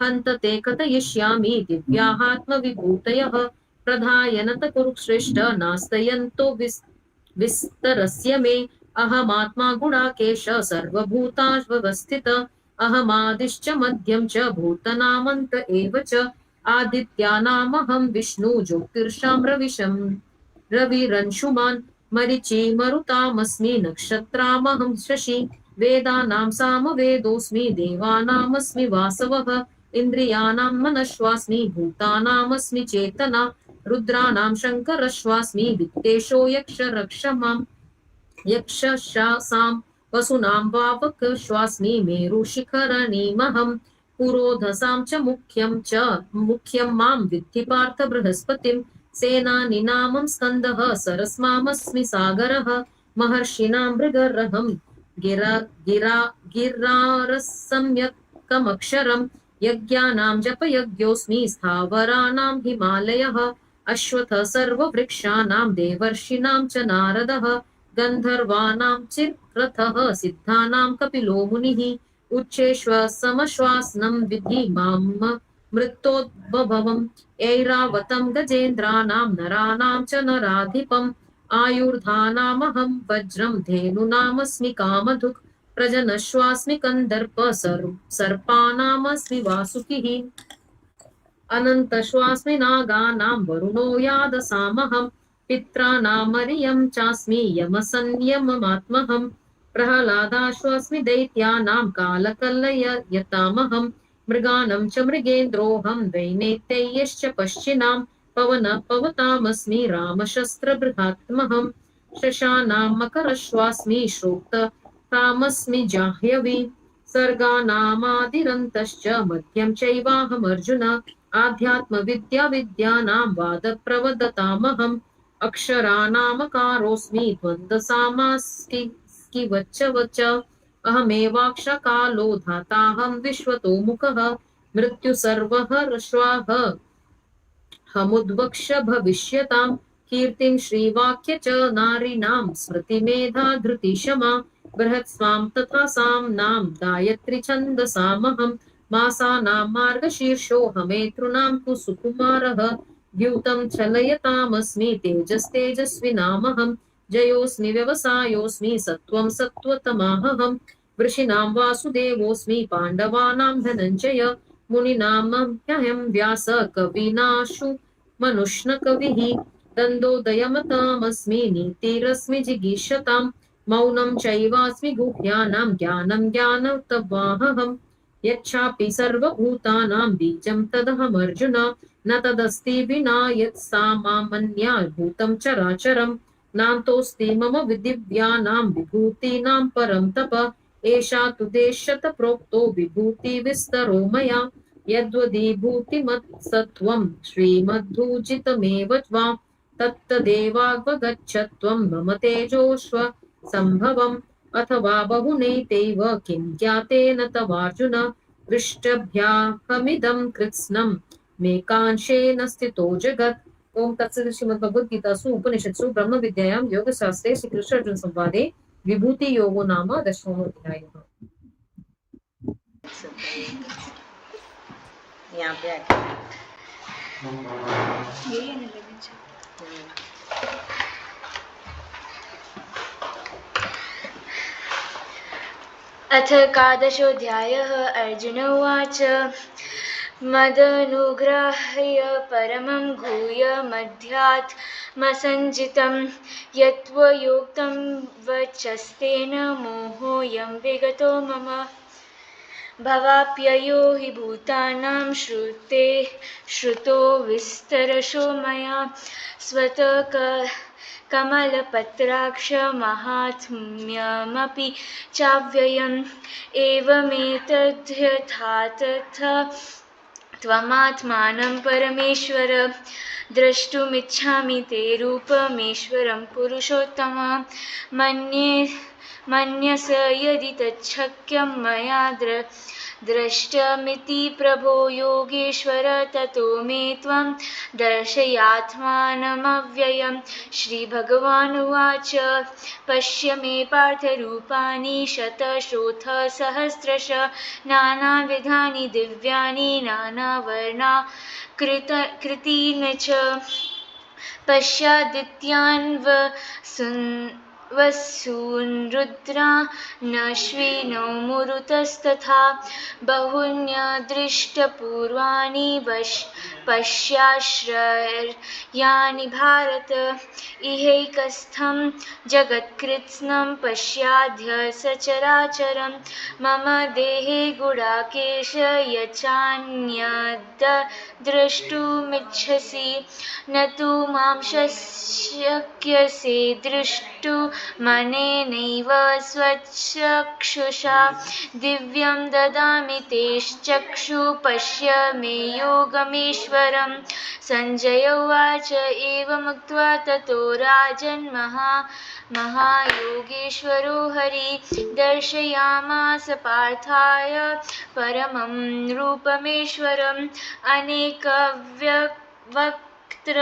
हन्त ते कथयिष्यामि दिव्याहात्मविभूतयः प्रधायनत कुरुश्रेष्ठ नास्तयन्तो विस्तरस्य मे अहमात्मा गुणाकेश सर्वभूतावस्थित अहमादिश्च मध्यं च भूतनामन्त एव च आदित्यानामहं विष्णु ज्योतिर्षां रविरंशुमान् मरीचि मरुतामस्मि नक्षत्रामहं शशि वेदानां सामवेदोऽस्मि देवानामस्मि वासवः इन्द्रियाणां मनश्वास्मि भूतानामस्मि चेतना रुद्राणां शङ्करश्वास्मि वित्तेशो यक्षरक्षमां यक्षशासां वसूनां वावक श्वास्मि मेरुशिखरणीमहं पुरोधसां च मुख्यं मां विद्धि पार्थ बृहस्पतिं सेनानीनामं स्कन्दः सरस्मामस्मि सागरः महर्षिणां मृगर्हं गिरारसम्यक्कमक्षरं यज्ञानां जपयज्ञोऽस्मि स्थावराणां हिमालयः अश्वत्थ सर्ववृक्षाणां देवर्षीणां च नारदः गन्धर्वाणां चिररथः सिद्धानां कपिलो मुनिः उच्चैश्व समश्वासनं विधि मृत्योद्भवम् ऐरावतं गजेन्द्राणां नराणां च नराधिपम् आयुर्धानामहं वज्रं धेनूनामस्मि कामधुक् प्रजनश्वास्मि कन्दर्प सर्पाणामस्मि वासुकिः अनन्तश्वास्मि नागानां वरुणो यादसामहं पित्राणामरियं चास्मि यमसंयममात्महं प्रह्लादाश्वास्मि दैत्यानां कालकलयतामहं मृगानं च मृगेन्द्रोऽहं दैनेत्ययश्च पश्चिनां पवतामस्मि रामशस्त्रबृहात्महं शशानां मकरश्वास्मि श्रोक्तामस्मि जाह्यवी सर्गानामादिरन्तश्च मध्यं चैवाहमर्जुन आध्यात्मविद्याविद्यानां वादप्रवदतामहम् अक्षराणामकारोऽस्मि द्वन्द्वसामास्किवच्च वच अहमेवाक्षकालो धाताहं विश्वतो मुखः मृत्युसर्वहर्षाः हमुद्वक्ष भविष्यतां कीर्तिं श्रीवाक्य च नारीणां स्मृतिमेधा धृतिशमा बृहत्स्वां तथा साम्नां गायत्री छन्दसामहं मासानां मार्गशीर्षोऽहमेतॄणां कुसुकुमारः द्यूतं चलयतामस्मि तेजस्तेजस्विनामहं जयोऽस्मि व्यवसायोऽस्मि सत्त्वं सत्त्वतमाहं वृषीणां वासुदेवोऽस्मि पाण्डवानां धनञ्जय मुनीनामह्यहं व्यास कवीनाशु मनुष्णकविः दन्दोदयमतामस्मि नीतिरस्मि जिगीषतां मौनं चैवास्मि गुह्यानां ज्ञानं ज्ञानतवाहं यच्छापि सर्वभूतानां बीजं तदहमर्जुन न तदस्ति विना यत् सामान्या भूतं चराचरं नान्तोऽस्ति मम दिव्यानां विभूतीनां परं तप एषा तु देशत प्रोक्तो विभूतिविस्तरो मया यद्वदीभूतिमत्सत्त्वं श्रीमद्धूजितमेव त्वां तत्तदेवावगच्छत्वं मम तेजोश्व सम्भवम् अथवा बहुनैतैव किं ज्ञातेन तवार्जुन दृष्टभ्याहमिदं कृत्स्नं मे कांशेन स्थितो जगत्। ओम तत्सत्। श्रीमद्भगवद्गीतासु उपनिषत्सु ब्रह्मविद्यायां योगशास्त्रे श्रीकृष्ण अर्जुन संवादे विभूति योगो नाम 10वां अध्यायः। यहाँ पे आके अथ एकादशोऽध्यायः। अर्जुन उवाच मदनुग्रह्य परमं गुह्यमध्यात्मसञ्जितं यत्त्वयोक्तं वचस्तेन मोहोऽयं विगतो मम भवाप्ययो हि भूतानां श्रुतो विस्तरशो मया स्वतः कमलपत्राक्ष माहात्म्यमपि चाव्ययम् एवमेतद्यथातथा त्वमात्मानं परमेश्वर द्रष्टुमिच्छामि ते रूपमेश्वरं पुरुषोत्तम मन्यस यदि तच्छक्यं मया द्रष्टुमिति प्रभो योगेश्वर ततो मे त्वं दर्शयात्मानमव्ययम्। श्रीभगवानुवाच पश्य मे पार्थरूपाणि शतशोऽथ नानाविधानि दिव्यानि नानावर्णाकृतीनि च पश्यादित्यान् वसून् रुद्रानश्विनौ मरुतस्तथा बहून्यदृष्टपूर्वाणि पश्याश्चर्याणि भारत इहैकस्थं जगत्कृत्स्नं पश्याद्य सचराचरं मम देहे गुडाकेश यच्चान्यद्द्रष्टुमिच्छसि न तु मां शक्यसे द्रष्टुमनेनैव स्वचक्षुषा दिव्यं ददामि ते चक्षुः पश्य मे योगमीश्वरम्। सञ्जय उवाच एवमुक्त्वा ततो राजन् महायोगेश्वरो हरि दर्शयामास पार्थाय परमं रूपमेश्वरम् अनेकवक्त्र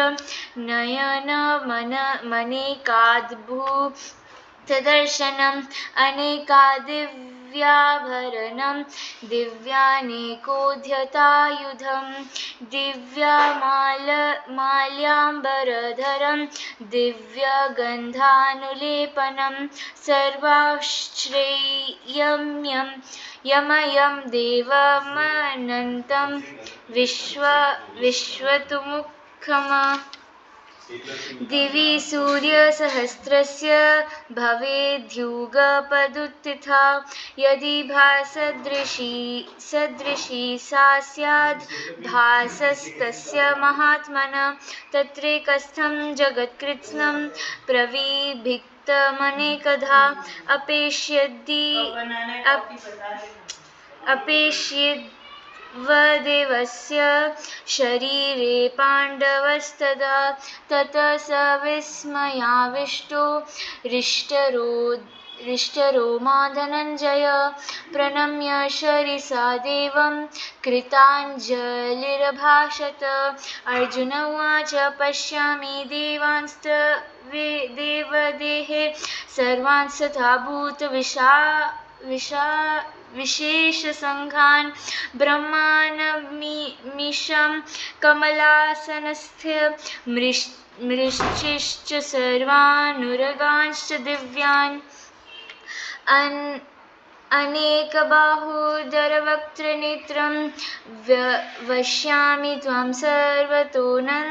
नयनमनेकाद्भुतदर्शनम् अनेकादिव्याननाभासम् दिव्याभरणं दिव्यानेकोद्यतायुधं दिव्यमाल्याम्बरधरं दिव्यगन्धानुलेपनं सर्वाश्रयम्यं यमयं देवमनन्तं विश्वतुमुखम् दिवि सूर्यसहस्रस्य भवेद्युगपदुत्थिता यदि सदृशी सा स्याद् भासस्तस्य महात्मनः तत्रैकस्थं जगत्कृत्स्नं प्रविभिक्तमनेकधा अपश्यद्देवस्य शरीरे पाण्डवस्तदा ततः स विस्मयाविष्टो हृष्टरोमा धनञ्जय प्रणम्य शिरसा देवं कृताञ्जलिरभाषत अर्जुन उवाच पश्यामि देवदेहे सर्वान् तथा विशेषसङ्घान् ब्रह्माणमीशं कमलासनस्थ्य मृश्चिश्च सर्वानुरगांश्च दिव्यान् अनेकबाहुदरवक्त्रनेत्रं वक्ष्यामि त्वां सर्वतोऽनन्तम्